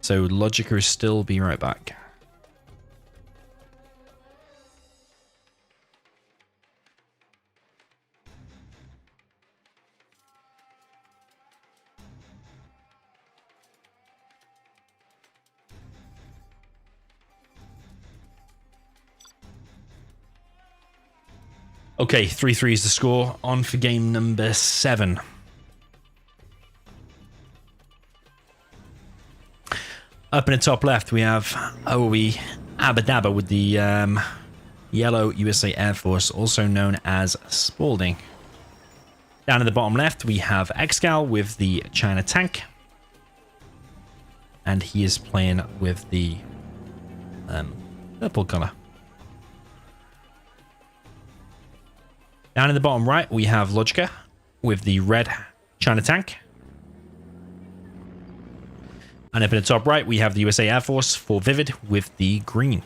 S2: So Logica is still be right back. Okay, 3-3 is the score. On for game number 7. Up in the top left, we have Owie Abadabba with the yellow USA Air Force, also known as Spalding. Down in the bottom left, we have Excal with the China tank. And he is playing with the purple color. Down in the bottom right, we have Logica with the red China tank. And up in the top right, we have the USA Air Force for Vivid with the green.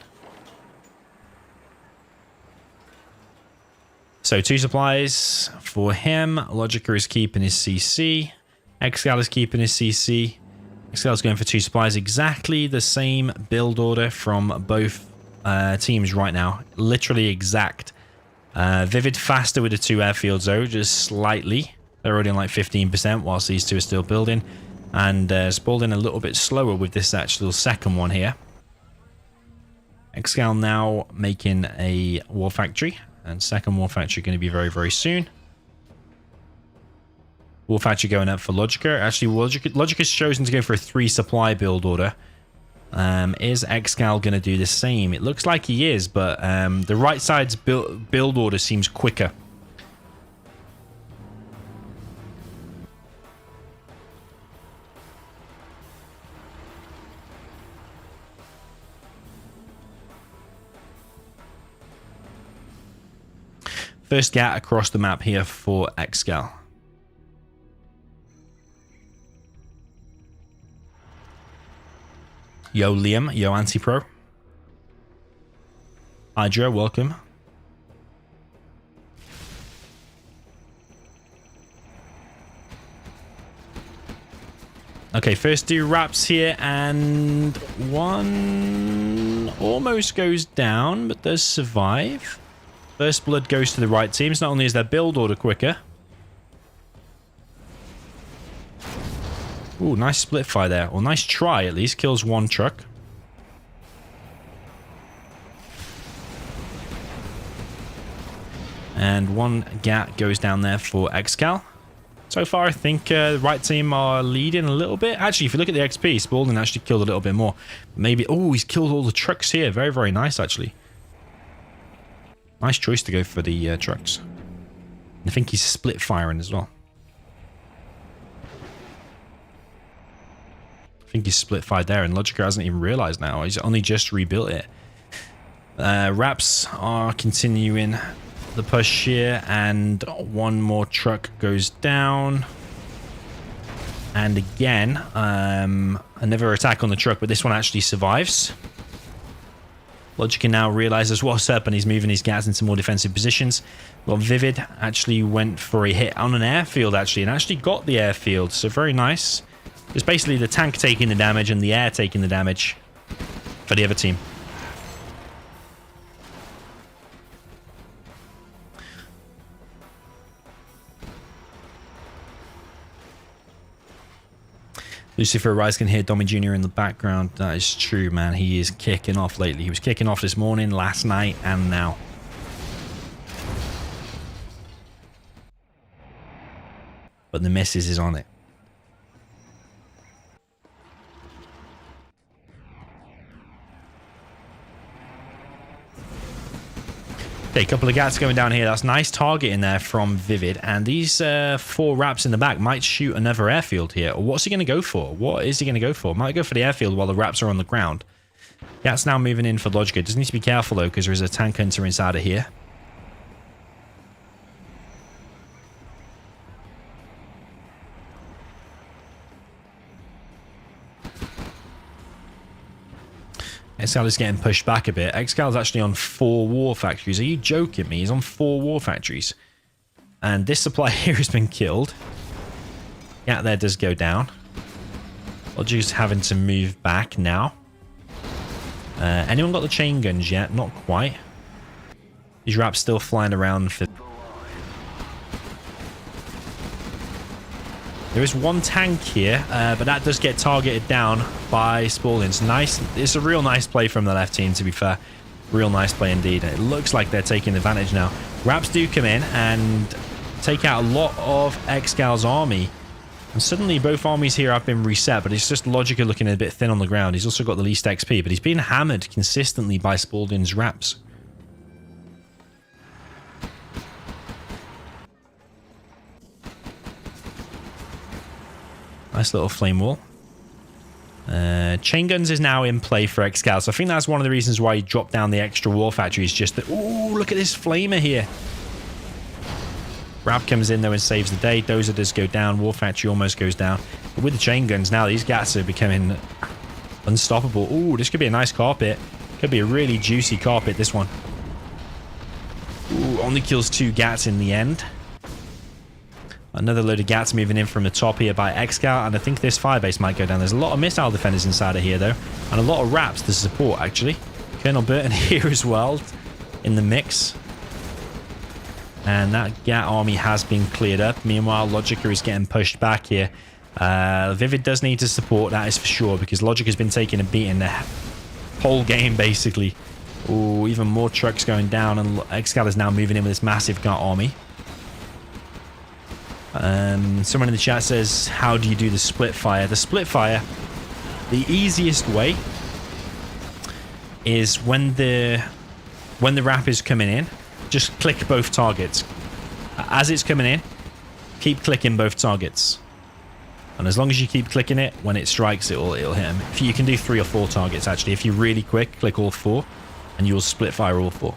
S2: So 2 supplies for him. Logica is keeping his CC. Excal is keeping his CC. Excal is going for 2 supplies. Exactly the same build order from both teams right now. Literally exact. Vivid faster with the 2 airfields though, just slightly. They're already on like 15% whilst these 2 are still building. And Spalding a little bit slower with this actual second one here. Excal now making a war factory. And second war factory going to be very, very soon. War factory going up for Logica. Actually, Logica's chosen to go for a 3 supply build order. Is Excal going to do the same? It looks like he is, but the right side's build order seems quicker. First GAT across the map here for Excal. Yo Liam, yo AnT1 Pr0. Hydra, welcome. Okay, first 2 wraps here, and one almost goes down, but does survive. First blood goes to the right teams. Not only is their build order quicker. Ooh, nice split fire there. Or nice try, at least. Kills 1 truck. And 1 GAT goes down there for Excal. So far, I think the right team are leading a little bit. Actually, if you look at the XP, Spalding actually killed a little bit more. Maybe... Oh, he's killed all the trucks here. Very, very nice, actually. Nice choice to go for the trucks. I think he's split firing as well. I think he's split fired there, and Logica hasn't even realized now. He's only just rebuilt it. Raps are continuing the push here, and one more truck goes down. And again, another attack on the truck, but this one actually survives. Logica now realizes what's up, and he's moving his Gats into more defensive positions. Well, Vivid actually went for a hit on an airfield, and actually got the airfield, so very nice. It's basically the tank taking the damage and the air taking the damage for the other team. Lucifer Rise can hear Domi Jr. in the background. That is true, man. He is kicking off lately. He was kicking off this morning, last night, and now. But the missus is on it. Okay, a couple of Gats going down here. That's nice target in there from Vivid. And these 4 Raps in the back might shoot another airfield here. Or what's he going to go for? What is he going to go for? Might go for the airfield while the Raps are on the ground. Gats now moving in for Logica. Just need to be careful, though, because there is a tank hunter inside of here. Excal is getting pushed back a bit. Excal is actually on 4 war factories. Are you joking me? He's on 4 war factories. And this supply here has been killed. Yeah, there does go down. Logica's having to move back now. Anyone got the chain guns yet? Not quite. These Raps still flying around for... There is one tank here, but that does get targeted down by Spalding. It's nice. It's a real nice play from the left team, to be fair. Real nice play indeed. It looks like they're taking advantage now. Raps do come in and take out a lot of Excal's army. And suddenly both armies here have been reset, but it's just Logica looking a bit thin on the ground. He's also got the least XP, but he's being hammered consistently by Spalding's Raps. Nice little flame wall. Chain guns is now in play for Excal, so I think that's one of the reasons why he dropped down the extra war factory. Is just that. Ooh, look at this flamer here. Rap comes in though and saves the day. Dozer does go down. War factory almost goes down. But with the chain guns now, these Gats are becoming unstoppable. Ooh, this could be a nice carpet. Could be a really juicy carpet, this one. Ooh, only kills 2 Gats in the end. Another load of Gats moving in from the top here by Excal, and I think this firebase might go down. There's a lot of missile defenders inside of here, though, and a lot of Raps to support, actually. Colonel Burton here as well in the mix. And that Gat army has been cleared up. Meanwhile, Logica is getting pushed back here. Vivid does need to support, that is for sure, because Logica has been taking a beating the whole game, basically. Ooh, even more trucks going down, and Excal is now moving in with this massive Gat army. Someone in the chat says, how do you do the split fire? The split fire, the easiest way is when the Rap is coming in, just click both targets. As it's coming in, keep clicking both targets. And as long as you keep clicking it, when it strikes, it'll hit him. If you can do 3 or 4 targets, actually. If you're really quick, click all 4, and you'll split fire all 4.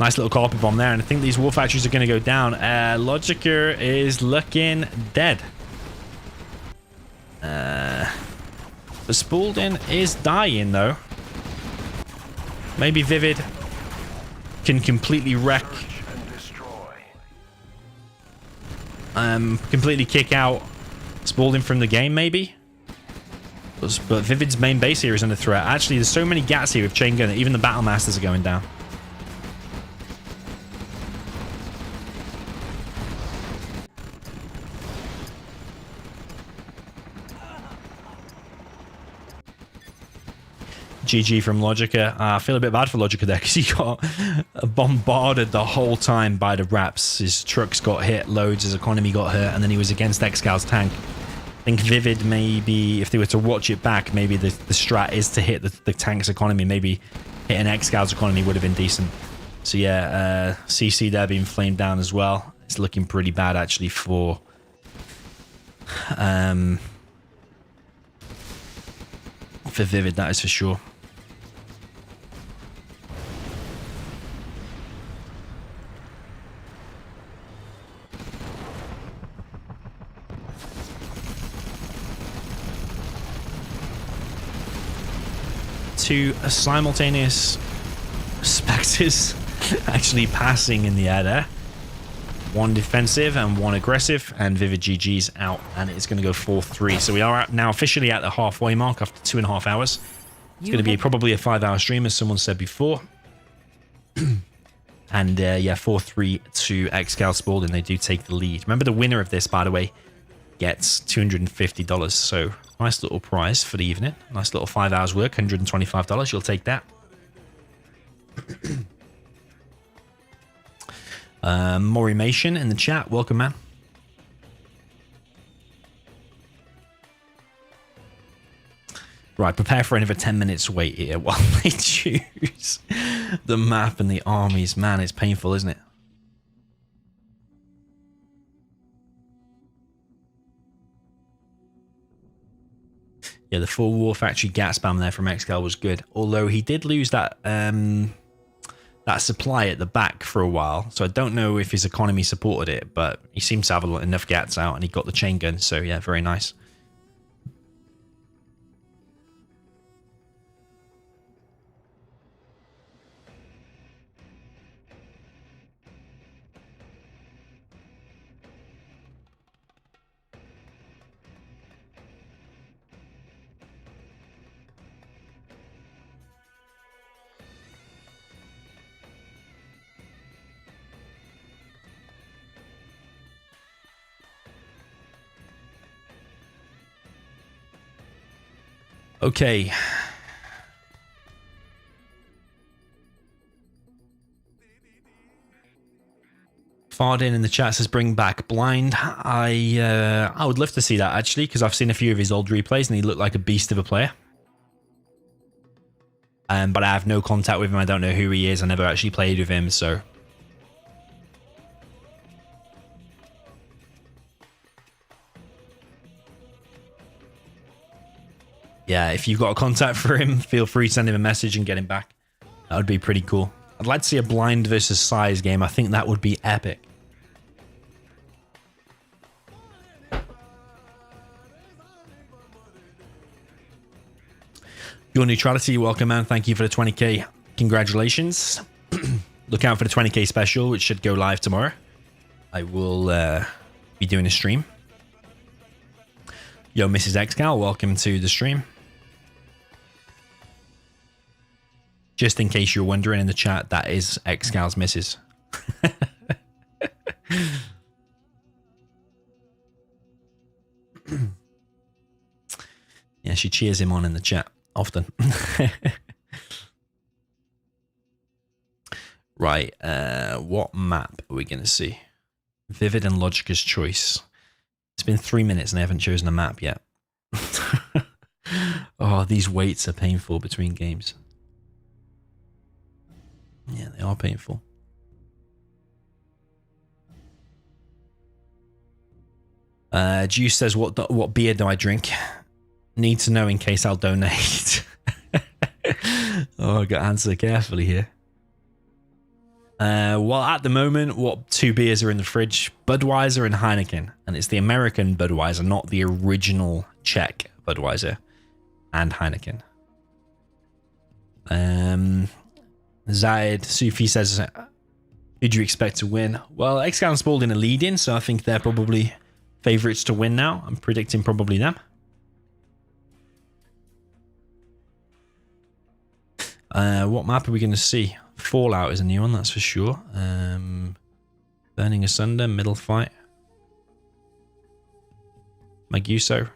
S2: Nice little carpet bomb there, and I think these war factories are going to go down. Logica is looking dead. The Spalding is dying, though. Maybe Vivid can completely wreck... completely kick out Spalding from the game, maybe? But Vivid's main base here is under threat. Actually, there's so many Gats here with chain gun that even the Battle Masters are going down. GG from Logica. I feel a bit bad for Logica there because he got bombarded the whole time by the Raps. His trucks got hit, loads, his economy got hurt, and then he was against Excal's tank. I think Vivid, maybe, if they were to watch it back, maybe the strat is to hit the tank's economy. Maybe hitting Excal's economy would have been decent. So yeah, CC there being flamed down as well. It's looking pretty bad actually for Vivid, that is for sure. Two simultaneous specters actually passing in the air there. One defensive and one aggressive, and Vivid GG's out, and it's going to go 4-3. So we are now officially at the halfway mark after 2.5 hours. It's going to be probably a 5-hour stream, as someone said before. And yeah, 4-3 to Excal Spalding. They do take the lead. Remember, the winner of this, by the way, gets $250. So nice little prize for the evening. Nice little 5 hours work, $125. You'll take that. Morimation in the chat. Welcome, man. Right, prepare for another 10 minutes wait here while they choose the map and the armies. Man, it's painful, isn't it? Yeah, the full War Factory gat spam there from Excal was good. Although he did lose that that supply at the back for a while. So I don't know if his economy supported it, but he seemed to have enough gats out and he got the chain gun. So yeah, very nice. Okay. Fardin in the chat says bring back Blind. I would love to see that actually, because I've seen a few of his old replays and he looked like a beast of a player. But I have no contact with him. I don't know who he is. I never actually played with him, so. Yeah, if you've got a contact for him, feel free to send him a message and get him back. That would be pretty cool. I'd like to see a Blind versus Size game. I think that would be epic. Your Neutrality, welcome, man. Thank you for the 20k. Congratulations. Look out for the 20k special, which should go live tomorrow. I will be doing a stream. Yo, Mrs. Excal, welcome to the stream. Just in case you're wondering in the chat, that is Excal's missus. Yeah, she cheers him on in the chat often. Right, what map are we going to see? Vivid and Logica's choice. It's been 3 minutes and I haven't chosen a map yet. Oh, these waits are painful between games. Yeah, they are painful. Juice says, what beer do I drink? Need to know in case I'll donate. Oh, I got to answer carefully here. Well, at the moment, what 2 beers are in the fridge? Budweiser and Heineken. And it's the American Budweiser, not the original Czech Budweiser and Heineken. Zaid Sufi says, who do you expect to win? Well, Excal and Spalding are leading, so I think they're probably favorites to win now. I'm predicting probably them. What map are we going to see? Fallout is a new one, that's for sure. Burning Asunder, middle fight. Maguso.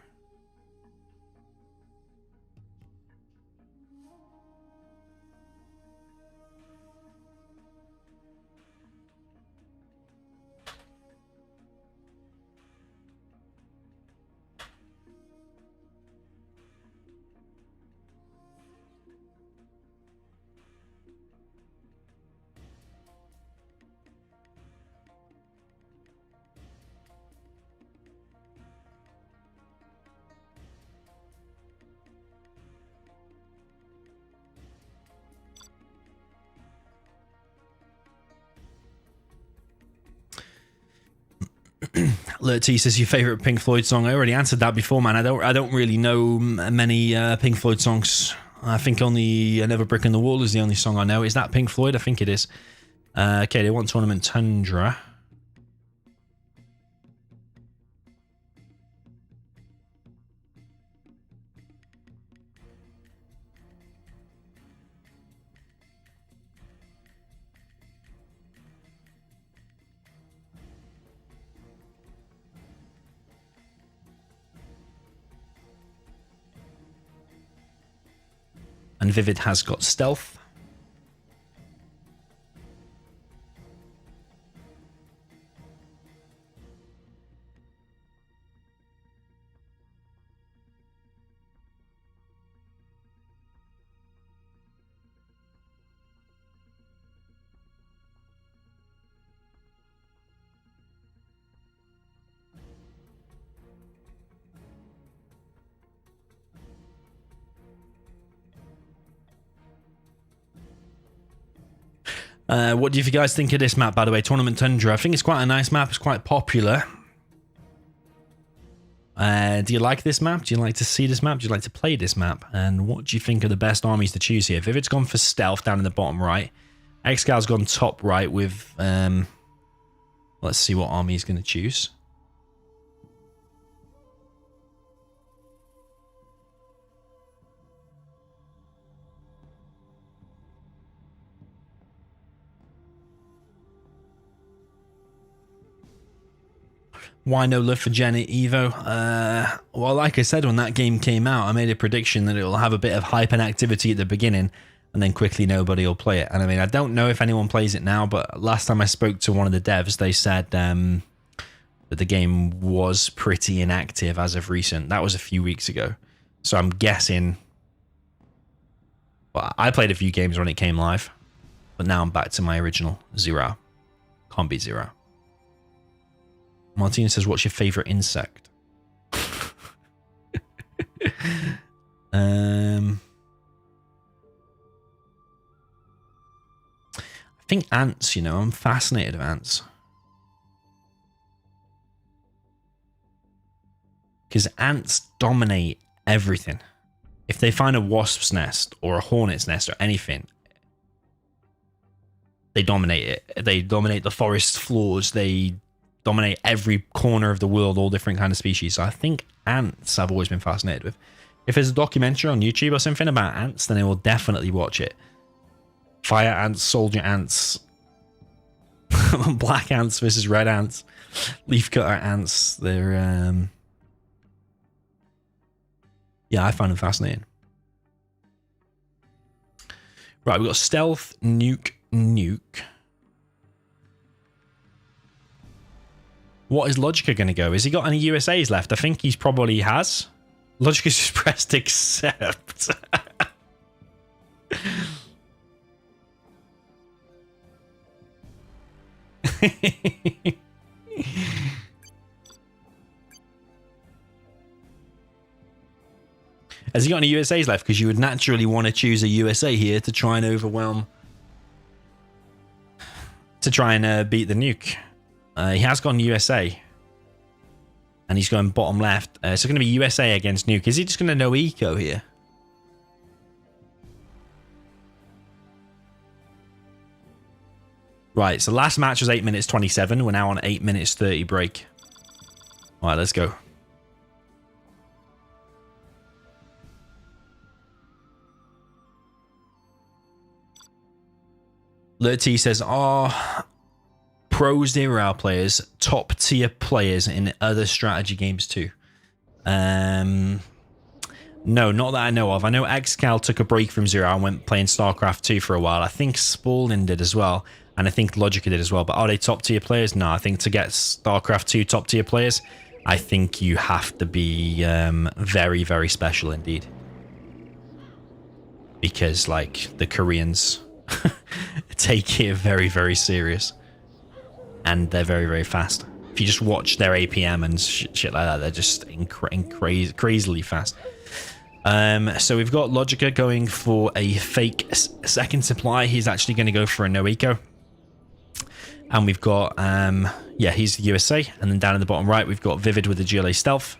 S2: Lurty says your favorite Pink Floyd song. I already answered that before, man. I don't really know many Pink Floyd songs. I think only Another Brick in the Wall is the only song I know. Is that Pink Floyd? I think it is. Okay, they want Tournament Tundra. And Vivid has got Stealth. What do you guys think of this map, by the way? Tournament Tundra. I think it's quite a nice map. It's quite popular. Do you like this map? Do you like to see this map? Do you like to play this map? And what do you think are the best armies to choose here? Vivid's gone for Stealth down in the bottom right. Excal's gone top right with... let's see what army he's going to choose. Why no love for Janet Evo? Well, like I said, when that game came out, I made a prediction that it will have a bit of hype and activity at the beginning, and then quickly nobody will play it. And I mean, I don't know if anyone plays it now, but last time I spoke to one of the devs, they said that the game was pretty inactive as of recent. That was a few weeks ago. So I'm guessing... Well, I played a few games when it came live, but now I'm back to my original 0. Can't beat 0. Martina says, what's your favorite insect? I think ants, you know, I'm fascinated with ants. Because ants dominate everything. If they find a wasp's nest or a hornet's nest or anything, they dominate it. They dominate the forest floors. They dominate every corner of the world, all different kind of species. So I think ants I've always been fascinated with. If there's a documentary on YouTube or something about ants, then I will definitely watch it. Fire ants, soldier ants, black ants versus red ants, leafcutter ants. They're yeah, I find them fascinating. Right, we've got Stealth, Nuke. What is Logica going to go? Has he got any USAs left? I think he's probably has. Logica's just pressed accept. Has he got any USAs left? Because you would naturally want to choose a USA here to try and overwhelm... To try and beat the nuke. He has gone USA. And he's going bottom left. So it's going to be USA against nuke. Is he just going to no eco here? Right, so last match was 8 minutes 27. We're now on 8 minutes 30 break. All right, let's go. Lurty says, are Pro0 players top tier players in other strategy games too? No, not that I know of. I know Excal took a break from 0 and went playing StarCraft 2 for a while. I think Spalding did as well. And I think Logica did as well. But are they top tier players? No, I think to get StarCraft 2 top tier players, I think you have to be very, very special indeed. Because, like, the Koreans take it very, very serious. And they're very, very fast. If you just watch their APM and shit like that, they're just crazily fast. So we've got Logica going for a fake second supply. He's actually going to go for a no eco. And we've got Yeah, he's the USA. And then down in the bottom right, we've got Vivid with the GLA Stealth.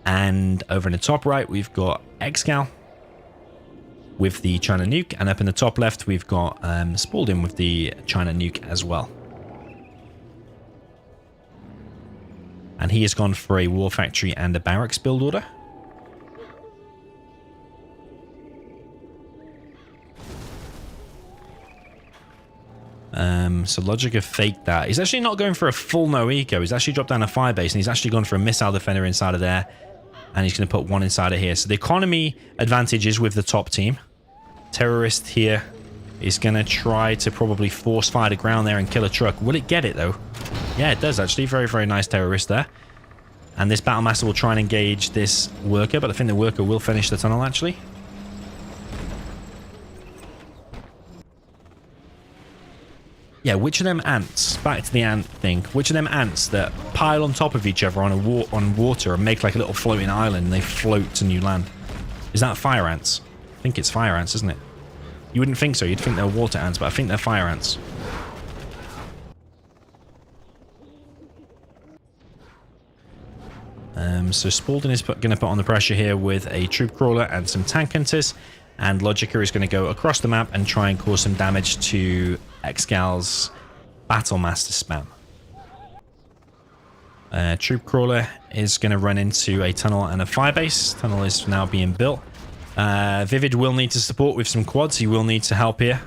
S2: And over in the top right, we've got Excal with the China Nuke. And up in the top left, we've got Spalding with the China Nuke as well. And he has gone for a War Factory and a Barracks build order. So Logica faked that. He's actually not going for a full no eco. He's actually dropped down a firebase, and he's actually gone for a missile defender inside of there. And he's going to put one inside of here. So the economy advantage is with the top team. Terrorist here is going to try to probably force fire to ground there and kill a truck. Will it get it, though? Yeah, it does, actually. Very, very nice terrorist there. And this Battlemaster will try and engage this worker, but I think the worker will finish the tunnel, actually. Yeah, which of them ants, back to the ant thing, which of them ants that pile on top of each other on water and make like a little floating island and they float to new land? Is that fire ants? I think it's fire ants, isn't it? You wouldn't think so. You'd think they're water ants, but I think they're fire ants. So Spalding is going to put on the pressure here with a troop crawler and some tank hunters. And Logica is going to go across the map and try and cause some damage to Excal's Battlemaster spam. Troop crawler is going to run into a tunnel and a firebase. Tunnel is now being built. Vivid will need to support with some quads. He will need to help here.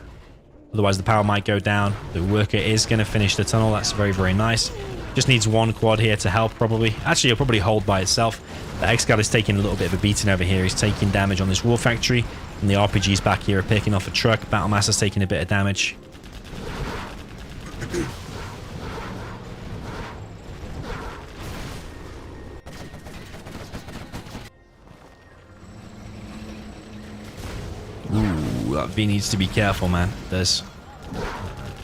S2: Otherwise the power might go down. The worker is going to finish the tunnel. That's very, very nice. Just needs one quad here to help, probably. Actually, it'll probably hold by itself. But Excal is taking a little bit of a beating over here. He's taking damage on this War Factory. And the RPGs back here are picking off a truck. Battlemaster's taking a bit of damage. Ooh, that V needs to be careful, man. There's...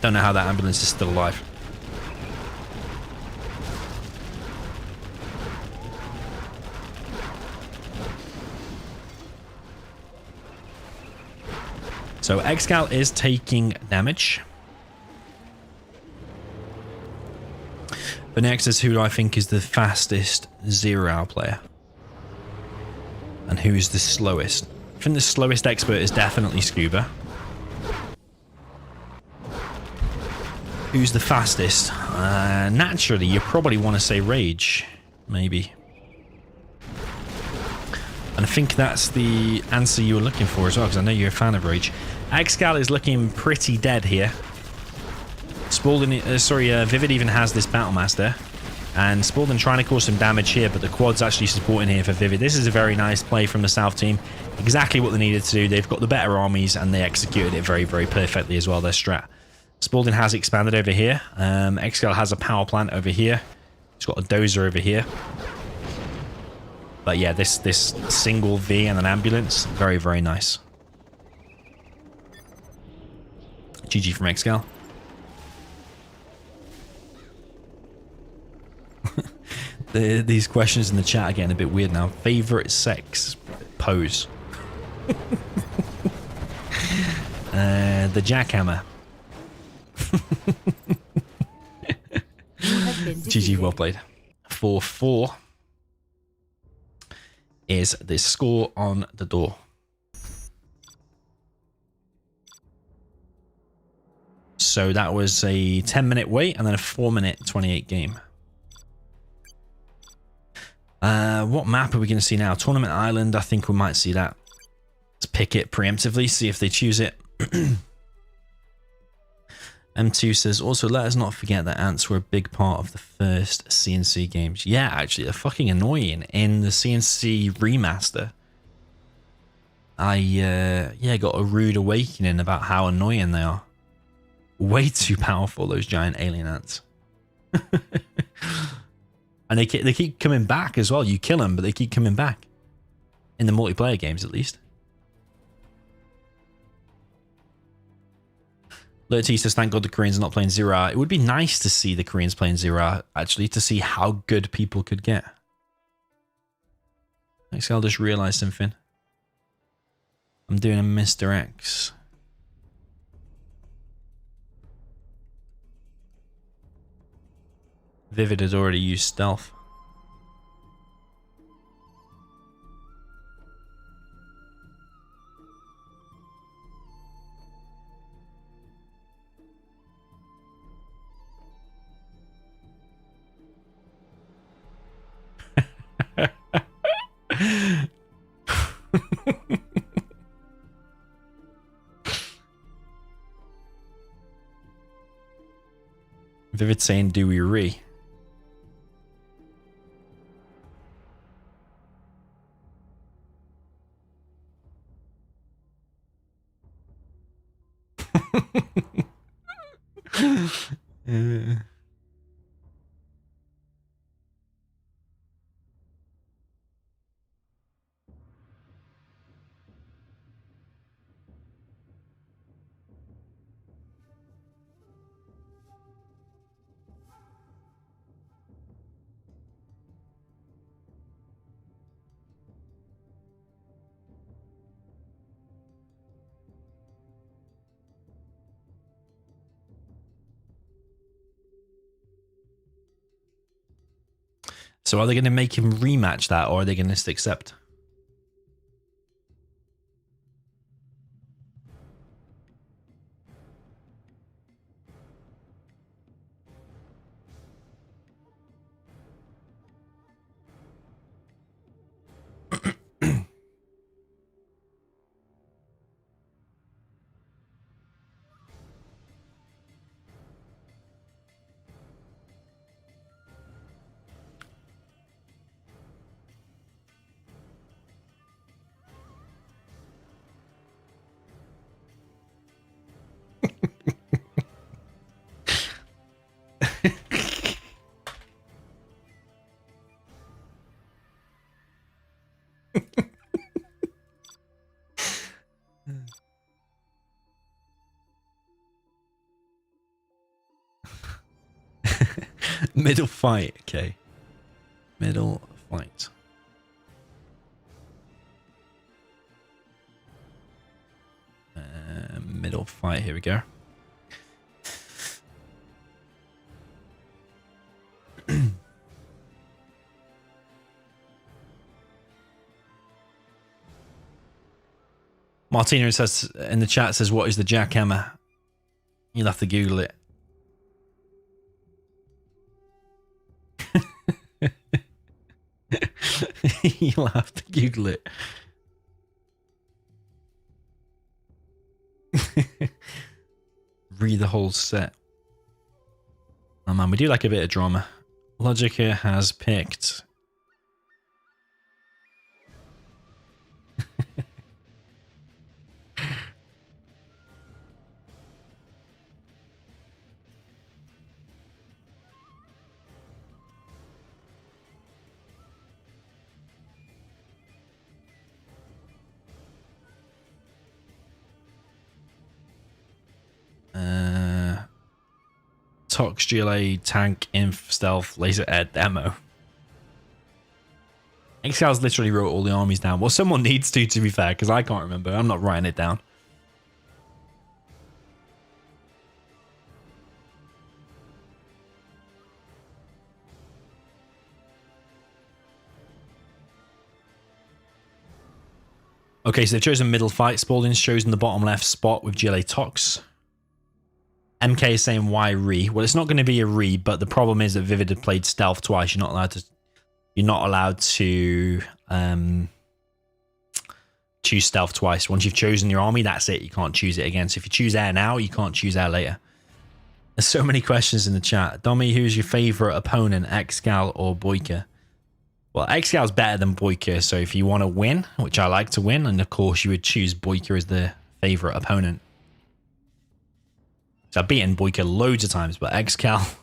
S2: Don't know how that ambulance is still alive. So Excal is taking damage. But next is who I think is the fastest 0-hour player. And who's the slowest. I think the slowest expert is definitely Scuba. Who's the fastest? Naturally, you probably want to say Rage. Maybe. And I think that's the answer you were looking for as well, because I know you're a fan of Rage. Excal is looking pretty dead here. Spalding, Vivid even has this Battlemaster. And Spalding trying to cause some damage here, but the quad's actually supporting here for Vivid. This is a very nice play from the South team. Exactly what they needed to do. They've got the better armies, and they executed it very, very perfectly as well, their strat. Spalding has expanded over here. Excal has a power plant over here. He's got a dozer over here. But yeah, this single V and an ambulance, very, very nice. GG from Excal. These questions in the chat are getting a bit weird now. Favorite sex pose. The jackhammer. GG, well played. 4-4 is the score on the door. So that was a 10-minute wait and then a 4-minute 28 game. What map are we going to see now? Tournament Island, I think we might see that. Let's pick it preemptively, see if they choose it. M2 says, also let us not forget that ants were a big part of the first CNC games. Yeah, actually, they're fucking annoying in the CNC remaster. I got a rude awakening about how annoying they are. Way too powerful, those giant alien ants. And they keep coming back as well. You kill them, but they keep coming back. In the multiplayer games, at least. Lurty says, thank God the Koreans are not playing 0-hour. It would be nice to see the Koreans playing 0-hour, actually, to see how good people could get. Excal just realized something. I'm doing a Mr. X. Vivid had already used stealth. Vivid saying, do we re? So are they going to make him rematch that, or are they going to just accept? Middle fight, okay. Middle fight. Middle fight, here we go. Martino says in the chat, says, what is the jackhammer? You'll have to Google it. You'll have to Google it. Read the whole set. Oh man, we do like a bit of drama. Logica has picked. Tox, GLA, tank, inf, stealth, laser air, demo. Excal's literally wrote all the armies down. Well, someone needs to be fair, because I can't remember. I'm not writing it down. Okay, so they've chosen middle fight. Spalding's chosen the bottom left spot with GLA Tox. MK is saying why re? Well, it's not going to be a re, but the problem is that Vivid had played stealth twice. You're not allowed to choose stealth twice. Once you've chosen your army, that's it. You can't choose it again. So if you choose air now, you can't choose air later. There's so many questions in the chat. Domi, who's your favorite opponent, Excal or Boyka? Well, Excal's better than Boyka, so if you want to win, which I like to win, and of course you would choose Boyka as the favorite opponent. So I've beaten Boyka loads of times, but Excal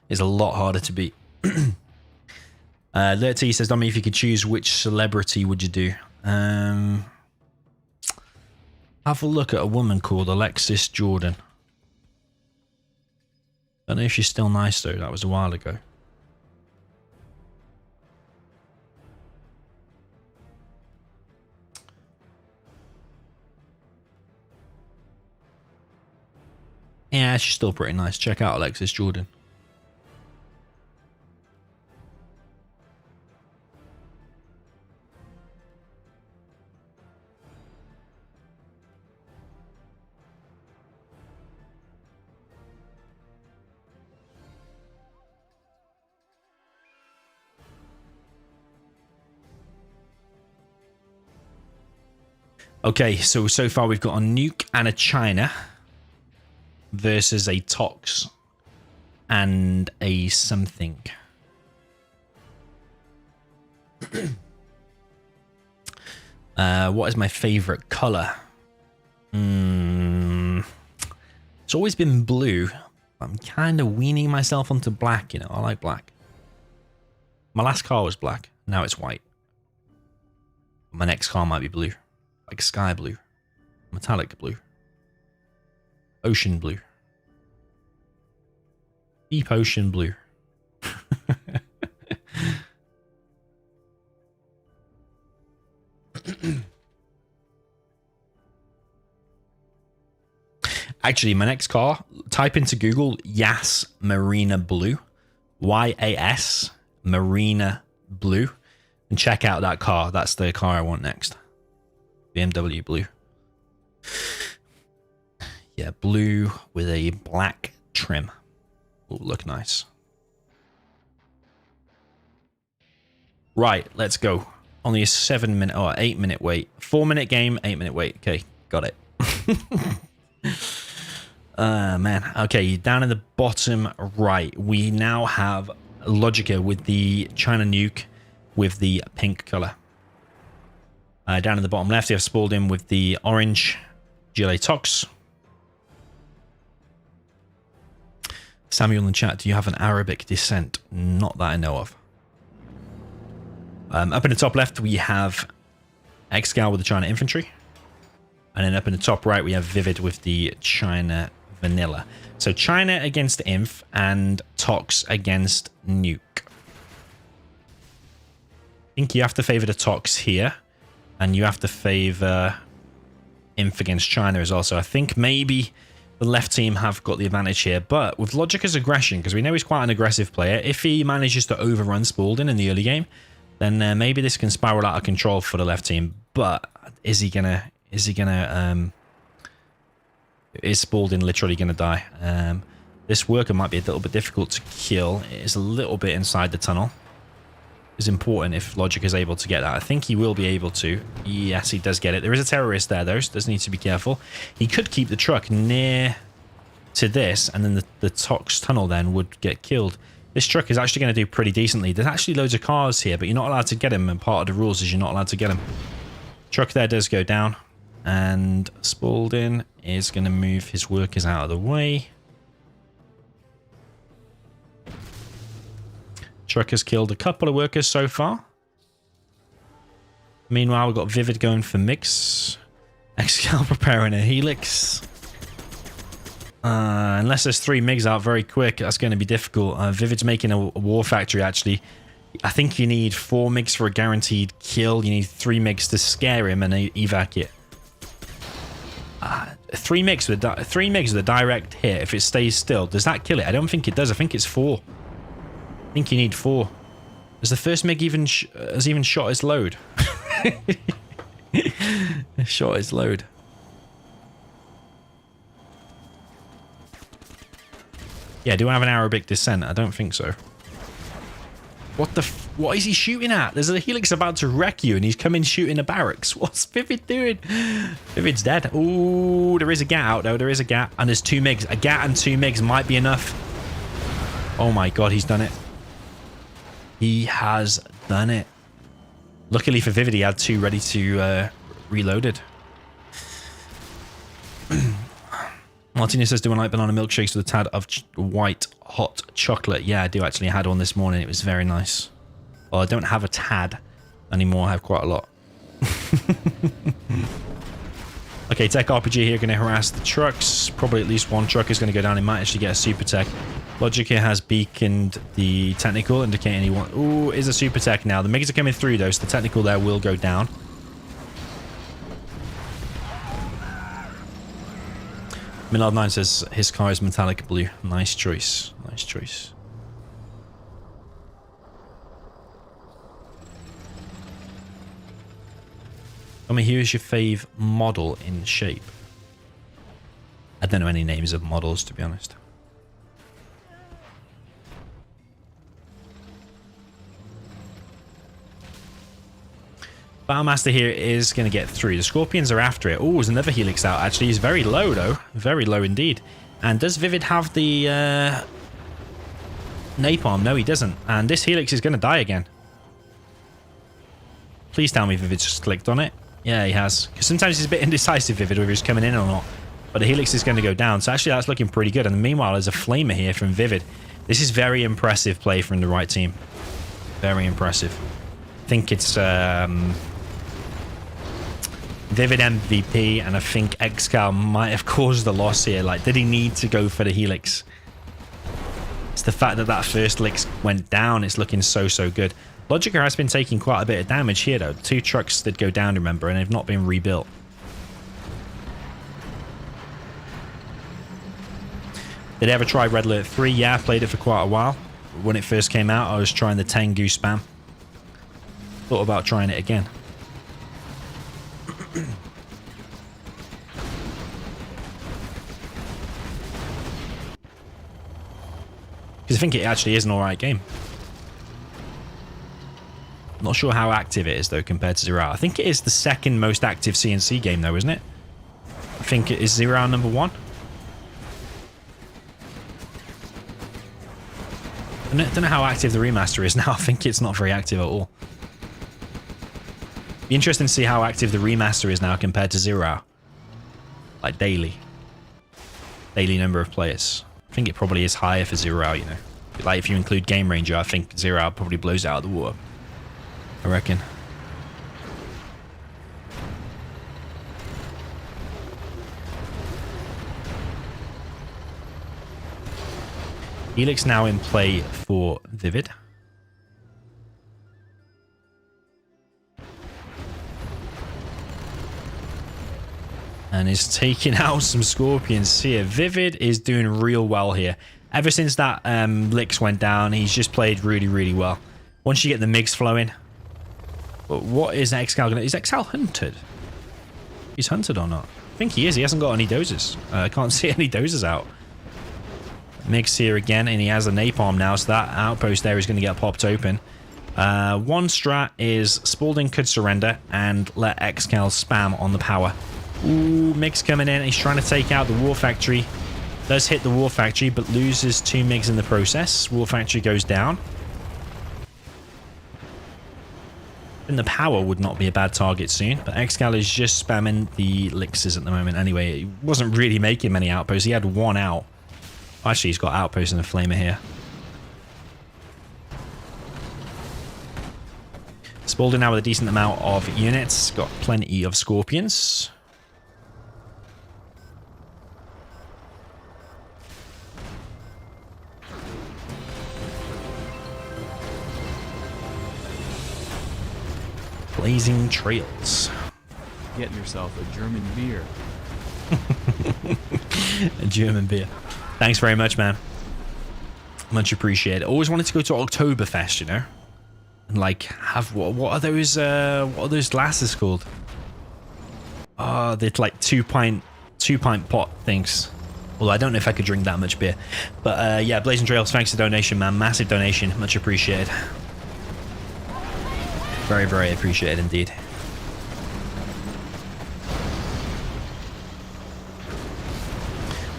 S2: is a lot harder to beat. Lurty says, Domi, if you could choose, which celebrity would you do? Have a look at a woman called Alexis Jordan. Don't know if she's still nice though, that was a while ago. Yeah, she's still pretty nice. Check out Alexis Jordan. Okay, so far we've got a nuke and a China versus a Tox and a something. What is my favorite color? It's always been blue. I'm kind of weaning myself onto black, you know. I like black. My last car was black. Now it's white. My next car might be blue. Like sky blue. Metallic blue. Ocean blue. Deep ocean blue. Actually, my next car, type into Google Yas Marina Blue. Y-A-S Marina Blue. And check out that car. That's the car I want next. BMW blue. Yeah, blue with a black trim. Will look nice. Right, let's go. Only a 7 minute or 8 minute wait. 4 minute game, 8 minute wait. Okay, got it. Man. Okay, down in the bottom right, we now have Logica with the China nuke with the pink color. Down in the bottom left, you have Spalding with the orange GLA Tox. Samuel in the chat, do you have an Arabic descent? Not that I know of. Up in the top left, we have Excal with the China infantry. And then up in the top right, we have Vivid with the China vanilla. So China against Inf and Tox against Nuke. I think you have to favor the Tox here. And you have to favor Inf against China as well. So I think maybe the left team have got the advantage here. But with Logica's aggression, because we know he's quite an aggressive player, if he manages to overrun Spalding in the early game, then maybe this can spiral out of control for the left team. But is Spalding literally gonna die? This worker might be a little bit difficult to kill. It is a little bit inside the tunnel. It's important if Logic is able to get that. I think he will be able to. Yes, he does get it. There is a terrorist there, though, so does need to be careful. He could keep the truck near to this, and then the Tox tunnel then would get killed. This truck is actually going to do pretty decently. There's actually loads of cars here, but you're not allowed to get them, and part of the rules is you're not allowed to get them. Truck there does go down, and Spalding is going to move his workers out of the way. Truck has killed a couple of workers so far. Meanwhile, we've got Vivid going for mix. Excal preparing a helix. Unless there's 3 MiGs out very quick, that's going to be difficult. Vivid's making a war factory, actually. I think you need 4 MiGs for a guaranteed kill. You need 3 MiGs to scare him and evac it. 3 MiGs with a direct hit, if it stays still, does that kill it? I don't think it does. I think it's 4. I think you need 4. Has the first MiG even shot its load? Shot its load. Yeah, do I have an Arabic descent? I don't think so. What is he shooting at? There's a helix about to wreck you and he's coming shooting a barracks. What's Vivid doing? Vivid's dead. Oh, there is a GAT out though. There is a GAT and there's 2 MiGs. A GAT and 2 MiGs might be enough. Oh my god, he's done it. He has done it. Luckily for Vivid, he had 2 ready to reloaded. Martinez says, do I like banana milkshakes with a tad of white hot chocolate? Yeah, I do actually. I had one this morning. It was very nice. Well, I don't have a tad anymore. I have quite a lot. Okay, Tech RPG here going to harass the trucks. Probably at least 1 truck is going to go down. He might actually get a super tech. Logic here has beaconed the technical, indicating he wants... Ooh, is a super tech now. The MiGs are coming through, though, so the technical there will go down. Millard9 says his car is metallic blue. Nice choice. Nice choice. Tell me, here's your fave model in shape. I don't know any names of models, to be honest. Battlemaster here is going to get through. The Scorpions are after it. Oh, there's another Helix out. Actually, he's very low, though. Very low indeed. And does Vivid have the napalm? No, he doesn't. And this Helix is going to die again. Please tell me Vivid just clicked on it. Yeah, he has. Because sometimes he's a bit indecisive, Vivid, whether he's coming in or not. But the Helix is going to go down. So actually, that's looking pretty good. And meanwhile, there's a Flamer here from Vivid. This is very impressive play from the right team. Very impressive. I think it's Vivid MVP, and I think Excal might have caused the loss here. Like, did he need to go for the Helix? It's the fact that that first Helix went down. It's looking so good. Logica has been taking quite a bit of damage here, though. 2 trucks did go down, remember, and they've not been rebuilt. Did I ever try Red Alert 3? Yeah, I played it for quite a while. When it first came out, I was trying the Tengu spam. Thought about trying it again. Because I think it actually is an alright game. Not sure how active it is, though, compared to Zero Hour. I think it is the second most active CNC game, though, isn't it? I think it is Zero Hour number 1. I don't know how active the remaster is now. I think it's not very active at all. Be interesting to see how active the remaster is now compared to Zero Hour. Like daily. Daily number of players. I think it probably is higher for Zero Hour, you know. Like if you include Game Ranger, I think Zero Hour probably blows it out of the water. I reckon. Helix now in play for Vivid. And is taking out some Scorpions here. Vivid is doing real well here. Ever since that Lix went down, he's just played really well. Once you get the MiGs flowing. But what is Excal gonna... Is Excal hunted? He's hunted or not? I think he is. He hasn't got any dozers. I can't see any dozers out. MiGs here again, and he has a napalm now, so that outpost there is going to get popped open. One strat is Spalding could surrender and let Excal spam on the power. Ooh, MiGs coming in. He's trying to take out the War Factory. Does hit the War Factory, but loses 2 MiGs in the process. War Factory goes down. And the power would not be a bad target soon, but Excal is just spamming the Lixes at the moment anyway. He wasn't really making many outposts. He had 1 out. Actually, he's got outposts and a Flamer here. Spalding now with a decent amount of units. Got plenty of Scorpions. Blazing trails.
S3: Get yourself a German beer.
S2: A German beer. Thanks very much, man. Much appreciated. Always wanted to go to Oktoberfest, you know, and like have what are those glasses called? Oh, they're like 2-pint pot things. Well, I don't know if I could drink that much beer, but yeah, Blazing Trails. Thanks for the donation, man. Massive donation. Much appreciated. Very appreciated indeed.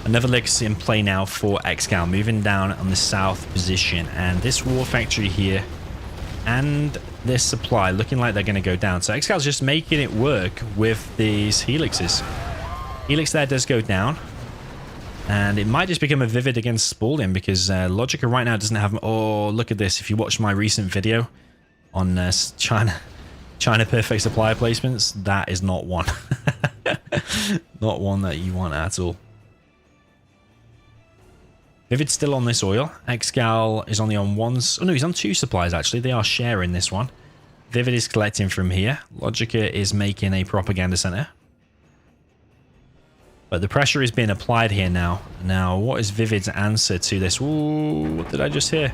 S2: Another Lix in play now for Excal, moving down on the south position, and this War Factory here and this supply looking like they're going to go down. So Excal's just making it work with these Helixes. Helix there does go down, and it might just become a Vivid against Spalding because Logica right now doesn't have... Oh, look at this. If you watch my recent video on China Perfect Supply placements, that is not one. Not one that you want at all. Vivid's still on this oil. Excal is only on 1... Oh no, he's on 2 supplies actually. They are sharing this one. Vivid is collecting from here. Logica is making a propaganda center. But the pressure is being applied here now. Now, what is Vivid's answer to this? Ooh, what did I just hear?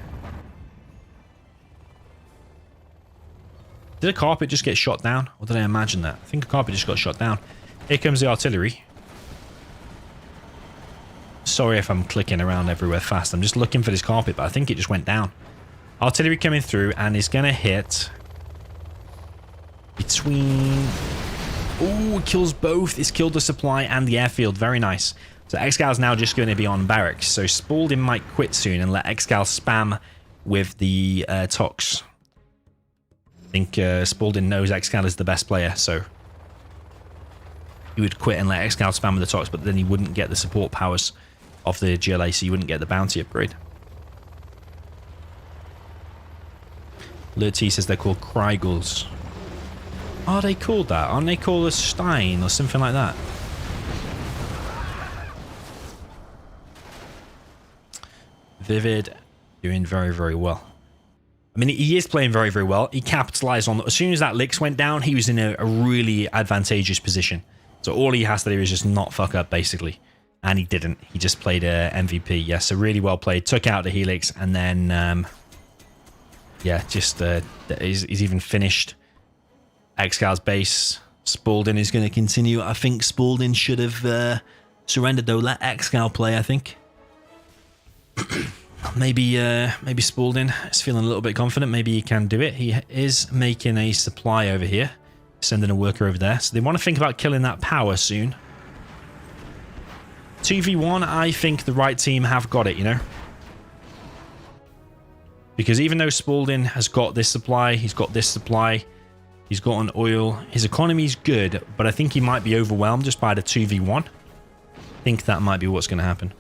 S2: Did a carpet just get shot down? Or did I imagine that? I think a carpet just got shot down. Here comes the artillery. Sorry if I'm clicking around everywhere fast. I'm just looking for this carpet, but I think it just went down. Artillery coming through and is going to hit between... Oh, it kills both. It's killed the supply and the airfield. Very nice. So Excal's now just going to be on barracks. So Spalding might quit soon and let Excal spam with the Tox. I think Spalding knows Excal is the best player, so he would quit and let Excal spam with the Tox, but then he wouldn't get the support powers of the GLA, so you wouldn't get the bounty upgrade. Lurty says they're called Krygles. Are they called that? Aren't they called a Stein or something like that? Vivid doing very, very well. I mean, he is playing very, very well. He capitalized on... As soon as that Licks went down, he was in a really advantageous position. So all he has to do is just not fuck up, basically. And he didn't. He just played MVP. Yes, so really well played. Took out the Helix, and then... yeah, just... he's even finished Excal's base. Spalding is going to continue. I think Spalding should have surrendered, though. Let Excal play, I think. Maybe Spalding is feeling a little bit confident. Maybe he can do it. He is making a supply over here, sending a worker over there. So they want to think about killing that power soon. 2v1, I think the right team have got it, you know? Because even though Spalding has got this supply, he's got this supply, he's got an oil, his economy's good, but I think he might be overwhelmed just by the 2v1. I think that might be what's going to happen.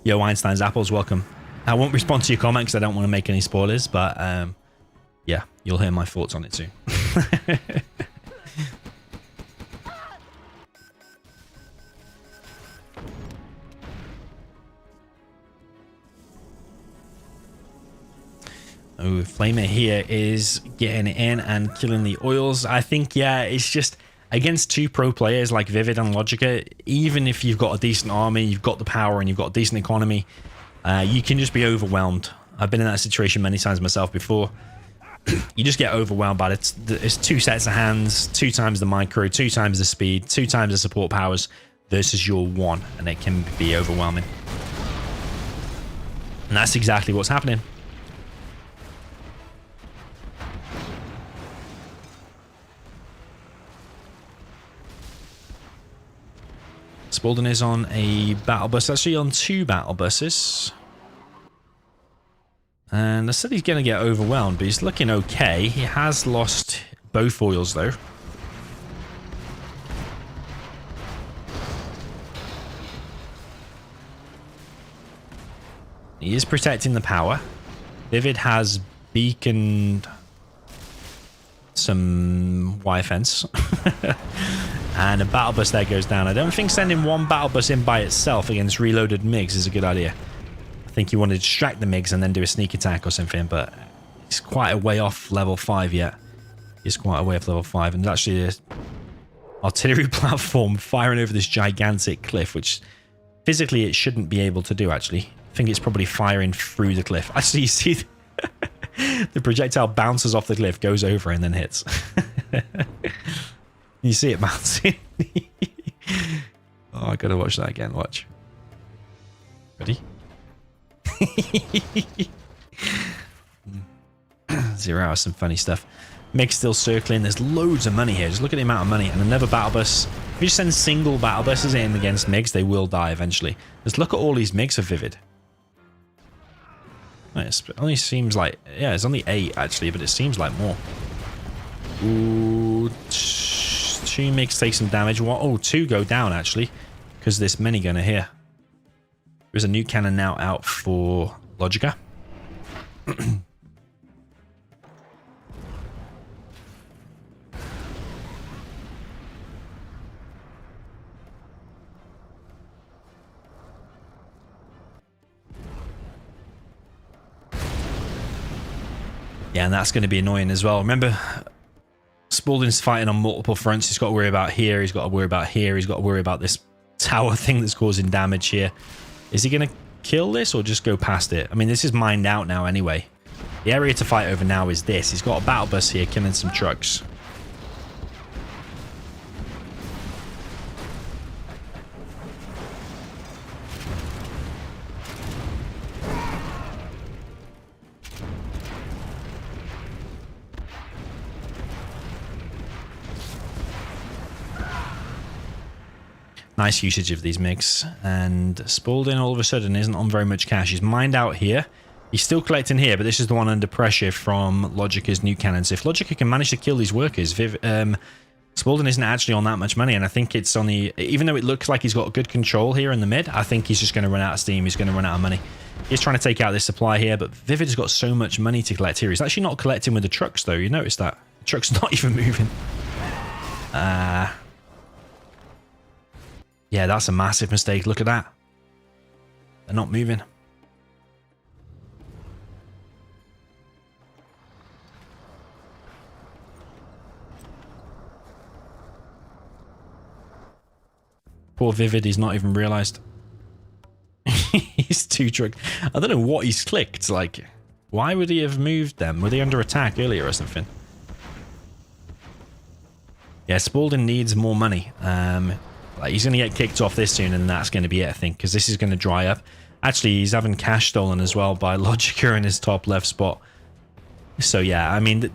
S2: Yo, Einstein's Apples, welcome. I won't respond to your comment because I don't want to make any spoilers, but yeah, you'll hear my thoughts on it soon. Oh, Flamer here is getting it in and killing the oils. I think, yeah, it's just... Against two pro players like Vivid and Logica, even if you've got a decent army, you've got the power, and you've got a decent economy, you can just be overwhelmed. I've been in that situation many times myself before. You just get overwhelmed by it. It's two sets of hands, 2 times the micro, 2 times the speed, 2 times the support powers versus your 1, and it can be overwhelming. And that's exactly what's happening. Spalding is on a battle bus, actually on 2 battle buses. And I said he's going to get overwhelmed, but he's looking okay. He has lost both oils, though. He is protecting the power. Vivid has beaconed some wire fence. And a battle bus there goes down. I don't think sending 1 battle bus in by itself against reloaded MiGs is a good idea. I think you want to distract the MiGs and then do a sneak attack or something, but it's quite a way off level 5 yet. It's quite a way off level 5, and there's actually an artillery platform firing over this gigantic cliff, which physically it shouldn't be able to do, actually. I think it's probably firing through the cliff. Actually, you see the projectile bounces off the cliff, goes over, and then hits. You see it bouncing. Oh, I gotta watch that again. Watch. Ready? 0 hours, some funny stuff. MiG's still circling. There's loads of money here. Just look at the amount of money. And another battle bus. If you just send single battle buses in against MiGs, they will die eventually. Just look at all these MiGs of Vivid. It only seems like... Yeah, it's only 8 actually, but it seems like more. Ooh... 2 MiGs take some damage. Oh, 2 go down, actually, because this minigunner here. There's a nuke cannon now out for Logica. Yeah, and that's going to be annoying as well. Remember... Spalding's fighting on multiple fronts. He's got to worry about here. He's got to worry about here. He's got to worry about this tower thing that's causing damage here. Is he going to kill this or just go past it? I mean, this is mined out now anyway. The area to fight over now is this. He's got a battle bus here killing some trucks. Nice usage of these MiGs, and Spalding all of a sudden isn't on very much cash. He's mined out here. He's still collecting here, but this is the one under pressure from Logica's new cannons. If Logica can manage to kill these workers, Spalding isn't actually on that much money, and I think it's on the... Even though it looks like he's got good control here in the mid, I think he's just going to run out of steam. He's going to run out of money. He's trying to take out this supply here, but Vivid has got so much money to collect here. He's actually not collecting with the trucks, though. You notice that? The truck's not even moving. Yeah, that's a massive mistake. Look at that. They're not moving. Poor Vivid, he's not even realized. He's too drunk. I don't know what he's clicked. Like, why would he have moved them? Were they under attack earlier or something? Yeah, Spalding needs more money. Like, he's going to get kicked off this soon, and that's going to be it, I think, because this is going to dry up. Actually, he's having cash stolen as well by Logica in his top left spot. So, yeah, I mean,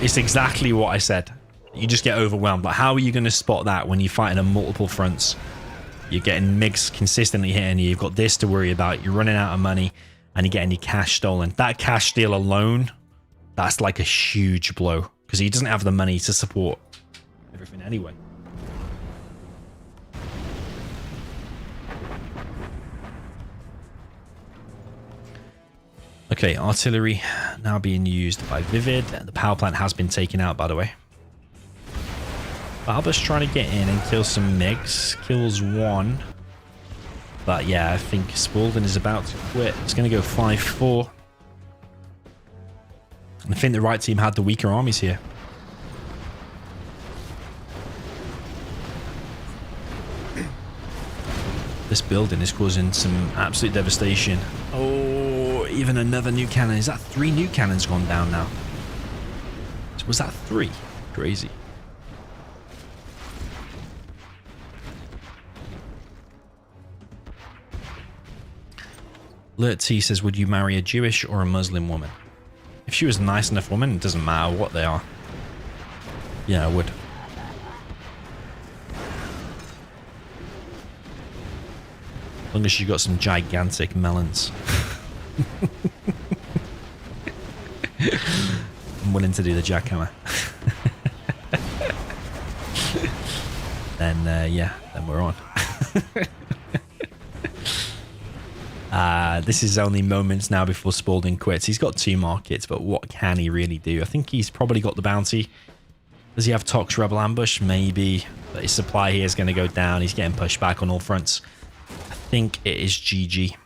S2: it's exactly what I said. You just get overwhelmed. But how are you going to spot that when you're fighting on multiple fronts? You're getting MiGs consistently hitting you. You've got this to worry about. You're running out of money, and you're getting your cash stolen. That cash steal alone, that's like a huge blow, because he doesn't have the money to support everything anyway. Okay, artillery now being used by Vivid. The power plant has been taken out, by the way. Barber's trying to get in and kill some MiGs. Kills one. But yeah, I think Spalding is about to quit. It's going to go 5-4. And I think the right team had the weaker armies here. This building is causing some absolute devastation. Oh, even another new cannon. Is that 3 new cannons gone down now? Was that 3? Crazy. Lurt T says, would you marry a Jewish or a Muslim woman? If she was a nice enough woman, it doesn't matter what they are. Yeah, I would. As long as she got some gigantic melons. I'm willing to do the jackhammer. Then, yeah, then we're on. This is only moments now before Spalding quits. He's got 2 markets, but what can he really do? I think he's probably got the bounty. Does he have Tox Rebel Ambush? Maybe. But his supply here is going to go down. He's getting pushed back on all fronts. I think it is GG.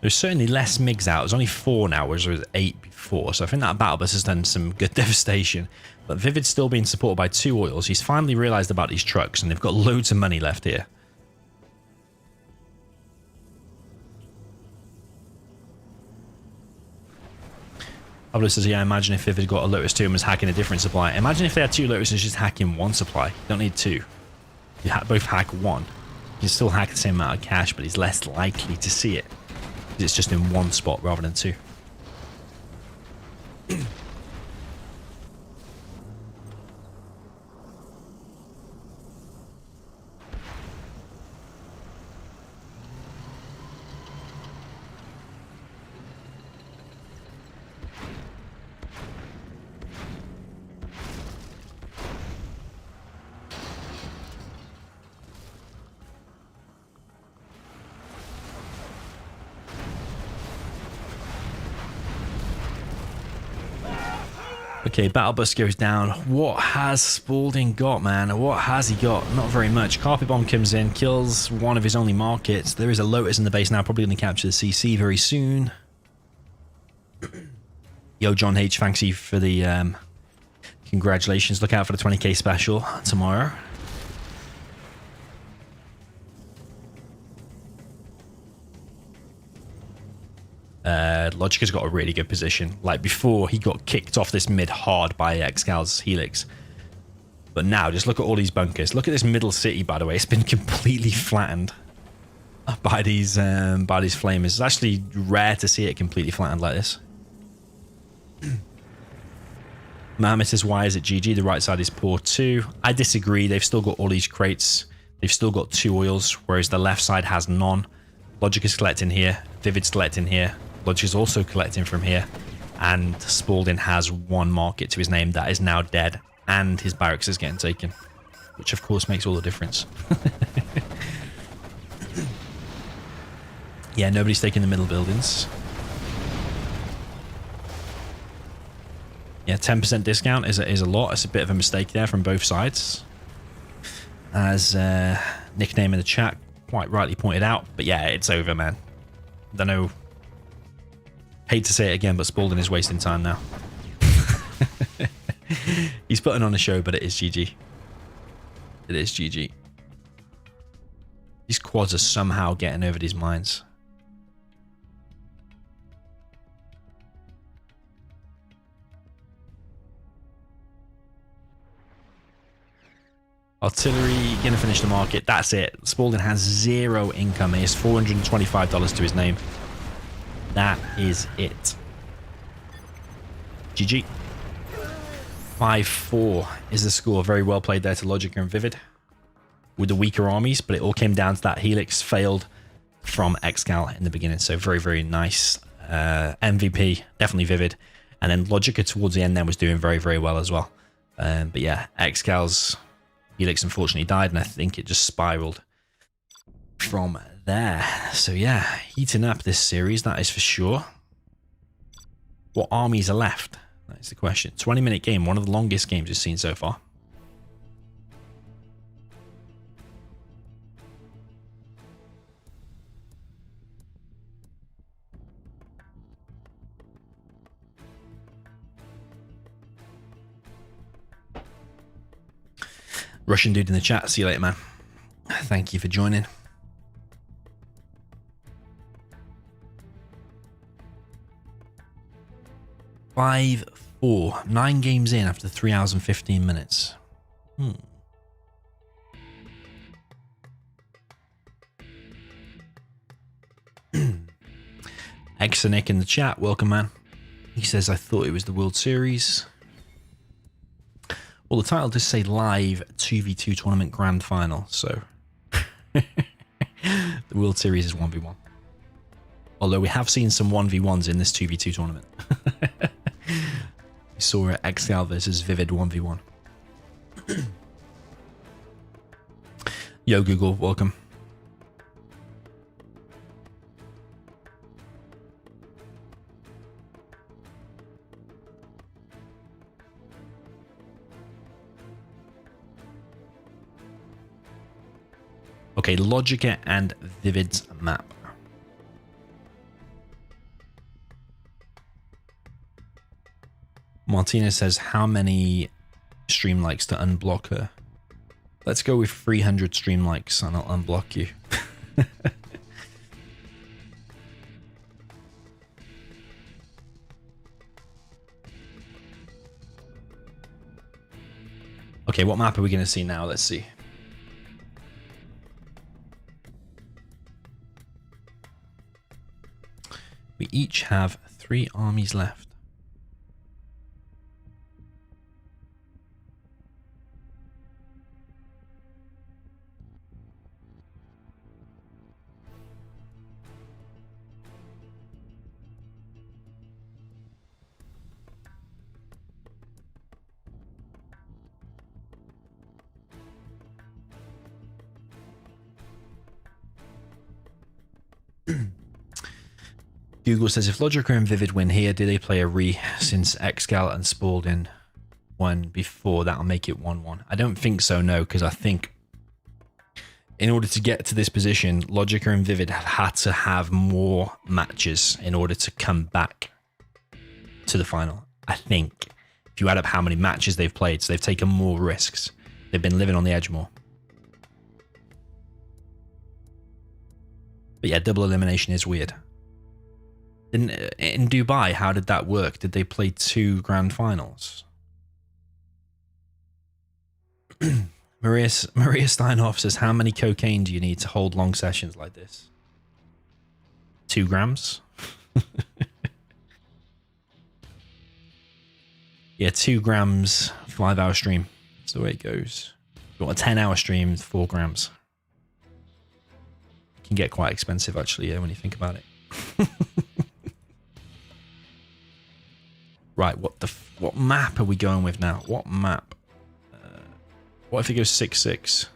S2: There's certainly less MiGs out. There's only 4 now, whereas there was 8 before. So I think that battle bus has done some good devastation. But Vivid's still being supported by 2 oils. He's finally realized about these trucks, and they've got loads of money left here. Pablo says, yeah, imagine if Vivid got a Lotus 2 and was hacking a different supply. Imagine if they had 2 Lotuses just hacking 1 supply. You don't need 2. You both hack 1. You can still hack the same amount of cash, but he's less likely to see it. It's just in 1 spot rather than 2. Okay, Battle Bus goes down. What has Spalding got, man? What has he got? Not very much. Carpet Bomb comes in, kills one of his only markets. There is a Lotus in the base now, probably going to capture the CC very soon. Yo, John H, thanks you for the congratulations. Look out for the 20k special tomorrow. Logica's got a really good position. Like before, he got kicked off this mid hard by Excal's Helix. But now, just look at all these bunkers. Look at this middle city, by the way. It's been completely flattened by these flamers. It's actually rare to see it completely flattened like this. Mohammed says, why is it GG? The right side is poor too. I disagree. They've still got all these crates. They've still got 2 oils, whereas the left side has none. Logica's collecting here. Vivid's collecting here. Logica's also collecting from here. And Spalding has 1 market to his name that is now dead. And his barracks is getting taken. Which, of course, makes all the difference. Yeah, nobody's taking the middle buildings. Yeah, 10% discount is a lot. It's a bit of a mistake there from both sides. As Nickname in the chat quite rightly pointed out. But yeah, it's over, man. Don't know. Hate to say it again, but Spalding is wasting time now. He's putting on a show, but it is GG. It is GG. These quads are somehow getting over these mines. Artillery, gonna finish the market. That's it. Spalding has 0 income. He has $425 to his name. That is it. GG. 5-4 is the score. Very well played there to Logica and Vivid with the weaker armies, but it all came down to that Helix failed from Excal in the beginning. So very, very nice. MVP, definitely Vivid. And then Logica towards the end then was doing very, very well as well. But yeah, Excal's Helix unfortunately died, and I think it just spiraled from there. So yeah, heating up this series, that is for sure. What armies are left? That is the question. 20-minute game, one of the longest games we've seen so far. Russian dude in the chat, see you later, man. Thank you for joining. Five, 4, 9 games in after 3 hours and 15 minutes. Exonic in the chat, welcome, man. He says, I thought it was the World Series. Well, the title does say live 2v2 tournament grand final, so the World Series is 1v1. Although we have seen some 1v1s in this 2v2 tournament. We saw Excal versus Vivid 1v1. Yo, Google, welcome. Okay, Logica and Vivid's map. Martinez says, how many stream likes to unblock her? Let's go with 300 stream likes and I'll unblock you. Okay, what map are we going to see now? Let's see. We each have 3 armies left. Google says, if Logica and Vivid win here, do they play a re since Excal and Spalding won before? That'll make it 1-1. I don't think so, no, because I think in order to get to this position, Logica and Vivid have had to have more matches in order to come back to the final. I think if you add up how many matches they've played, so they've taken more risks. They've been living on the edge more. But yeah, double elimination is weird. In Dubai, how did that work? Did they play 2 grand finals? Maria Steinhoff says, how many cocaine do you need to hold long sessions like this? 2 grams? Yeah, 2 grams, 5-hour stream. That's the way it goes. You want a 10-hour stream, 4 grams. It can get quite expensive, actually, yeah, when you think about it. Right, what map are we going with now? What map? What if it goes 6-6?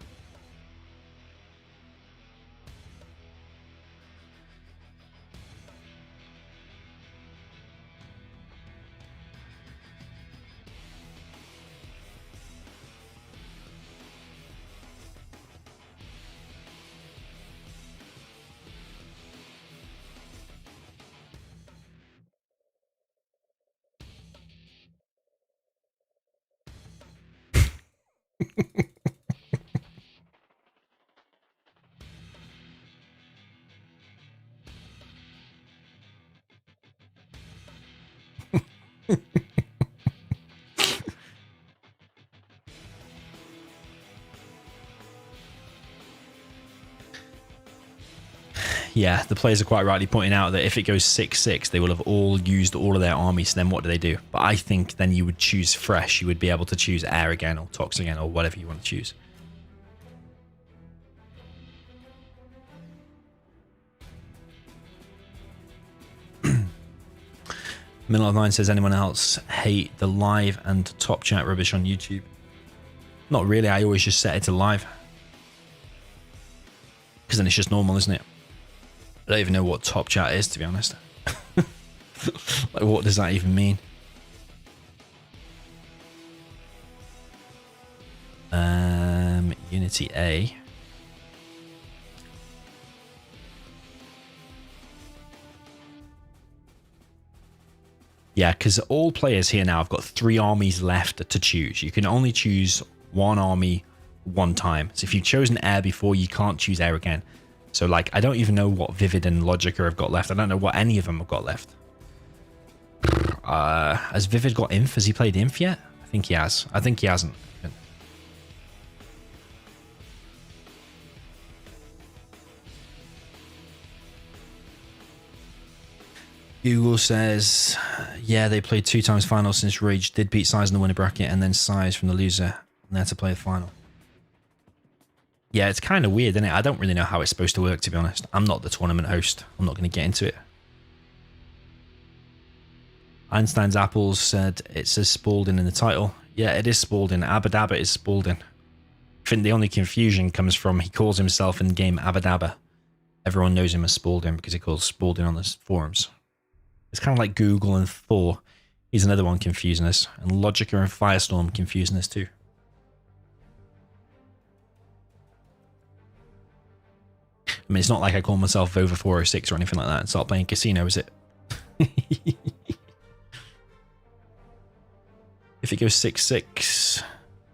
S2: Yeah, the players are quite rightly pointing out that if it goes 6-6, they will have all used all of their armies. Then what do? But I think then you would choose fresh. You would be able to choose air again or tox again or whatever you want to choose. Middle of 9 says, anyone else hate the live and top chat rubbish on YouTube? Not really. I always just set it to live. Because then it's just normal, isn't it? I don't even know what top chat is, to be honest. Like, what does that even mean? Unity A. Yeah, because all players here now have got 3 armies left to choose. You can only choose 1 army 1 time. So if you've chosen air before, you can't choose air again. So, like, I don't even know what Vivid and Logica have got left. I don't know what any of them have got left. Has Vivid got Inf? Has he played Inf yet? I think he has. I think he hasn't. Google says, yeah, they played 2 times final since Rage did beat Size in the winner bracket and then Size from the loser and they had to play the final. Yeah, it's kind of weird, isn't it? I don't really know how it's supposed to work, to be honest. I'm not the tournament host. I'm not going to get into it. Einstein's Apples said it says Spalding in the title. Yeah, it is Spalding. Abadabba is Spalding. I think the only confusion comes from he calls himself in the game Abadabba. Everyone knows him as Spalding because he calls Spalding on the forums. It's kind of like Google and Thor. He's another one confusing us. And Logica and Firestorm confusing us too. I mean, it's not like I call myself Vova 406 or anything like that and start playing casino, is it? If it goes 6-6,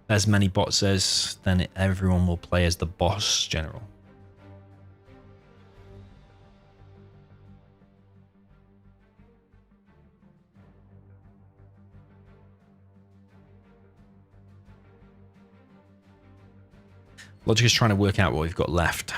S2: as many bot says, then everyone will play as the boss general. Logic is trying to work out what we've got left.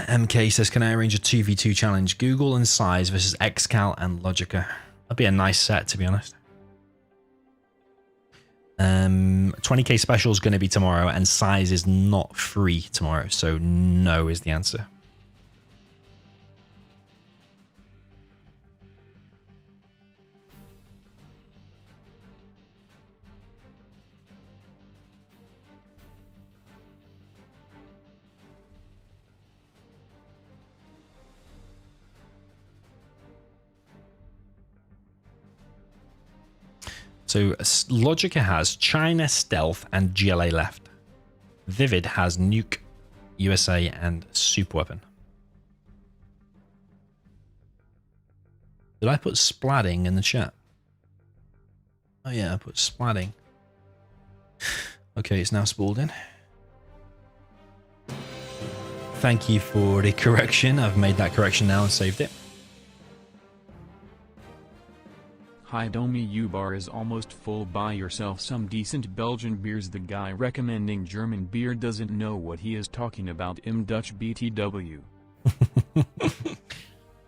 S2: MK says, can I arrange a 2v2 challenge? Google and Size versus Excal and Logica. That'd be a nice set, to be honest. 20k special is going to be tomorrow, and size is not free tomorrow, so no is the answer. So Logica has China, Stealth, and GLA left. Vivid has Nuke, USA, and Super Weapon. Did I put Spalding in the chat? Oh yeah, I put Spalding. Okay, it's now Spalding. Thank you for the correction. I've made that correction now and saved it.
S3: Hi Domi, your bar is almost full. Buy yourself some decent Belgian beers. The guy recommending German beer doesn't know what he is talking about. Dutch BTW.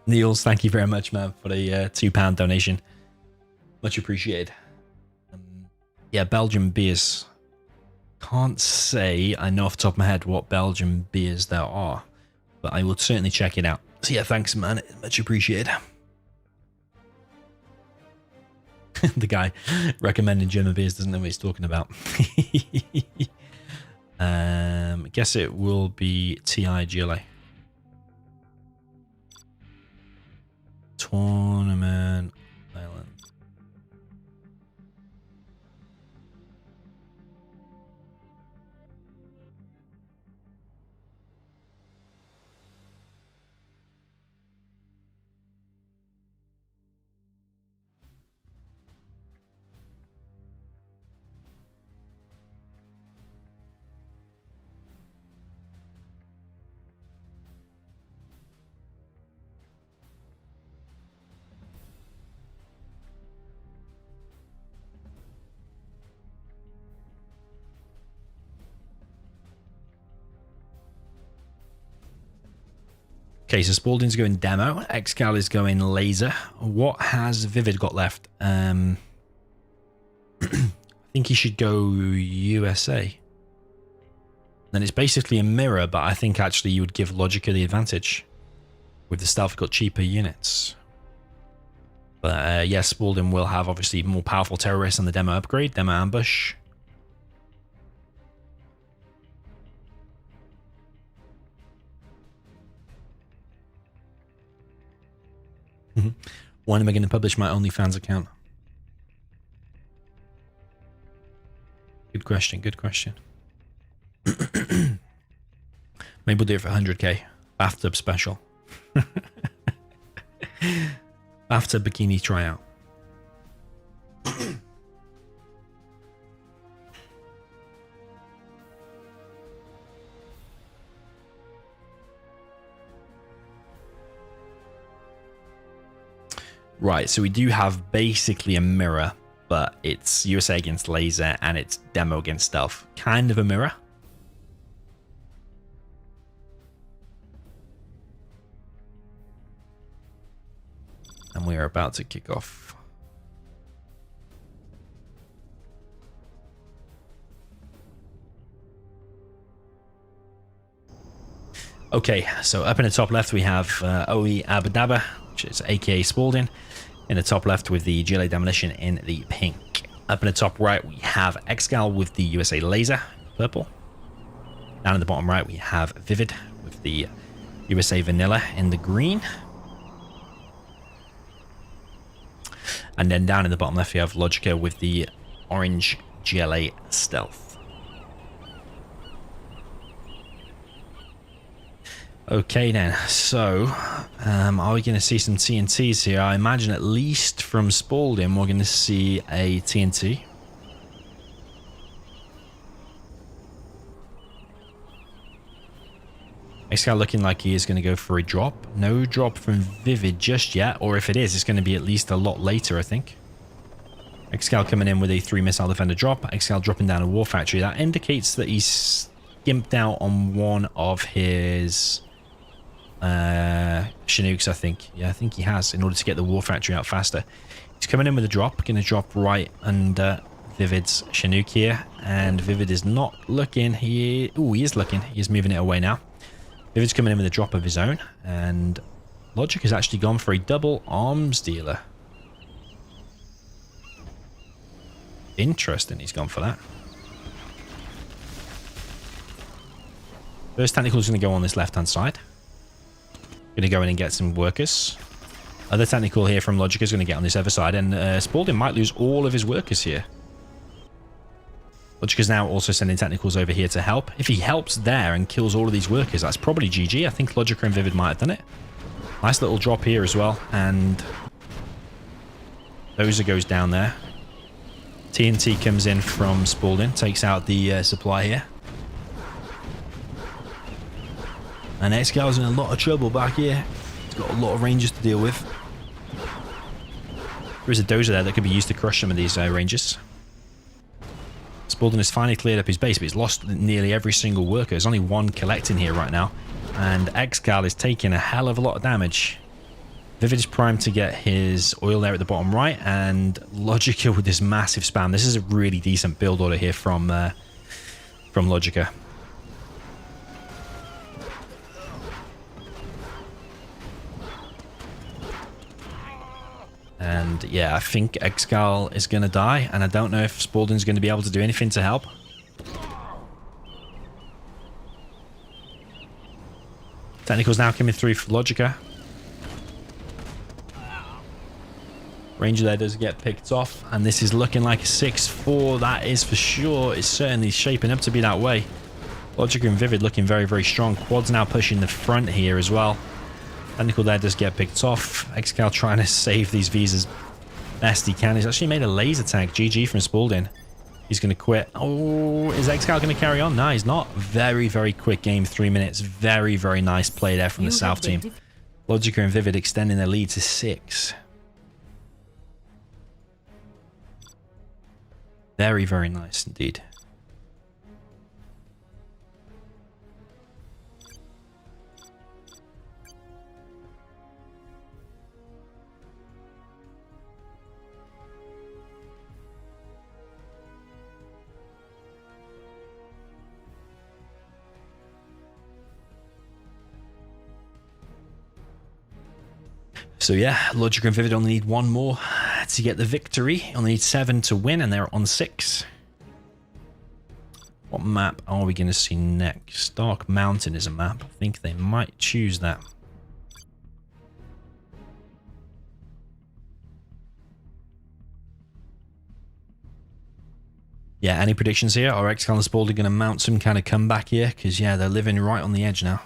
S2: Niels, thank you very much, man, for the £2 donation. Much appreciated. Yeah, Belgian beers. Can't say I know off the top of my head what Belgian beers there are, but I will certainly check it out. So yeah, thanks, man. Much appreciated. The guy recommending German beers doesn't know what he's talking about. I guess it will be TI GLA. Tournament Island. Okay, so Spalding's going demo. Excal is going laser. What has Vivid got left? I think he should go USA. Then it's basically a mirror, but I think actually you would give Logica the advantage. With the stealth, got cheaper units. But yes, Spalding will have obviously more powerful terrorists on the demo upgrade, demo ambush. When am I going to publish my OnlyFans account? Good question, good question. Maybe we'll do it for 100k. Bathtub special. Bathtub bikini tryout. Right, so we do have basically a mirror, but it's USA against laser and it's demo against stealth. Kind of a mirror. And we are about to kick off. Okay, so up in the top left we have OE Abadaba, which is aka Spalding. In the top left with the GLA Demolition in the pink. Up in the top right we have Excal with the USA Laser, purple. Down in the bottom right we have Vivid with the USA Vanilla in the green. And then down in the bottom left we have Logica with the orange GLA Stealth. Okay then, so are we going to see some TNTs here? I imagine at least from Spalding we're going to see a TNT. Excal looking like he is going to go for a drop. No drop from Vivid just yet, or if it is, it's going to be at least a lot later, I think. Excal coming in with a 3 missile defender drop. Excal dropping down a war factory. That indicates that he's gimped out on one of his Chinooks, I think. Yeah, I think he has, in order to get the war factory out faster. He's coming in with a drop. Going to drop right under Vivid's Chinook here, and Vivid is not looking. He is looking. He's moving it away now. Vivid's coming in with a drop of his own, and Logic has actually gone for a double arms dealer. Interesting, he's gone for that. First tactical is going to go on this left-hand side. Going to go in and get some workers. Other tactical here from Logica is going to get on this other side, and Spalding might lose all of his workers here. Logica's now also sending tacticals over here to help. If he helps there and kills all of these workers, that's probably GG. I think Logica and Vivid might have done it. Nice little drop here as well, and Dozer goes down there. TNT comes in from Spalding, takes out the supply here. And Excal's in a lot of trouble back here. He's got a lot of rangers to deal with. There is a Dozer there that could be used to crush some of these rangers. Spalding has finally cleared up his base, but he's lost nearly every single worker. There's only one collecting here right now. And Excal is taking a hell of a lot of damage. Vivid is primed to get his oil there at the bottom right, and Logica with this massive spam. This is a really decent build order here from Logica. And yeah, I think Excal is going to die, and I don't know if Spalding's going to be able to do anything to help. Technicals now coming through for Logica. Ranger there does get picked off, and this is looking like a 6-4. That is for sure. It's certainly shaping up to be that way. Logica and Vivid looking very, very strong. Quad's now pushing the front here as well. Technical there does get picked off. Excal trying to save these Vs as best he can. He's actually made a laser tag. GG from Spalding. He's going to quit. Oh, is Excal going to carry on? No, he's not. Very, very quick game. 3 minutes. Very, very nice play there from the South team. Logica and Vivid extending their lead to 6. Very, very nice indeed. So yeah, Logica and Vivid only need one more to get the victory. Only need 7 to win, and they're on 6. What map are we going to see next? Dark Mountain is a map. I think they might choose that. Yeah, any predictions here? Are Excal and Spalding going to mount some kind of comeback here? Because yeah, they're living right on the edge now.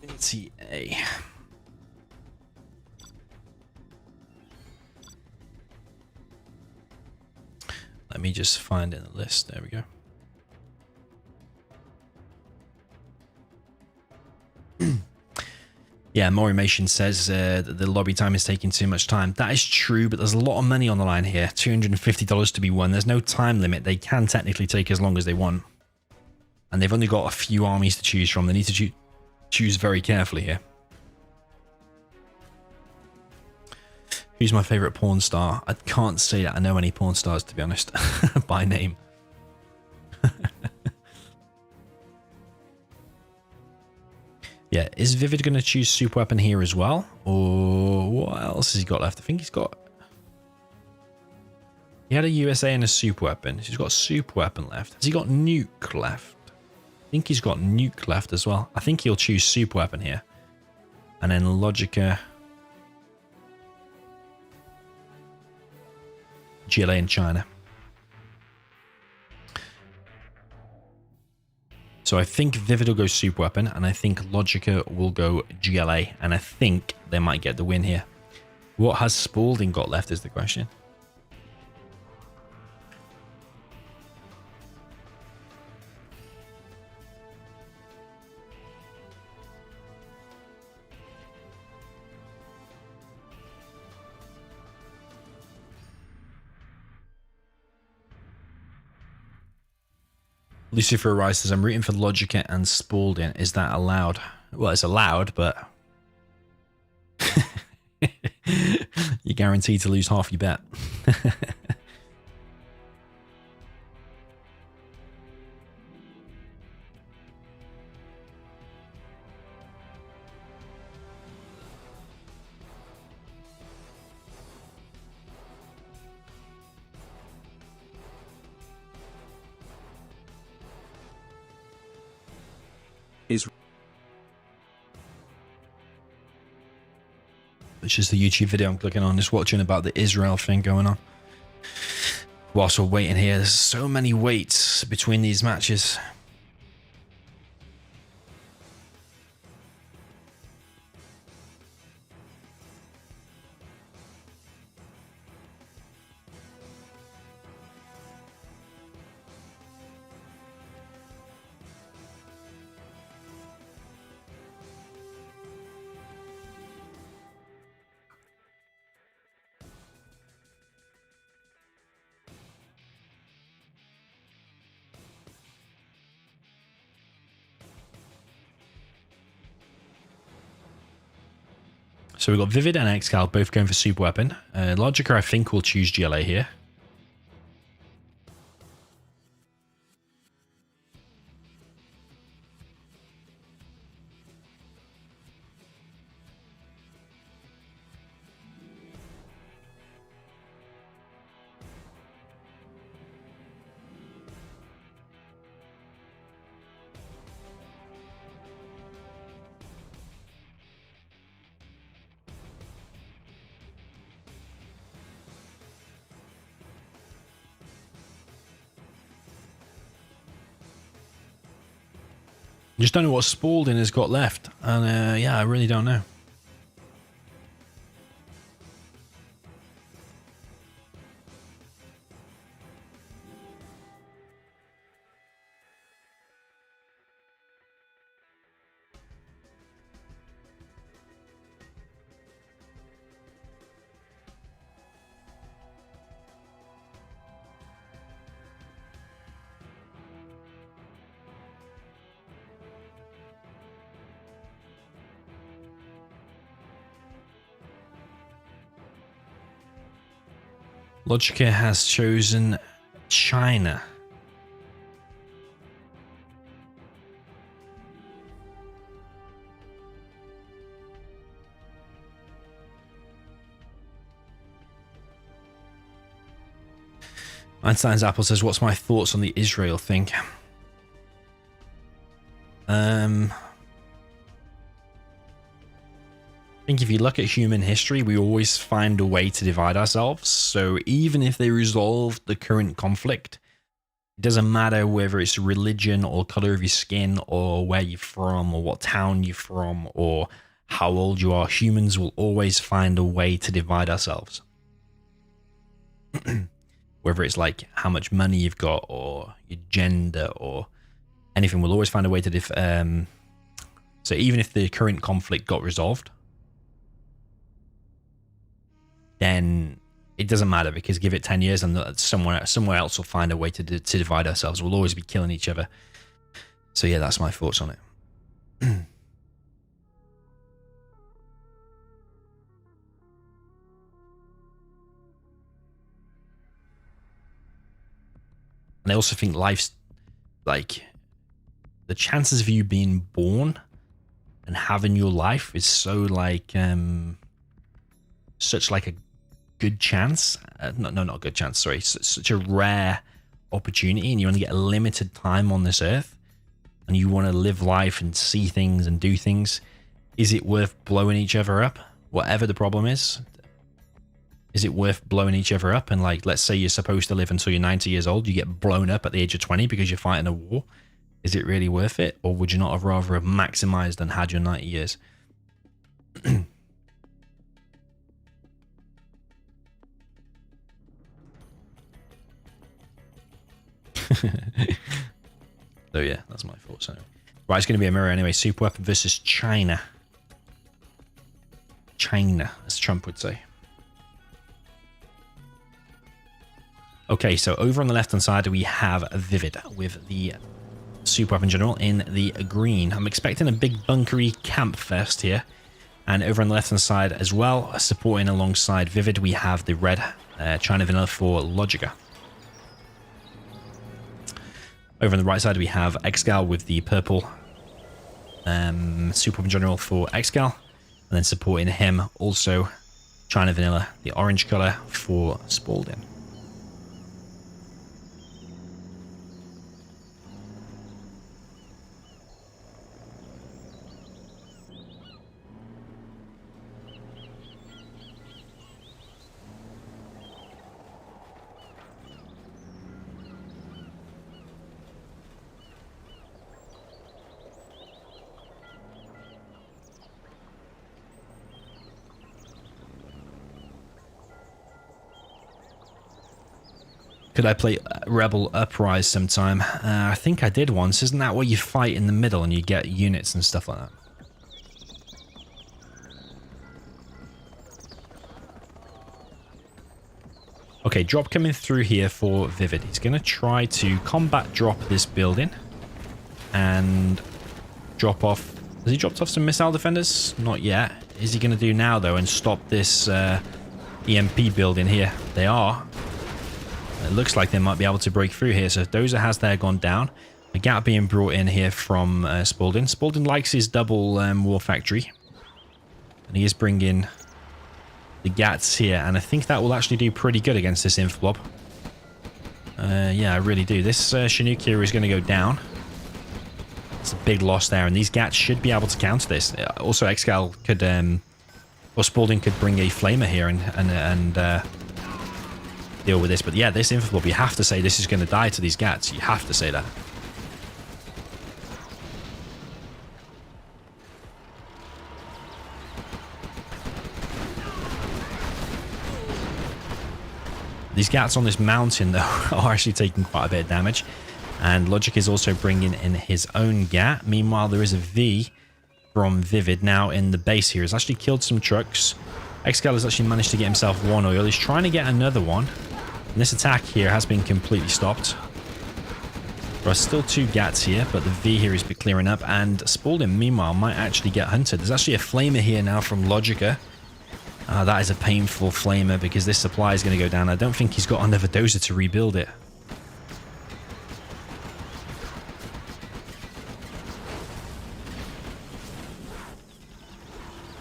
S2: NTA. Let me just find in the list. There we go. Yeah, Morimation says that the lobby time is taking too much time. That is true, but there's a lot of money on the line here. $250 to be won. There's no time limit. They can technically take as long as they want. And they've only got a few armies to choose from. They need to choose very carefully here. Who's my favorite porn star? I can't say that I know any porn stars, to be honest, by name. Yeah, is Vivid going to choose super weapon here as well? Or what else has he got left? I think he's got... He had a USA and a super weapon. He's got super weapon left. Has he got nuke left? I think he's got nuke left as well. I think he'll choose super weapon here. And then Logica... GLA in China. So I think Vivid will go super weapon, and I think Logica will go GLA, and I think they might get the win here. What has Spalding got left is the question. Lucifer Rice says, I'm rooting for Logica and Spalding. Is that allowed? Well, it's allowed, but you're guaranteed to lose half your bet. Which is the YouTube video I'm clicking on, just watching about the Israel thing going on. Whilst we're waiting here, there's so many waits between these matches. So we've got Vivid and Excal both going for super weapon. Logica, I think, will choose GLA here. Just don't know what Spalding has got left. And yeah, I really don't know. Logica has chosen China. Einstein's Apple says, what's my thoughts on the Israel thing? I think if you look at human history, we always find a way to divide ourselves. So even if they resolve the current conflict, it doesn't matter whether it's religion or color of your skin or where you're from or what town you're from or how old you are. Humans will always find a way to divide ourselves. Whether it's like how much money you've got or your gender or anything, we'll always find a way to So even if the current conflict got resolved, then it doesn't matter, because give it 10 years and somewhere else will find a way to divide ourselves. We'll always be killing each other. So yeah, that's my thoughts on it. And I also think life's like the chances of you being born and having your life is so like such like a good chance. No, not a good chance. Sorry, such a rare opportunity, and you only get a limited time on this earth, and you want to live life and see things and do things. Is it worth blowing each other up? Whatever the problem is it worth blowing each other up? And like, let's say you're supposed to live until you're 90 years old, you get blown up at the age of 20 because you're fighting a war. Is it really worth it? Or would you not have rather have maximized and had your 90 years? So yeah, that's my thoughts anyway. Right, it's going to be a mirror anyway. Super weapon versus China. China, as Trump would say. Okay, so over on the left-hand side, we have Vivid with the Super Weapon General in the green. I'm expecting a big bunkery camp fest here. And over on the left-hand side as well, supporting alongside Vivid, we have the red China Vanilla for Logica. Over on the right side, we have Excal with the purple Super Weapon General for Excal. And then supporting him, also China Vanilla, the orange color for Spalding. Could I play Rebel Uprise sometime? I think I did once. Isn't that where you fight in the middle and you get units and stuff like that? Okay, drop coming through here for Vivid. He's going to try to combat drop this building and drop off. Has he dropped off some missile defenders? Not yet. Is he going to do now, though, and stop this EMP building here? They are. It looks like they might be able to break through here. So Dozer has there gone down. A gap being brought in here from Spalding. Spalding likes his double war factory. And he is bringing the GATs here. And I think that will actually do pretty good against this inf blob. Yeah, I really do. This Chinook here is going to go down. It's a big loss there. And these GATs should be able to counter this. Also, Excal could... or Spalding could bring a flamer here and deal with this. But yeah, this info blob, you have to say this is going to die to these GATs. You have to say that. These GATs on this mountain, though, are actually taking quite a bit of damage. And Logic is also bringing in his own GAT. Meanwhile, there is a V from Vivid now in the base here. He's actually killed some trucks. Excal has actually managed to get himself one oil. He's trying to get another one. And this attack here has been completely stopped. There are still two GATs here, but the V here is clearing up. And Spalding, meanwhile, might actually get hunted. There's actually a flamer here now from Logica. That is a painful flamer because this supply is going to go down. I don't think he's got another dozer to rebuild it.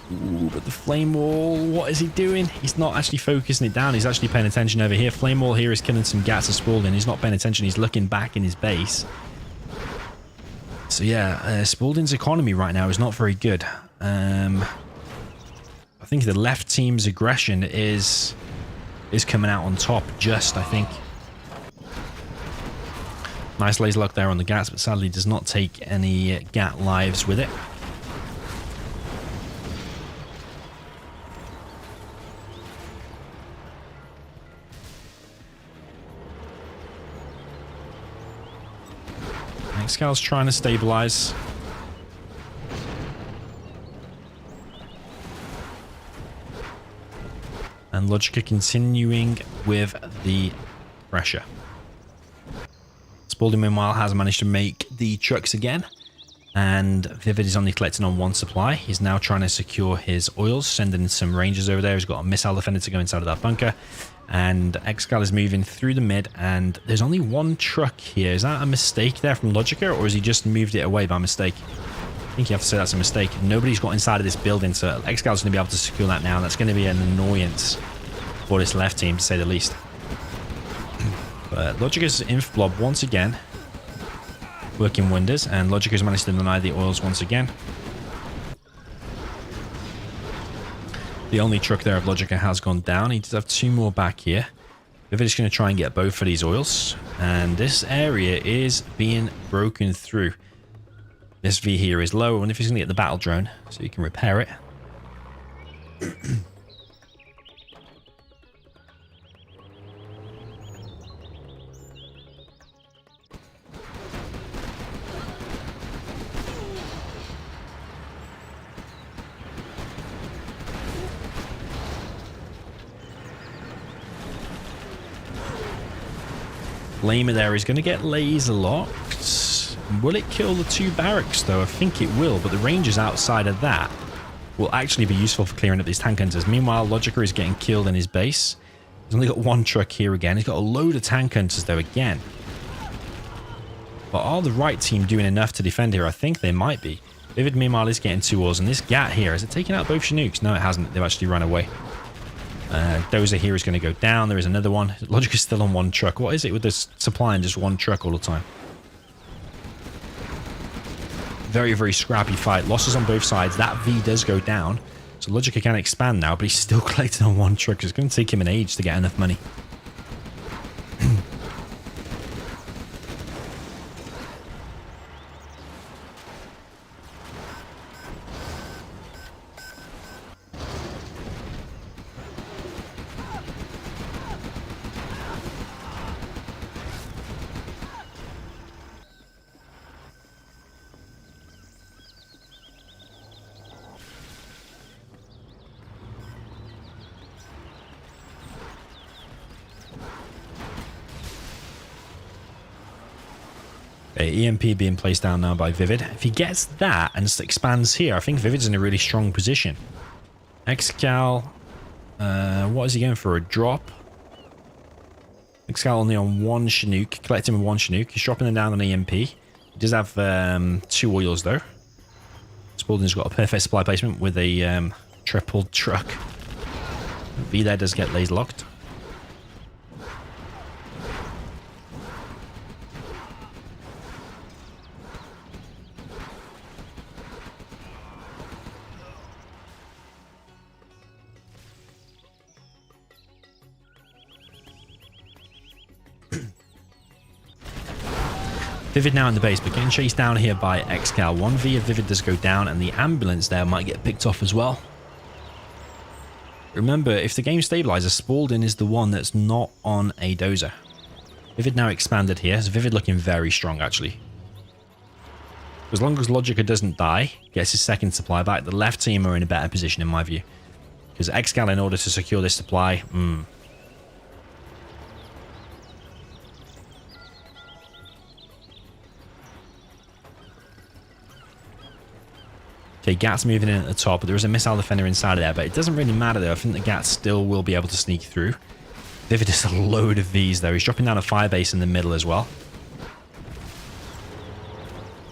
S2: Ooh, but the flame wall, what is he doing? He's not actually focusing it down. He's actually paying attention over here. Flame wall here is killing some GATs of Spalding. He's not paying attention. He's looking back in his base. So yeah, Spalding's economy right now is not very good. I think the left team's aggression is coming out on top, I think. Nice laser lock there on the GATs, but sadly does not take any GAT lives with it. Excal's trying to stabilize. And Logica continuing with the pressure. Spalding, meanwhile, has managed to make the trucks again. And Vivid is only collecting on one supply. He's now trying to secure his oils, sending in some rangers over there. He's got a missile defender to go inside of that bunker. And Excal is moving through the mid, and there's only one truck here. Is that a mistake there from Logica, or has he just moved it away by mistake? I think you have to say that's a mistake. Nobody's got inside of this building, so Excal's going to be able to secure that now. And that's going to be an annoyance for this left team, to say the least. But Logica's inf blob once again working wonders, and Logica's managed to deny the oils once again. The only truck there of Logica has gone down. He does have two more back here. Vivid is going to try and get both of these oils, and this area is being broken through. This V here is low. I wonder if he's going to get the battle drone so he can repair it. Flamer there is going to get laser locked. Will it kill the two barracks though? I think it will, but the rangers outside of that will actually be useful for clearing up these tank hunters. Meanwhile, Logica is getting killed in his base. He's only got one truck here again. He's got a load of tank hunters though again. But are the right team doing enough to defend here? I think they might be. Vivid meanwhile is getting two oils, and this Gat here, has it taken out both Chinooks? No, it hasn't. They've actually run away. Dozer here is going to go down. There is another one. Logic is still on one truck. What is it with this supplying just one truck all the time? Very, very scrappy fight. Losses on both sides. That V does go down. So Logica can expand now, but he's still collecting on one truck. It's going to take him an age to get enough money. EMP being placed down now by Vivid. If he gets that and expands here, I think Vivid's in a really strong position. Excal, what is he going for? A drop? Excal only on one Chinook, collecting with one Chinook. He's dropping them down on EMP. He does have two oils though. Spalding's got a perfect supply placement with a triple truck. V there does get laser locked. Vivid now in the base, but getting chased down here by Excal. 1V of Vivid does go down, and the ambulance there might get picked off as well. Remember, if the game stabilizes, Spalding is the one that's not on a dozer. Vivid now expanded here, so Vivid looking very strong actually. As long as Logica doesn't die, gets his second supply back, the left team are in a better position in my view. Because Excal, in order to secure this supply, Okay, Gat's moving in at the top, but there is a missile defender inside of there, but it doesn't really matter though. I think the Gat still will be able to sneak through. Vivid has a load of Vs though. He's dropping down a firebase in the middle as well.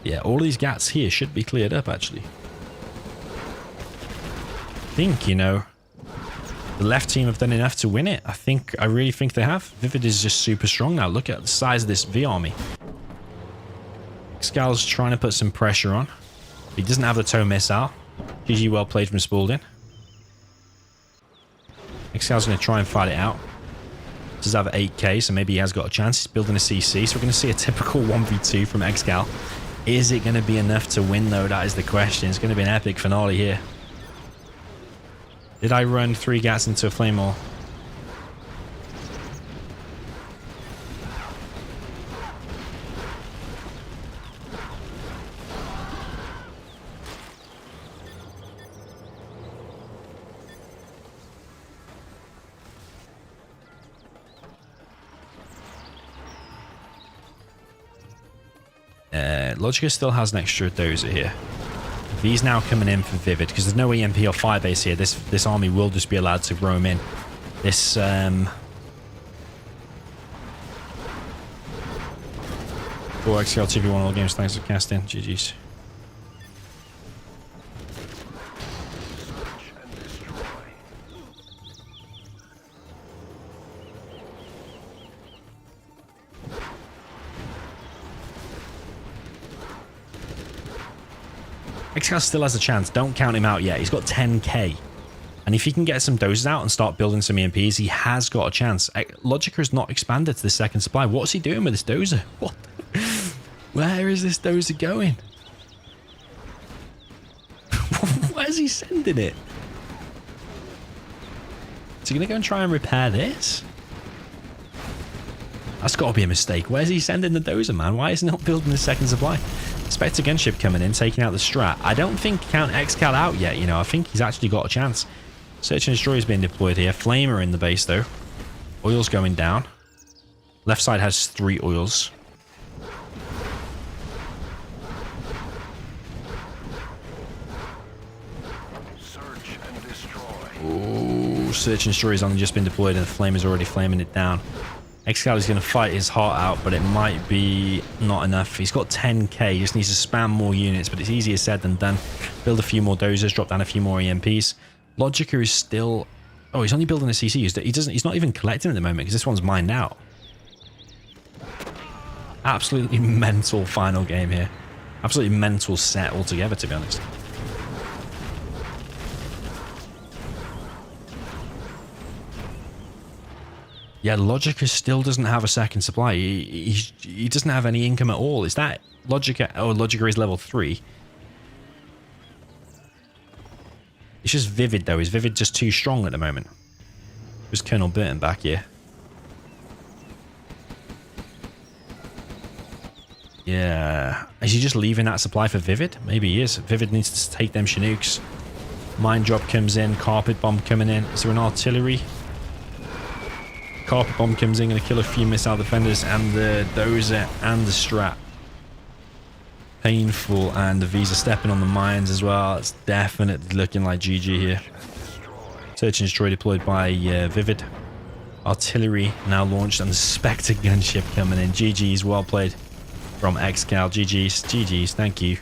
S2: Yeah, all these Gats here should be cleared up actually. I think, you know, the left team have done enough to win it. I really think they have. Vivid is just super strong now. Look at the size of this V army. Excal's trying to put some pressure on. He doesn't have the tow missile. GG, well played from Spalding. Excal's going to try and fight it out. Does have 8k, so maybe he has got a chance. He's building a CC, so we're going to see a typical 1v2 from Excal. Is it going to be enough to win, though? That is the question. It's going to be an epic finale here. Did I run 3 Gats into a flame wall? Logica still has an extra dozer here. V's now coming in for Vivid because there's no EMP or firebase here. This army will just be allowed to roam in. This Or Excal 2v1 all games. Thanks for casting. GG's. Excal still has a chance. Don't count him out yet. He's got 10k. And if he can get some dozers out and start building some EMPs, he has got a chance. Logica has not expanded to the second supply. What's he doing with this dozer? What? Where is this dozer going? Where's he sending it? Is he going to go and try and repair this? That's got to be a mistake. Where's he sending the dozer, man? Why is he not building the second supply? Spectre gunship coming in, taking out the strat. I don't think count Excal out yet, you know. I think he's actually got a chance. Search and Destroy is being deployed here. Flamer in the base, though. Oil's going down. Left side has 3 oils.
S1: Search and destroy.
S2: Ooh, Search and Destroy has only just been deployed and the Flamer's already flaming it down. Excal is going to fight his heart out, but it might be not enough. He's got 10k. He just needs to spam more units, but it's easier said than done. Build a few more dozers, drop down a few more EMPs. Logica is still... Oh, he's only building a CC. He's not even collecting at the moment because this one's mined out. Absolutely mental final game here. Absolutely mental set altogether, to be honest. Yeah, Logica still doesn't have a second supply. He doesn't have any income at all. Is that Logica? Oh, Logica is level 3. It's just Vivid, though. Is Vivid just too strong at the moment? There's Colonel Burton back here. Yeah. Is he just leaving that supply for Vivid? Maybe he is. Vivid needs to take them Chinooks. Mine drop comes in. Carpet bomb coming in. Is there an artillery? Carpet bomb comes in, going to kill a few missile defenders, and the dozer and the strat. Painful, and the V's are stepping on the mines as well. It's definitely looking like GG here. Search and Destroy deployed by Vivid. Artillery now launched, and the Spectre gunship coming in. GG's, well played from Excal. GG's, thank you.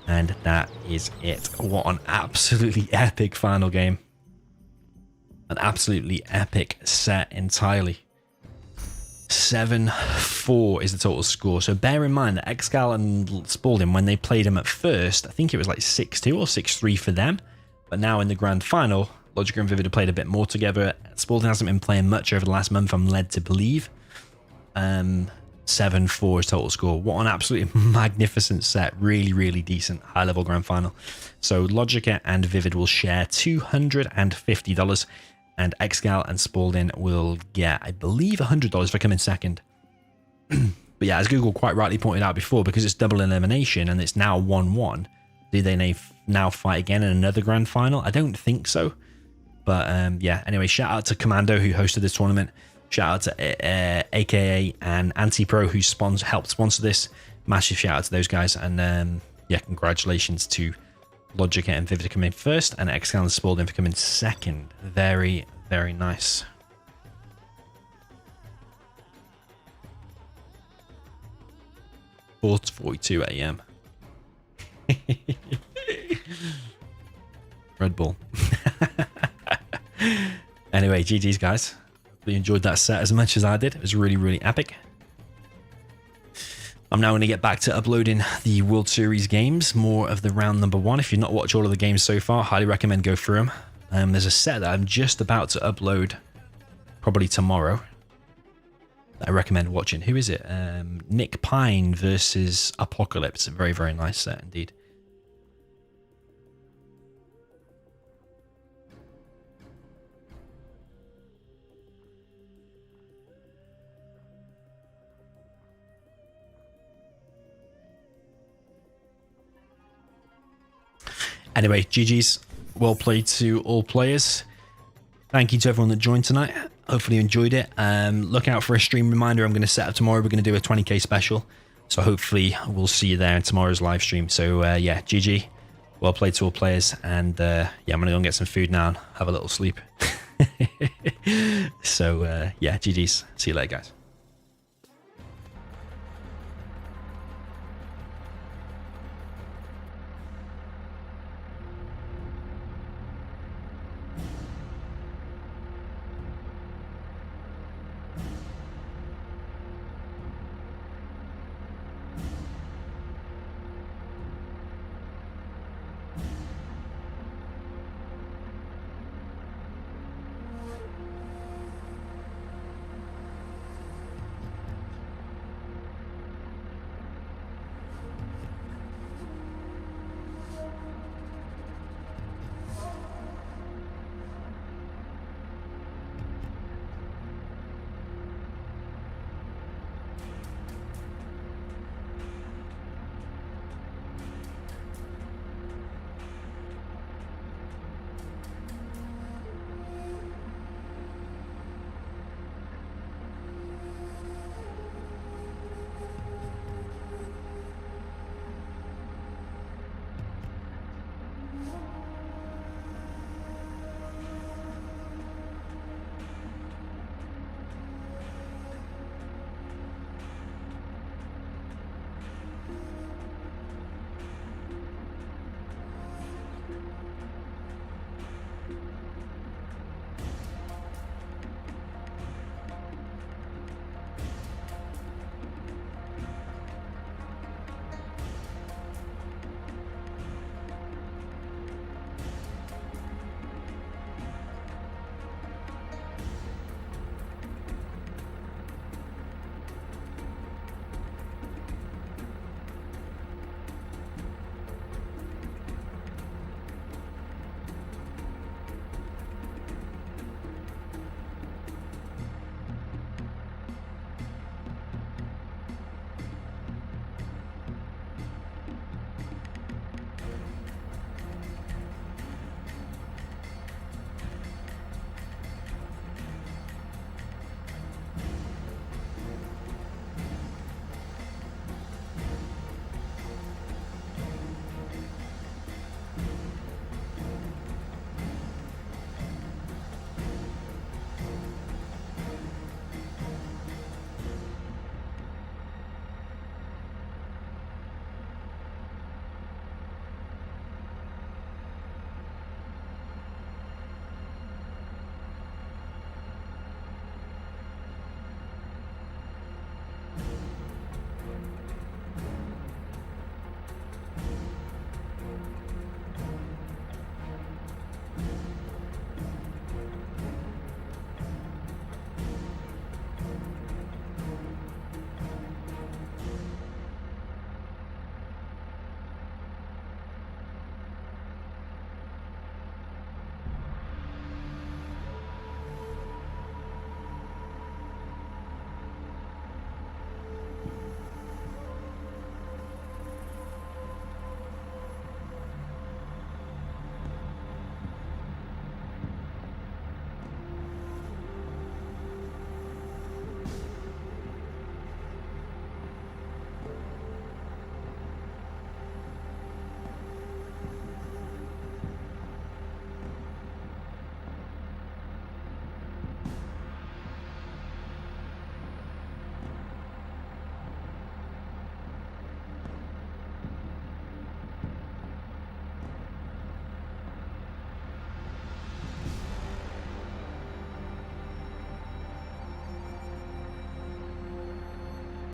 S2: And that is it. What an absolutely epic final game. An absolutely epic set entirely. 7-4 is the total score. So bear in mind that Excal and Spalding, when they played him at first, I think it was like 6-2 or 6-3 for them. But now in the grand final, Logica and Vivid have played a bit more together. Spalding hasn't been playing much over the last month, I'm led to believe. 7-4 is total score. What an absolutely magnificent set. Really, really decent high-level grand final. So Logica and Vivid will share $250. And Excal and Spalding will get, I believe, $100 for coming second. But yeah, as Google quite rightly pointed out before, because it's double elimination and it's now 1-1, do they now fight again in another grand final? I don't think so. But yeah, anyway, shout out to Commando who hosted this tournament. Shout out to AKA and AnT1 Pr0 who helped sponsor this. Massive shout out to those guys. And yeah, congratulations to Logica and Vivid coming in first, and Excal and Spalding for coming second. Very, very nice. It's 4:42 AM. Red Bull. Anyway, GG's guys. Hope you enjoyed that set as much as I did. It was really, really epic. I'm now going to get back to uploading the World Series games, more of the round number 1. If you've not watched all of the games so far, highly recommend go through them. There's a set that I'm just about to upload, probably tomorrow, that I recommend watching. Who is it? Nick Pine versus Apocalypse. A very, very nice set indeed. Anyway, GG's, well played to all players. Thank you to everyone that joined tonight. Hopefully you enjoyed it. Look out for a stream reminder I'm going to set up tomorrow. We're going to do a 20k special. So hopefully we'll see you there in tomorrow's live stream. So yeah, GG. Well played to all players. And yeah, I'm going to go and get some food now and have a little sleep. So yeah, GG's. See you later, guys.